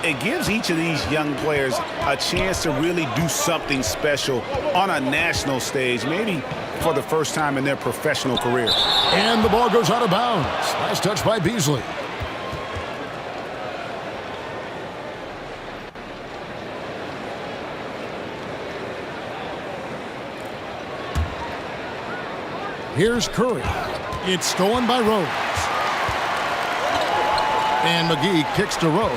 It gives each of these young players a chance to really do something special on a national stage, maybe for the first time in their professional career. And the ball goes out of bounds. Nice touch by Beasley. Here's Curry. It's stolen by Rose. And McGee kicks to Rose.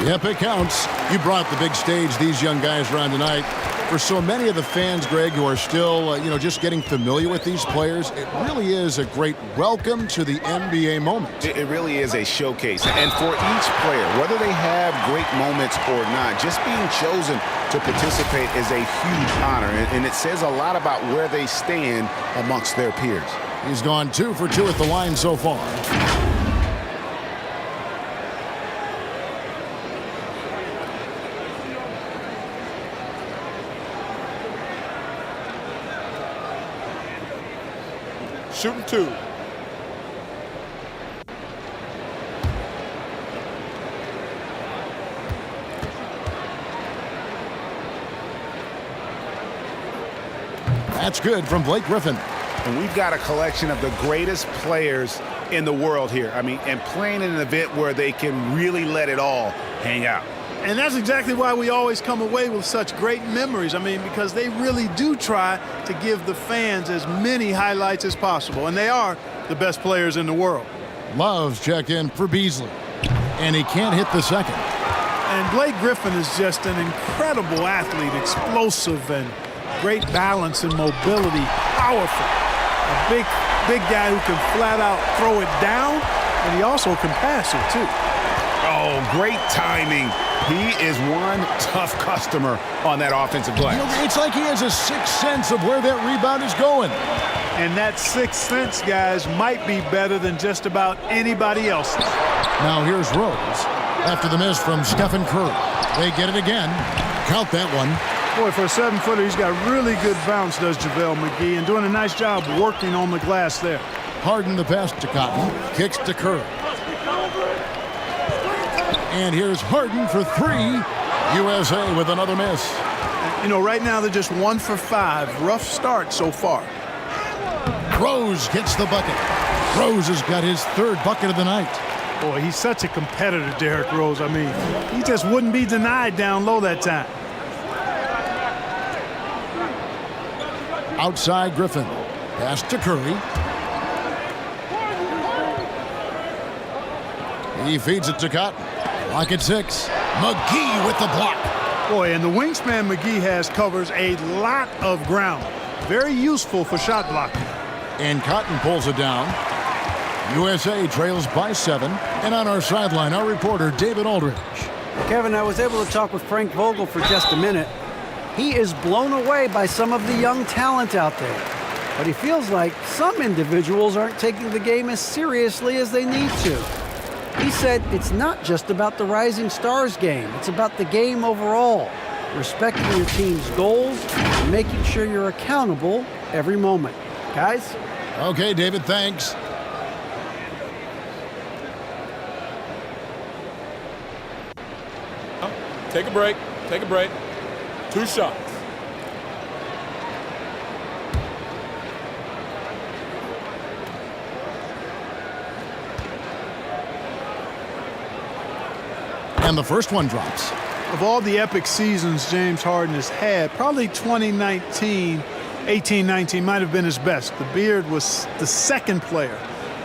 Yep, it counts. You brought the big stage these young guys around tonight. For so many of the fans, Greg, who are still, just getting familiar with these players, it really is a great welcome to the NBA moment. It really is a showcase. And for each player, whether they have great moments or not, just being chosen to participate is a huge honor. And it says a lot about where they stand amongst their peers. He's gone 2 for 2 at the line so far. Shooting 2. That's good from Blake Griffin. And we've got a collection of the greatest players in the world here. I mean, and playing in an event where they can really let it all hang out. And that's exactly why we always come away with such great memories. I mean, because they really do try to give the fans as many highlights as possible. And they are the best players in the world. Love's checked in for Beasley. And he can't hit the second. And Blake Griffin is just an incredible athlete, explosive and great balance and mobility, powerful. A big guy who can flat out throw it down, and he also can pass it too. Oh, great timing. He is one tough customer on that offensive glass. It's like he has a sixth sense of where that rebound is going. And that sixth sense, guys, might be better than just about anybody else's. Now here's Rose. After the miss from Stephen Curry. They get it again. Count that one. Boy, for a 7-footer, he's got really good bounce, does JaVale McGee, and doing a nice job working on the glass there. Harden the pass to Cotton. Kicks to Curry. And here's Harden for 3. USA with another miss. You know, right now they're just 1 for 5. Rough start so far. Rose gets the bucket. Rose has got his 3rd bucket of the night. Boy, he's such a competitor, Derrick Rose. I mean, he just wouldn't be denied down low that time. Outside Griffin. Pass to Curry. He feeds it to Cotton. Block at 6. McGee with the block. Boy, and the wingspan McGee has covers a lot of ground. Very useful for shot blocking. And Cotton pulls it down. USA trails by 7. And on our sideline, our reporter, David Aldridge. Kevin, I was able to talk with Frank Vogel for just a minute. He is blown away by some of the young talent out there. But he feels like some individuals aren't taking the game as seriously as they need to. He said it's not just about the Rising Stars game. It's about the game overall. Respecting your team's goals and making sure you're accountable every moment. Guys? Okay, David, thanks. Take a break. Take a break. 2 shots. And the first one drops. Of all the epic seasons James Harden has had, probably 2019, 18-19 might have been his best. The Beard was the second player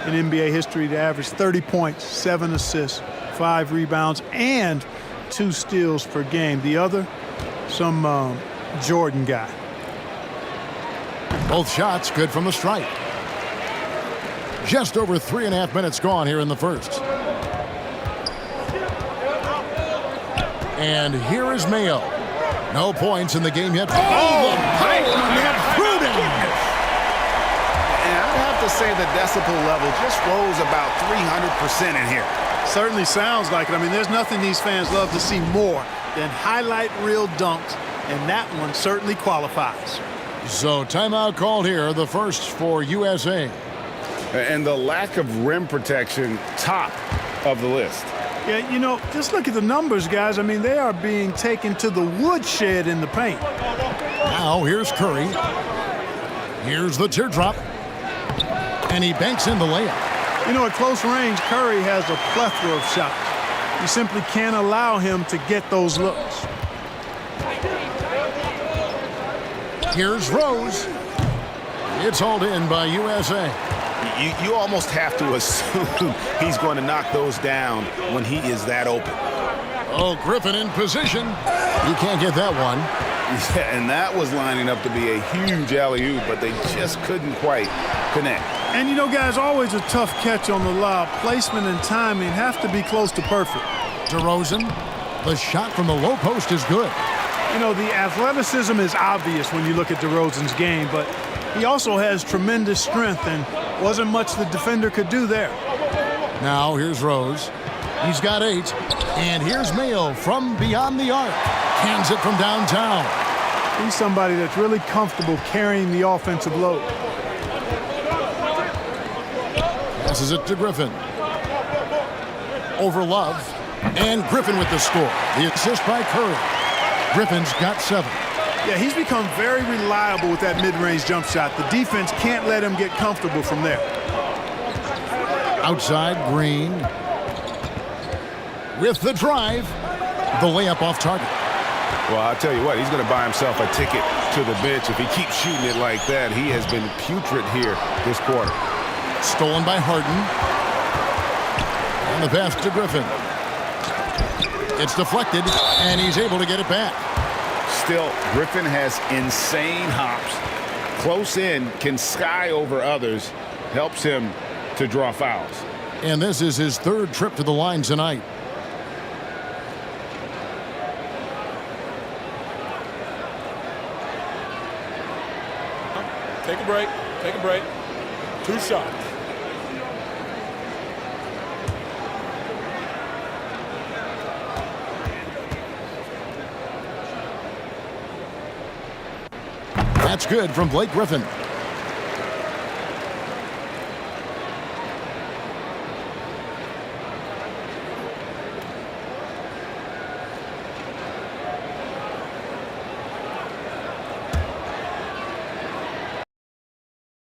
in NBA history to average 30 points, 7 assists, 5 rebounds, and 2 steals per game. The other, some Jordan guy. Both shots good from the stripe. Just over 3.5 minutes gone here in the first. And here is Mayo. No points in the game yet. Oh, the power on that Pruden! And I'd have to say the decibel level just rose about 300% in here. Certainly sounds like it. I mean, there's nothing these fans love to see more than highlight reel dunks, and that one certainly qualifies. So timeout called here, the first for USA. And the lack of rim protection, top of the list. Yeah, you know, just look at the numbers, guys. I mean, they are being taken to the woodshed in the paint. Now here's Curry. Here's the teardrop. And he banks in the layup. You know, at close range, Curry has a plethora of shots. You simply can't allow him to get those looks. Here's Rose. It's hauled in by USA. You almost have to assume he's going to knock those down when he is that open. Oh, Griffin in position. You can't get that one. Yeah, and that was lining up to be a huge alley-oop, but they just couldn't quite connect. And, you know, guys, always a tough catch on the lob. Placement and timing have to be close to perfect. DeRozan, the shot from the low post is good. You know, the athleticism is obvious when you look at DeRozan's game, but he also has tremendous strength, and wasn't much the defender could do there. Now here's Rose. He's got 8. And here's Mayo from beyond the arc. Hands it from downtown. He's somebody that's really comfortable carrying the offensive load. Passes it to Griffin. Over Love. And Griffin with the score. The assist by Curry. Griffin's got 7. Yeah, he's become very reliable with that mid-range jump shot. The defense can't let him get comfortable from there. Outside, Green. With the drive. The layup off target. Well, I'll tell you what, he's going to buy himself a ticket to the bench. If he keeps shooting it like that, he has been putrid here this quarter. Stolen by Harden. And the pass to Griffin. It's deflected, and he's able to get it back. Still, Griffin has insane hops. Close in, can sky over others, helps him to draw fouls. And this is his 3rd trip to the line tonight. Take a break. Take a break. 2 shots. That's good from Blake Griffin.